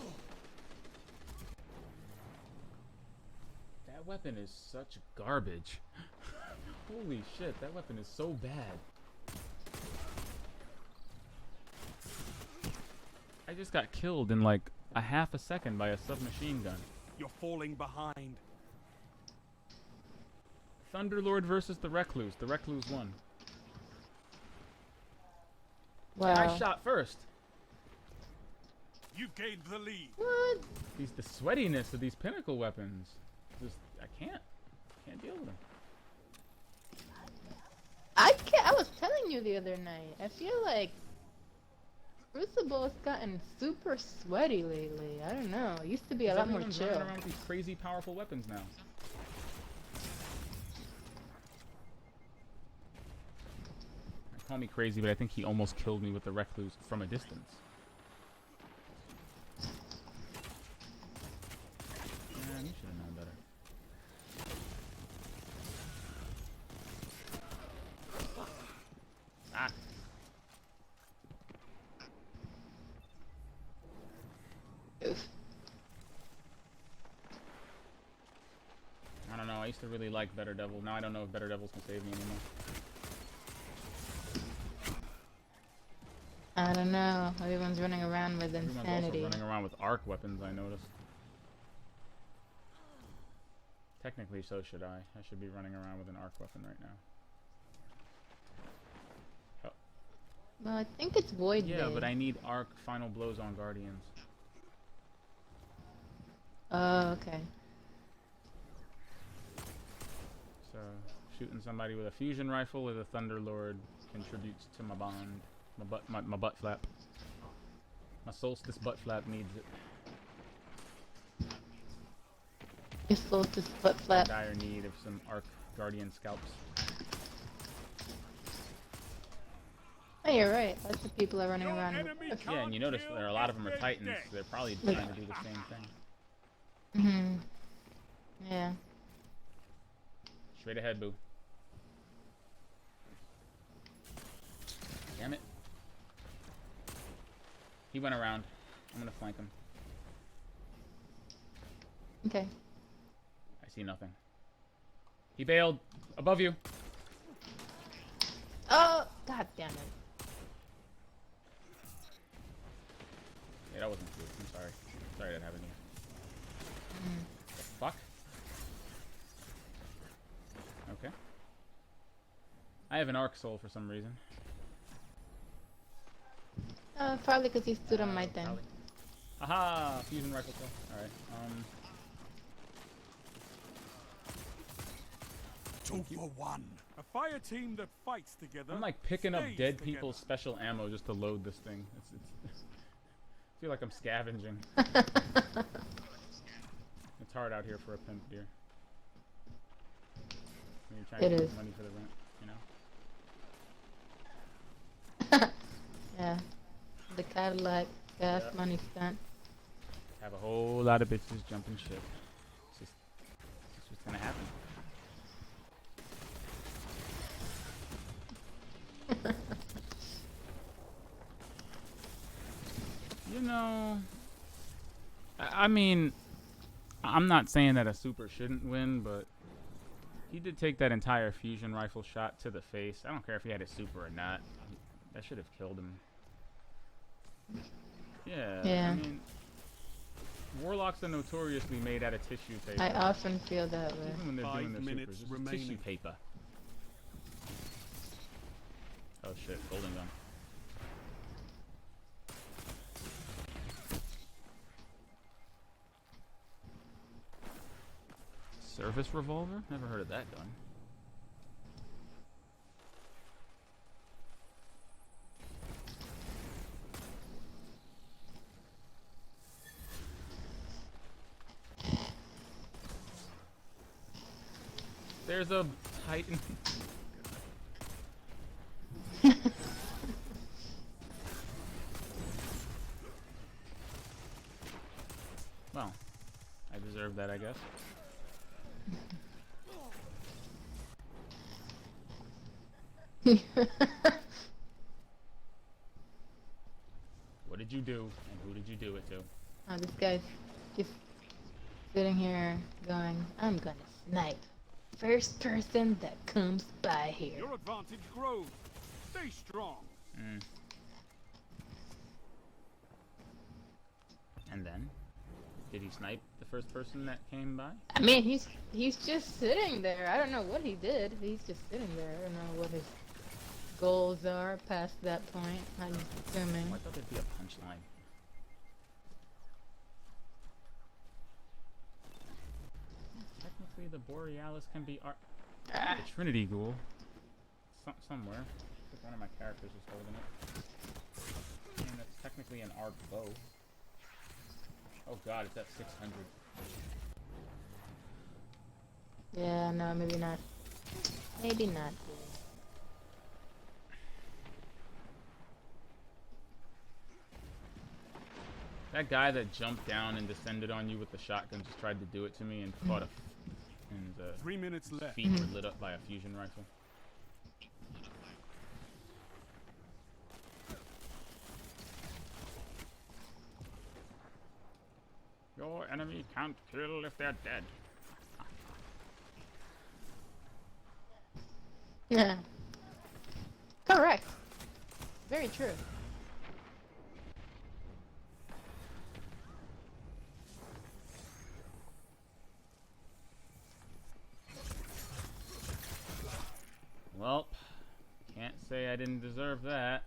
That weapon is such garbage. Holy shit, that weapon is so bad. I just got killed in like a half a second by a submachine gun. You're falling behind. Thunderlord versus the Recluse. The Recluse won. Wow. And I shot first. You've gained the lead. What? The sweatiness of these pinnacle weapons. Just I can't deal with them. I can't. I was telling you the other night. I feel like Crucible has gotten super sweaty lately. I don't know. It used to be a lot more Everyone's chill. running around with these crazy powerful weapons now. Call me crazy, but I think he almost killed me with the Recluse from a distance. Man, you should have known better. Ah. Oof. I don't know. I used to really like Better Devil. Now I don't know if Better Devils can save me anymore. I don't know. Everyone's running around with Everyone's insanity. also running around with arc weapons, I noticed. Technically, so should I. I should be running around with an arc weapon right now. Well, I think it's Void Yeah, Blade. but I need arc final blows on Guardians. Oh, okay. So shooting somebody with a fusion rifle with a Thunderlord contributes to my bond. My butt flap. My solstice butt flap needs it. Your solstice butt flap. Dire need of some Arc Guardian scalps. Oh, you're right. Lots of people are running around. Yeah, and you notice there are a lot of them are Titans. So they're probably trying to do the same thing. Mhm. Yeah. Straight ahead, boo. Damn it. He went around. I'm gonna flank him. Okay. I see nothing. He bailed. Above you. Oh, god damn it. Yeah, that wasn't good. I'm sorry. Sorry that happened to you. The fuck? Okay. I have an Arc Soul for some reason. Probably because he stood on my thing. Probably. Aha! Fusion rifle kill. Alright. 2 for 1. A fire team that fights together. I'm like picking up stays dead together. people's special ammo just to load this thing. It's I feel like I'm scavenging. It's hard out here for a pimp, dear. When you're trying It to is. get money for the rent, you know? Yeah. The Cadillac gas Yep. money stunt. Have a whole lot of bitches jumping ship. It's just what's gonna happen. You know, I mean, I'm not saying that a super shouldn't win, but he did take that entire fusion rifle shot to the face. I don't care if he had a super or not. That should have killed him. Yeah, Yeah. I mean, warlocks are notoriously made out of tissue paper. I often feel that way. Even when they're 5 doing their minutes supers, it's tissue remaining. paper. Oh shit, golden gun. Service revolver? Never heard of that gun. There's a Titan. Well, I deserve that, I guess. What did you do, and who did you do it to? Oh, this guy's just sitting here going, I'm gonna snipe first person that comes by here. Your advantage grows. Stay strong. And then? Did he snipe the first person that came by? I mean, he's just sitting there. I don't know what he did. He's just sitting there. I don't know what his goals are past that point. I'm assuming. I thought there'd be a punchline. Technically, the Borealis can be Ah, the Trinity Ghoul. Somewhere. I think one of my characters is holding it. And that's technically an arc bow. Oh god, it's at 600. yeah, no, maybe not. Maybe not. That guy that jumped down and descended on you with the shotgun just tried to do it to me and caught a and 3 minutes left. feet were lit up by a fusion rifle. Your enemy can't kill if they're dead. Yeah. Correct. Very true. Well, can't say I didn't deserve that.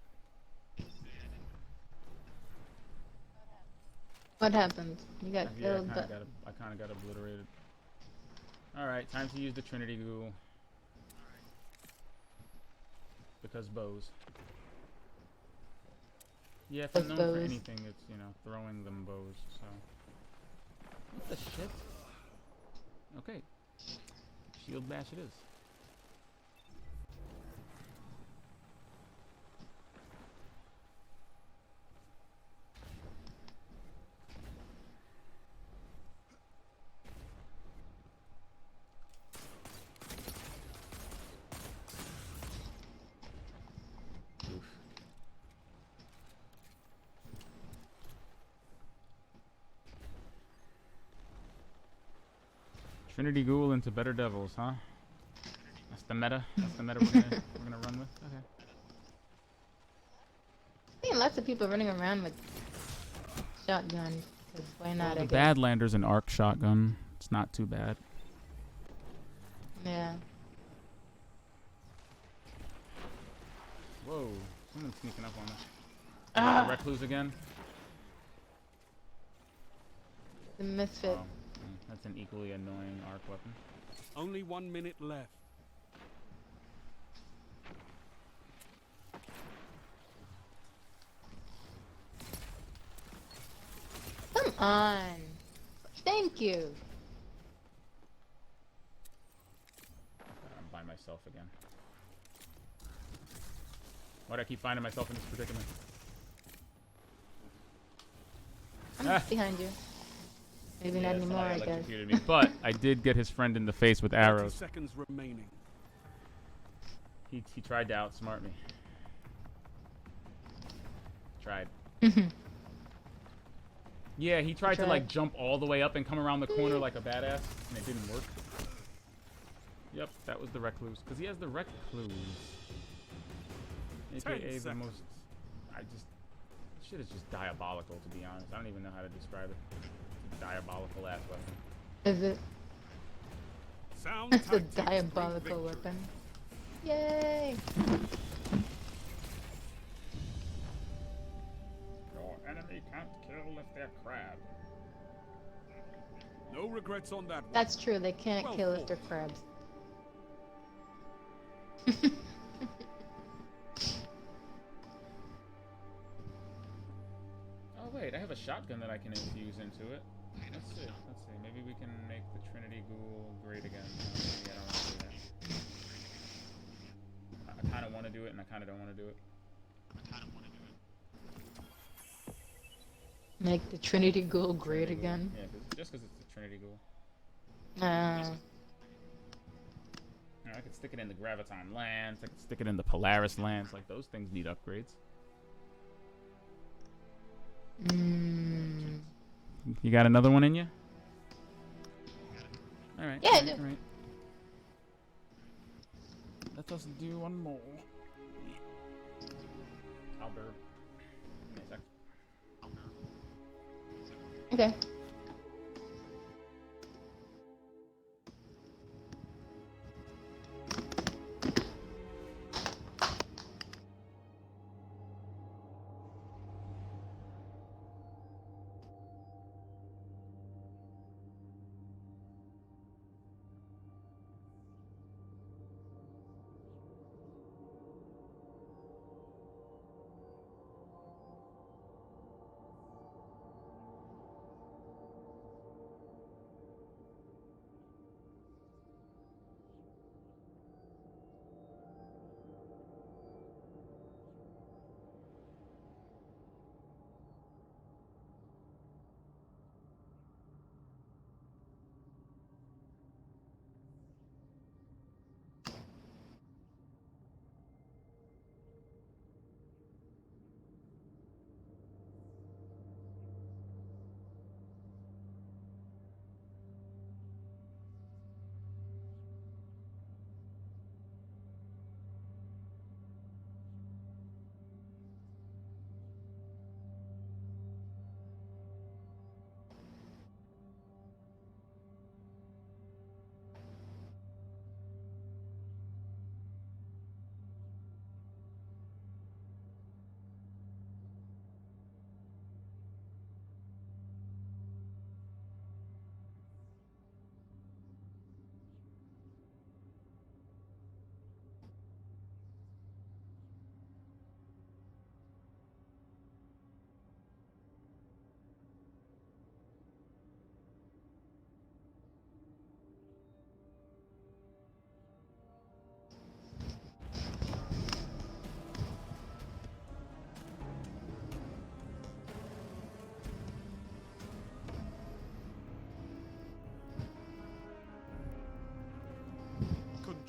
What What happened? You got Yeah, killed, but I kind of got obliterated. All right, time to use the Trinity Ghoul. Because bows. Yeah, if I'm known for bows. anything, it's, you know, throwing them bows, so. What the shit? Okay. Shield bash it is. Oof. Trinity Ghoul into Better Devils, huh? That's the meta. That's the meta we're gonna run with. Okay. I think lots of people running around with shotguns. 'Cause why not? The I guess. Badlander's an arc shotgun. It's not too bad. Yeah. Whoa, someone's sneaking up on us. Ah! Recluse again? The misfit. Oh, that's an equally annoying arc weapon. Only 1 minute left. Come on. Thank you. I'm by myself again. Why do I keep finding myself in this predicament? I'm behind you. Maybe not anymore, I guess. Electrocuted me, but I did get his friend in the face with 30 arrows. seconds remaining. He tried to outsmart me. Tried. Yeah, he tried to like jump all the way up and come around the corner like a badass, and it didn't work. Yep, that was the Recluse, because he has the Recluse. AKA the most... Shit is just diabolical, to be honest. I don't even know how to describe it. It's a diabolical ass weapon. Is it? Sound It's a tactics diabolical bring weapon. Yay! Your enemy can't kill if they're crab. No regrets on that one. That's true, they can't Well kill if fought. they're crabs. Oh wait, I have a shotgun that I can infuse into it. Let's see. Maybe we can make the Trinity Ghoul great again. Maybe I don't want to do that. I kind of want to do it, and I kind of don't want to do it. Make the Trinity Ghoul great Trinity Ghoul. again. Yeah, just because it's the Trinity Ghoul. I could stick it in the Graviton Lands. I could stick it in the Polaris Lands. Like, those things need upgrades. You got another one in you? Alright. Yeah, I do. Alright. Let us do one more. Albert. Give me a sec. Okay.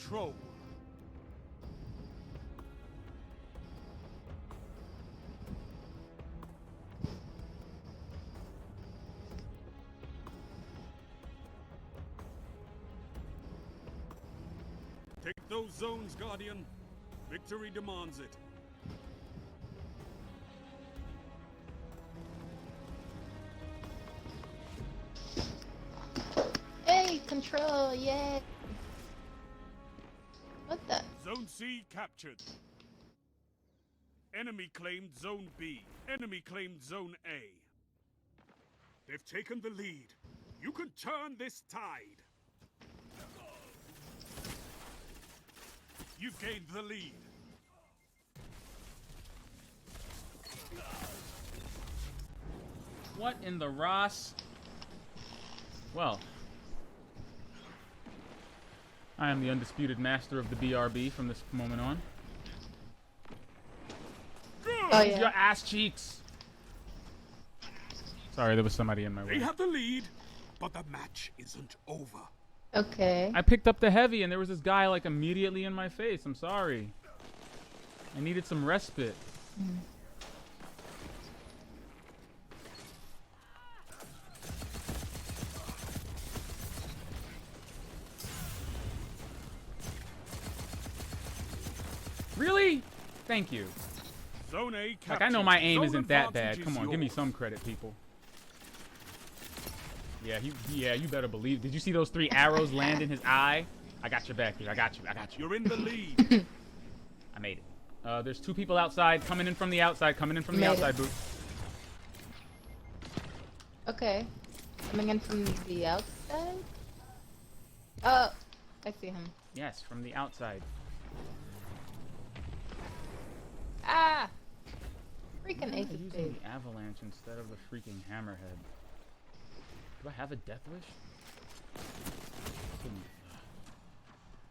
control. Take those zones, Guardian. Victory demands it. Hey, control, yay! What the? Zone C captured. Enemy claimed Zone B. Enemy claimed Zone A. They've taken the lead. You can turn this tide. You've gained the lead. What in the Ross? Well, I am the undisputed master of the BRB from this moment on. Oh Your yeah. ass cheeks. Sorry, there was somebody in my They way. have the lead, but the match isn't over. Okay. I picked up the heavy and there was this guy like immediately in my face. I'm sorry. I needed some respite. Really? Thank you. Zone A captured. Like, I know my aim Zone isn't that advantage bad. Come is on, give me yours. some credit, people. Yeah, you better believe. Did you see those 3 arrows land in his eye? I got your back, dude. I got you. You're in the lead. I made it. There's 2 people outside, coming in from the outside, Made it. Boot. Okay. Coming in from the outside? Oh, I see him. Yes, from the outside. Ah! Freaking Why ace am I of using spades. the avalanche instead of the freaking hammerhead? Do I have a death wish?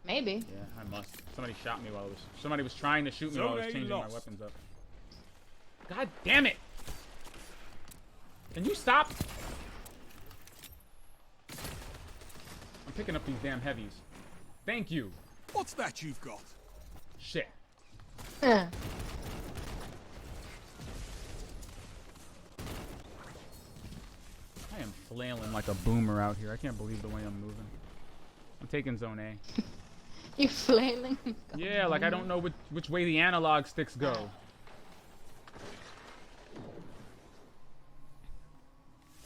Maybe. Yeah, I must. Somebody shot me while I was. Somebody was trying to shoot me while I was Zone A changing my lost. weapons up. God damn it! Can you stop? I'm picking up these damn heavies. Thank you. What's that you've got? Shit. Huh. I am flailing like a boomer out here. I can't believe the way I'm moving. I'm taking zone A. You flailing? Yeah, like I don't know which way the analog sticks go.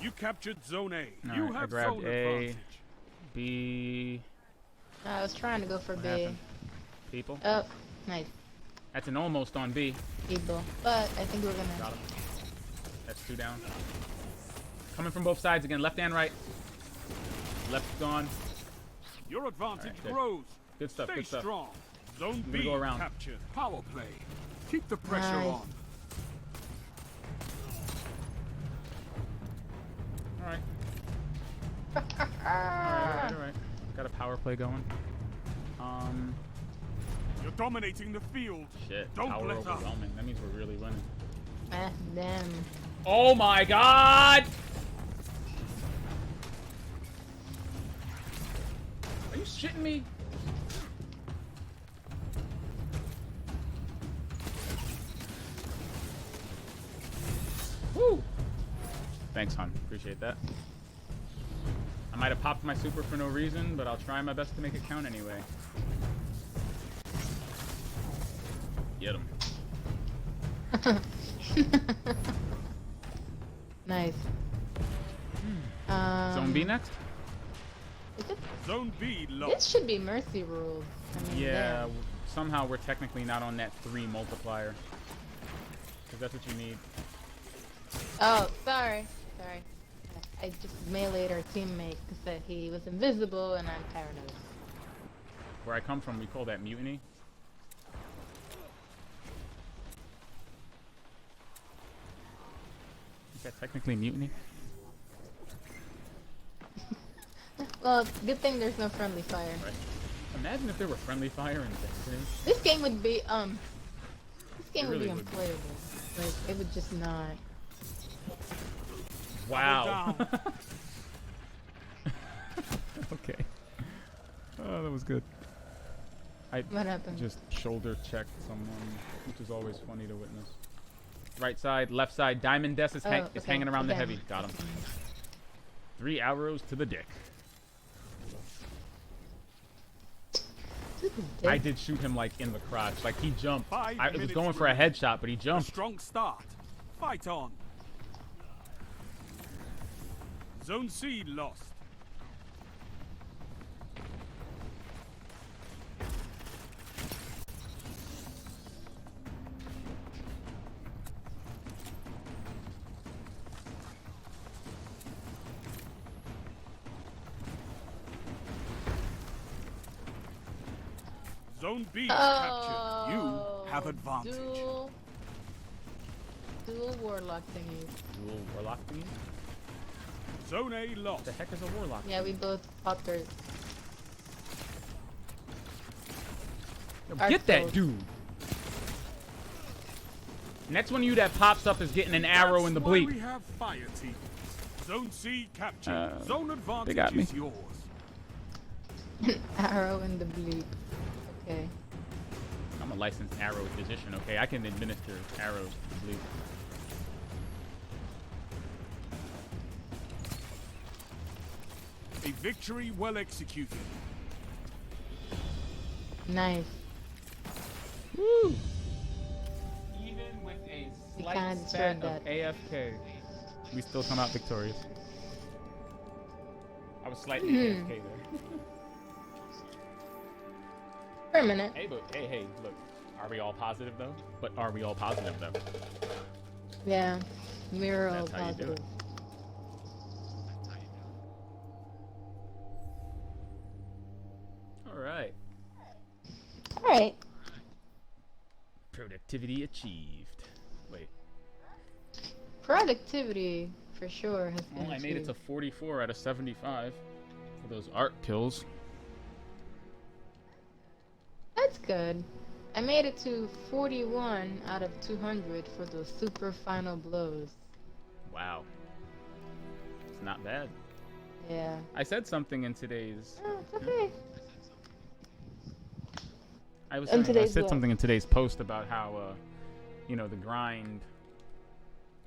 You captured Zone A. All You right, I have grabbed zone A. advantage. B. I was trying to go for What B. happened? People. Oh, nice. That's an almost on B. People. But I think we're Got gonna. him. That's 2 down. Coming from both sides again, left and right. Left gone. Your advantage Alright, good. grows. Good stuff, Stay good stuff. strong. Zone gonna B go around. captured. Power play. Keep the pressure Nice. on. Alright. Alright. Got a power play going. You're dominating the field. Shit. Don't Power let up. overwhelming. That means we're really winning. Ah, damn. Oh my god! Are you shitting me? Woo! Thanks, hon. Appreciate that. I might have popped my super for no reason, but I'll try my best to make it count anyway. Get him. Nice. Zone B next? Is it, Zone B this lost. should be mercy rules. I mean, Yeah, damn. somehow we're technically not on that 3 multiplier. Because that's what you need. Oh, sorry. Sorry. I just meleeed our teammate because he was invisible and I'm paranoid. Where I come from, we call that mutiny. Is that technically mutiny? Well, good thing there's no friendly fire. Right. Imagine if there were friendly fire in Destiny. This game would be really would. unplayable. Like it would just not. Wow. down. Okay. Oh, that was good. I What happened? just shoulder checked someone, which is always funny to witness. Right side, left side. Diamond Death is, is okay, hanging around the again. heavy. Got him. 3 arrows to the dick. I did shoot him like in the crotch. Like he jumped. I was going for a headshot, but he A jumped. strong start. Fight on. Zone C lost. Zone B captured. You have advantage. Dual warlock thingies. Dual warlock thingy? Zone A lost. The heck is a warlock? Yeah, we both popped her. Yo, get that dude. Next one of you that pops up is getting an arrow in the That's why bleep. we have fire teams. Zone C captured. Zone advantage got me. is yours. Arrow in the bleep. Okay. I'm a licensed arrow physician, okay? I can administer arrows to the bleep. A victory well executed. Nice. Woo! Even with a We slight kinda spat destroyed of that. AFK, we still come out victorious. I was slightly AFK there. For a minute. Hey, but hey, look. Are we all positive though? But are we all positive though? Yeah. We're all That's how you do positive. it. All right. Alright. Productivity achieved. Wait. Productivity, for sure, has been Well, I made it to achieved. 44 out of 75 for those art kills. That's good. I made it to 41 out of 200 for those super final blows. Wow. It's not bad. Yeah. I said something in today's. Oh, it's okay. I was In saying, I today's said what? something in today's post about how, you know, the grind,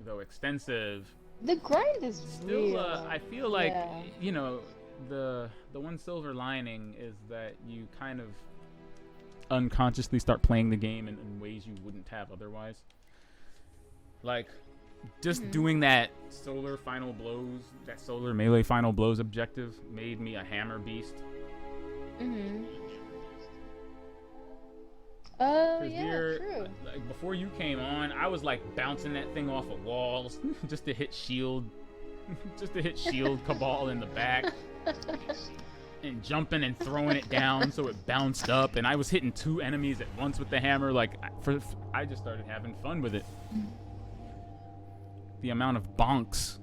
though extensive, The grind is still, real. I feel like, Yeah. you know, the one silver lining is that you kind of unconsciously start playing the game in ways you wouldn't have otherwise. Like, just doing that solar final blows, that solar melee final blows objective made me a hammer beast. Mm-hmm. Oh, 'Cause yeah, true. like, before you came on, I was like bouncing that thing off of walls just to hit shield, just to hit shield cabal in the back, and jumping and throwing it down so it bounced up. And I was hitting 2 enemies at once with the hammer. Like, I just started having fun with it. The amount of bonks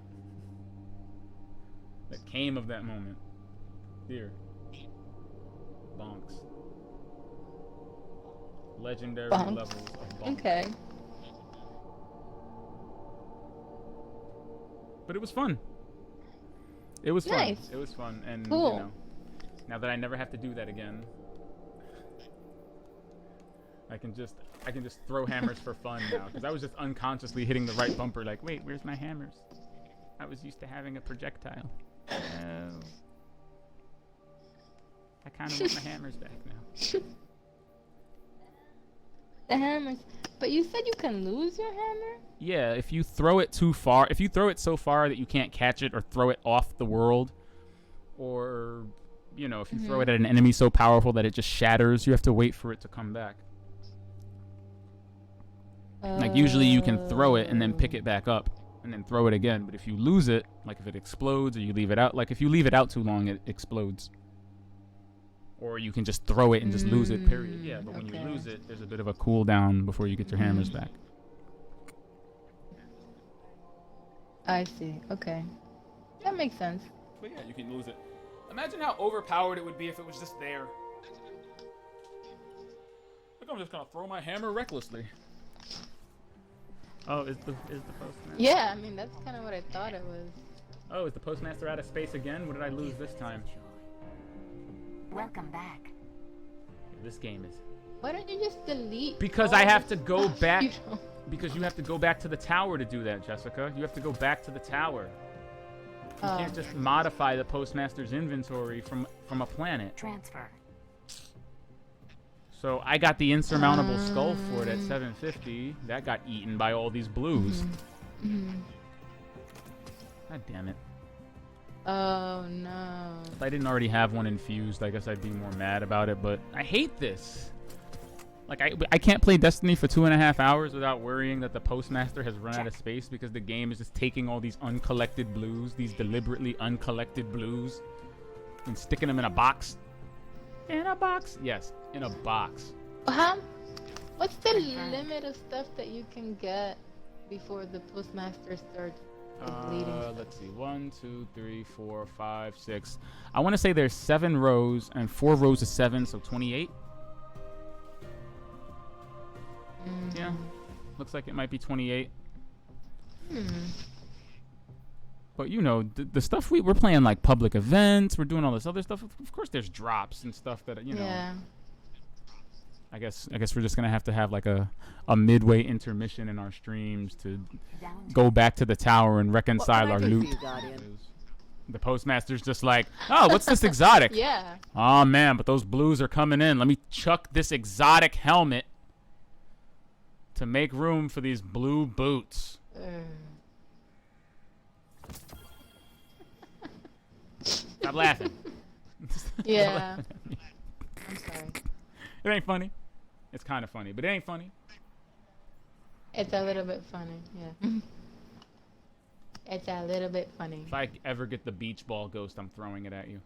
that came of that moment. Dear. Bonks. Legendary Bonks. levels of bonks. Okay. But it was fun. It was fun. Nice. It was fun. And, Cool. you know, now that I never have to do that again, I can just throw hammers for fun now. Because I was just unconsciously hitting the right bumper like, wait, where's my hammers? I was used to having a projectile. Oh. I kind of want my hammers back now. The hammers. But you said you can lose your hammer? Yeah, if you throw it too far, if you throw it so far that you can't catch it or throw it off the world, or, you know, if you throw it at an enemy so powerful that it just shatters, you have to wait for it to come back. Like, usually you can throw it and then pick it back up and then throw it again. But if you lose it, like if it explodes or you leave it out, like if you leave it out too long, it explodes. Or you can just throw it and just lose it, period. Yeah, but when you okay. lose it, there's a bit of a cooldown before you get your hammers back. I see. Okay. That makes sense. But yeah, you can lose it. Imagine how overpowered it would be if it was just there. Like, I'm just gonna throw my hammer recklessly. Oh, is the postmaster? Yeah, I mean, that's kind of what I thought it was. Oh, is the postmaster out of space again? What did I lose this time? Welcome back. This game is... Why don't you just delete? Because all I have this to go stuff back. you don't- Because you have to go back to the tower to do that, Jessica. You have to go back to the tower. You Oh. can't just modify the postmaster's inventory from a planet. Transfer. So I got the insurmountable skull for it at 750. That got eaten by all these blues. God damn it. Oh no. If I didn't already have one infused, I guess I'd be more mad about it, but I hate this. Like, I can't play Destiny for 2.5 hours without worrying that the postmaster has run out of space because the game is just taking all these uncollected blues, these deliberately uncollected blues, and sticking them in a box. In a box? Yes, in a box. What's the limit of stuff that you can get before the postmaster starts deleting? Let's see. 1, 2, 3, 4, 5, 6. I want to say there's 7 rows and 4 rows of 7, so 28. Yeah, looks like it might be 28. But you know, the stuff we're playing, like public events, we're doing all this other stuff. Of course, there's drops and stuff that you know. Yeah. I guess we're just gonna have to have like a midway intermission in our streams to go back to the tower and reconcile our loot. The postmaster's just like, oh, what's this exotic? Yeah. Oh man, but those blues are coming in. Let me chuck this exotic helmet to make room for these blue boots. Stop laughing. Yeah. I'm sorry. It ain't funny. It's kind of funny, but it ain't funny. It's a little bit funny, yeah. It's a little bit funny. If I ever get the beach ball ghost, I'm throwing it at you.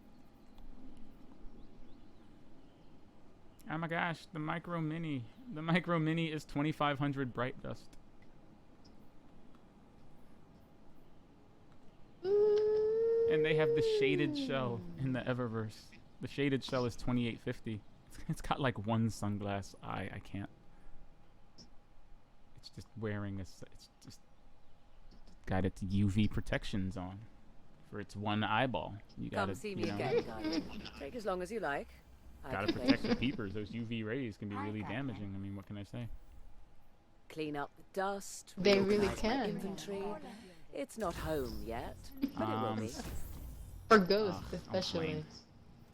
Oh my gosh, the micro mini. The micro mini is 2500 bright dust. And they have the shaded shell in the Eververse. The shaded shell is 2850. It's got like one sunglass eye. I can't. It's just wearing it's just got its UV protections on for its one eyeball. You gotta Come see me you know, again, Guardian. Take as long as you like. I gotta can protect wait. the peepers. Those UV rays can be really damaging. I mean, what can I say? Clean up the dust. They really reorganize my can. Inventory. It's not home yet, but it will be. For ghosts, I'm especially. slain.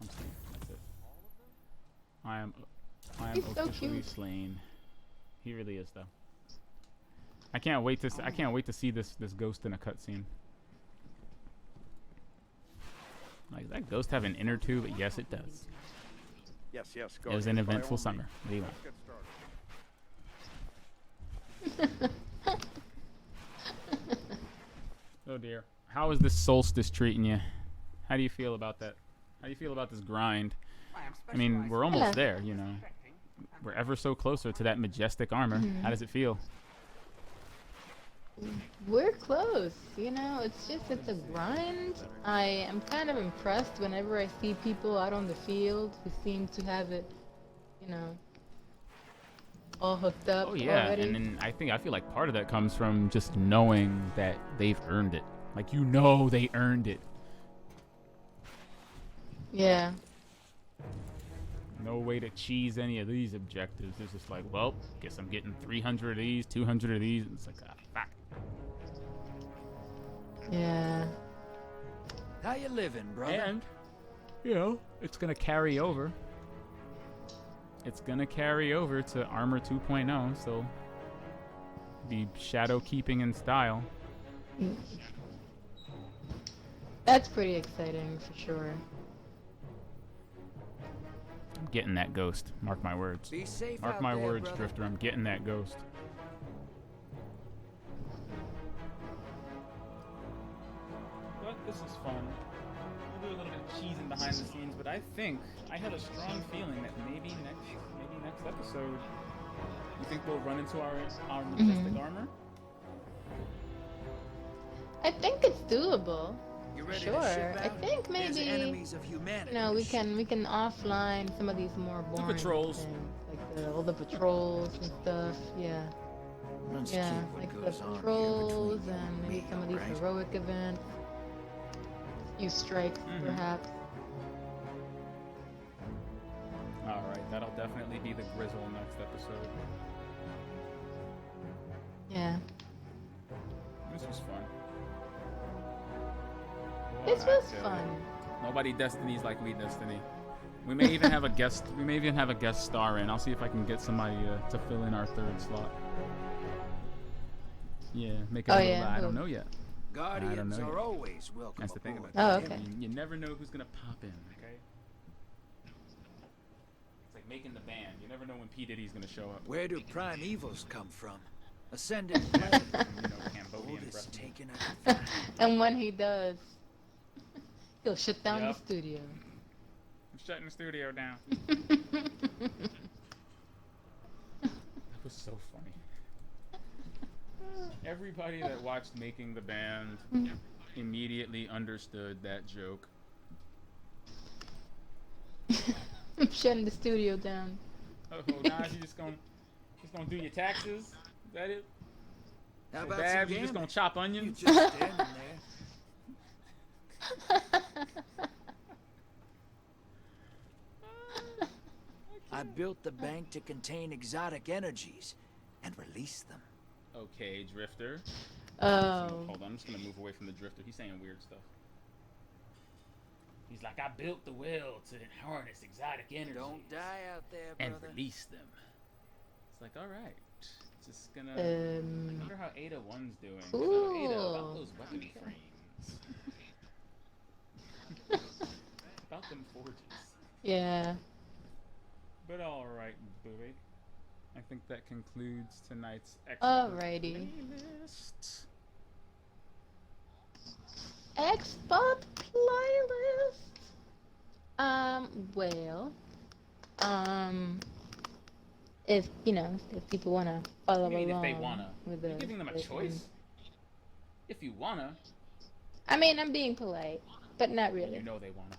I'm slain. That's it. I am He's so officially cute. slain. He really is, though. I can't wait to see this ghost in a cutscene. Like, does that ghost have an inner tube? Yes, it does. Yes, yes, go It was ahead. an By all eventful means. summer. Leave it. Let's get started. Oh dear. How is this solstice treating you? How do you feel about that? How do you feel about this grind? I mean, we're almost there, you know. We're ever so closer to that majestic armor. How does it feel? We're close, you know, it's a grind. I am kind of impressed whenever I see people out on the field who seem to have it, you know, all hooked up Oh yeah, already. and then I feel like part of that comes from just knowing that they've earned it. Like, you know, they earned it. Yeah. No way to cheese any of these objectives. It's just like, well, guess I'm getting 300 of these, 200 of these. It's like, ah, fuck. Yeah. How you living, brother? And, you know, it's gonna carry over. It's gonna carry over to Armor 2.0, so be shadow keeping in style. That's pretty exciting for sure. I'm getting that ghost. Mark my words. Be safe Mark out my there, words, brother. Drifter. I'm getting that ghost. But this is fun. We'll do a little bit of cheesing behind the scenes, but I think I have a strong feeling that maybe next episode, you think we'll run into our majestic armor? I think it's doable. You ready Sure. to ship I out? think There's maybe, enemies of humanity. you know, we to ship. can offline some of these more boring patrols. things, like all the patrols and stuff. Yeah. Let's Yeah, keep what like the goes on here patrols between you and maybe me, some of these alright? heroic events. Few strikes, perhaps. Alright, That'll definitely be the grizzle next episode. Yeah. This was fun. This Boy, I was tell fun. ya. Nobody Destinies like we Destiny. We may even have a guest. We may even have a guest star in. I'll see if I can get somebody to fill in our third slot. Yeah, make it a Oh, little. yeah, I who? don't know yet. Guardians know are yet. always welcome. That's the thing aboard. about Oh, that. okay. You never know who's gonna pop in. Okay. It's like making the band. You never know when P Diddy's gonna show up. Where do primevals come from? Ascended planet. Cambodian Oldest breath. taken at And when he does, he'll shut down Yup. the studio. I'm shutting the studio down. That was so funny. Everybody that watched Making the Band immediately understood that joke. I'm shutting the studio down. Oh, now you just gonna do your taxes? Is that it? How So about Babs, some you just gonna gambling? chop You onions? just standing there. I built the bank to contain exotic energies and release them. Okay, Drifter. Oh. Hold on, I'm just gonna move away from the Drifter. He's saying weird stuff. He's like, I built the well to harness exotic energies Don't die out there, and brother. release them. It's like, all right, just gonna. I wonder how Ada 1's doing. So Ada, about Cool. those weapon Okay. frames. About them forges. Yeah. But all right, booby. I think that concludes tonight's expert Alrighty. playlist. Expert playlist. Well, if if people wanna follow I mean, along if they wanna. with You're the, giving them a they choice. can- If you wanna, I mean, I'm being polite, but not really. you know they wanna.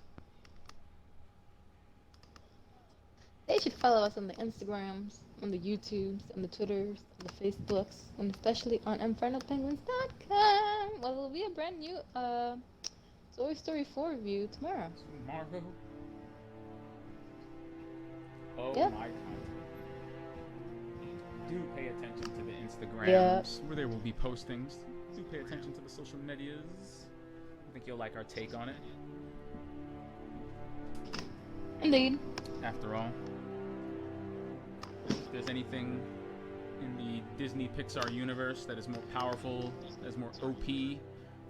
They should follow us on the Instagrams, on the YouTubes, on the Twitters, on the Facebooks, and especially on InfernalPenguins.com. Well, there'll be a brand new Toy Story 4 review tomorrow. Marvel. Oh Yeah. my content. Do pay attention to the Instagrams Yeah. where there will be postings. Do pay attention to the social medias. I think you'll like our take on it. Indeed. After all, if there's anything in the Disney Pixar universe that is more powerful, that is more OP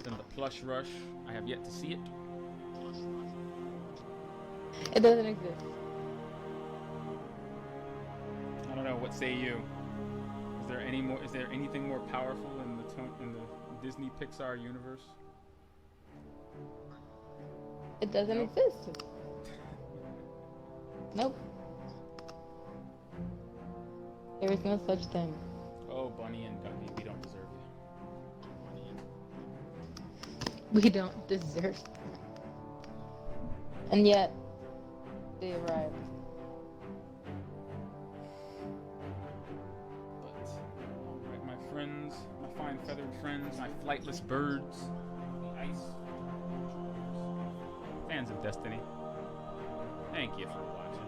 than the Plush Rush, I have yet to see it. It doesn't exist. I don't know. What say you? Is there any more? Is there anything more powerful in the Disney Pixar universe? It doesn't Nope. exist. Nope. There is no such thing. Oh, Bunny and Ducky, we don't deserve you. We don't deserve. And yet, they arrived. But all right, my friends, my fine feathered friends, my flightless birds, the ice fans of Destiny. Thank you for watching.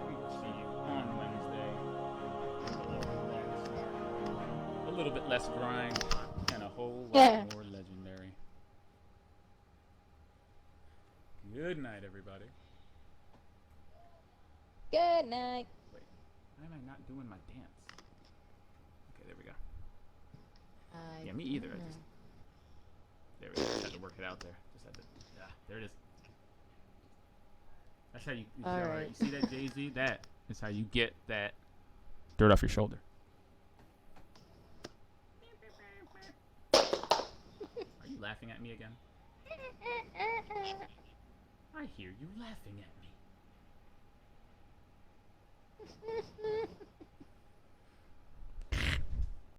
We will see you on Wednesday. A little bit less grind and a whole lot Yeah. more legendary. Good night, everybody. Good night. Wait, why am I not doing my dance? Okay, there we go. Yeah, me either. I just there we go. Just had to work it out there. Just had to. Yeah, there it is. That's how you. All All right. right. You see that, Jay-Z? That is how you get that dirt off your shoulder. Are you laughing at me again? I hear you laughing at me.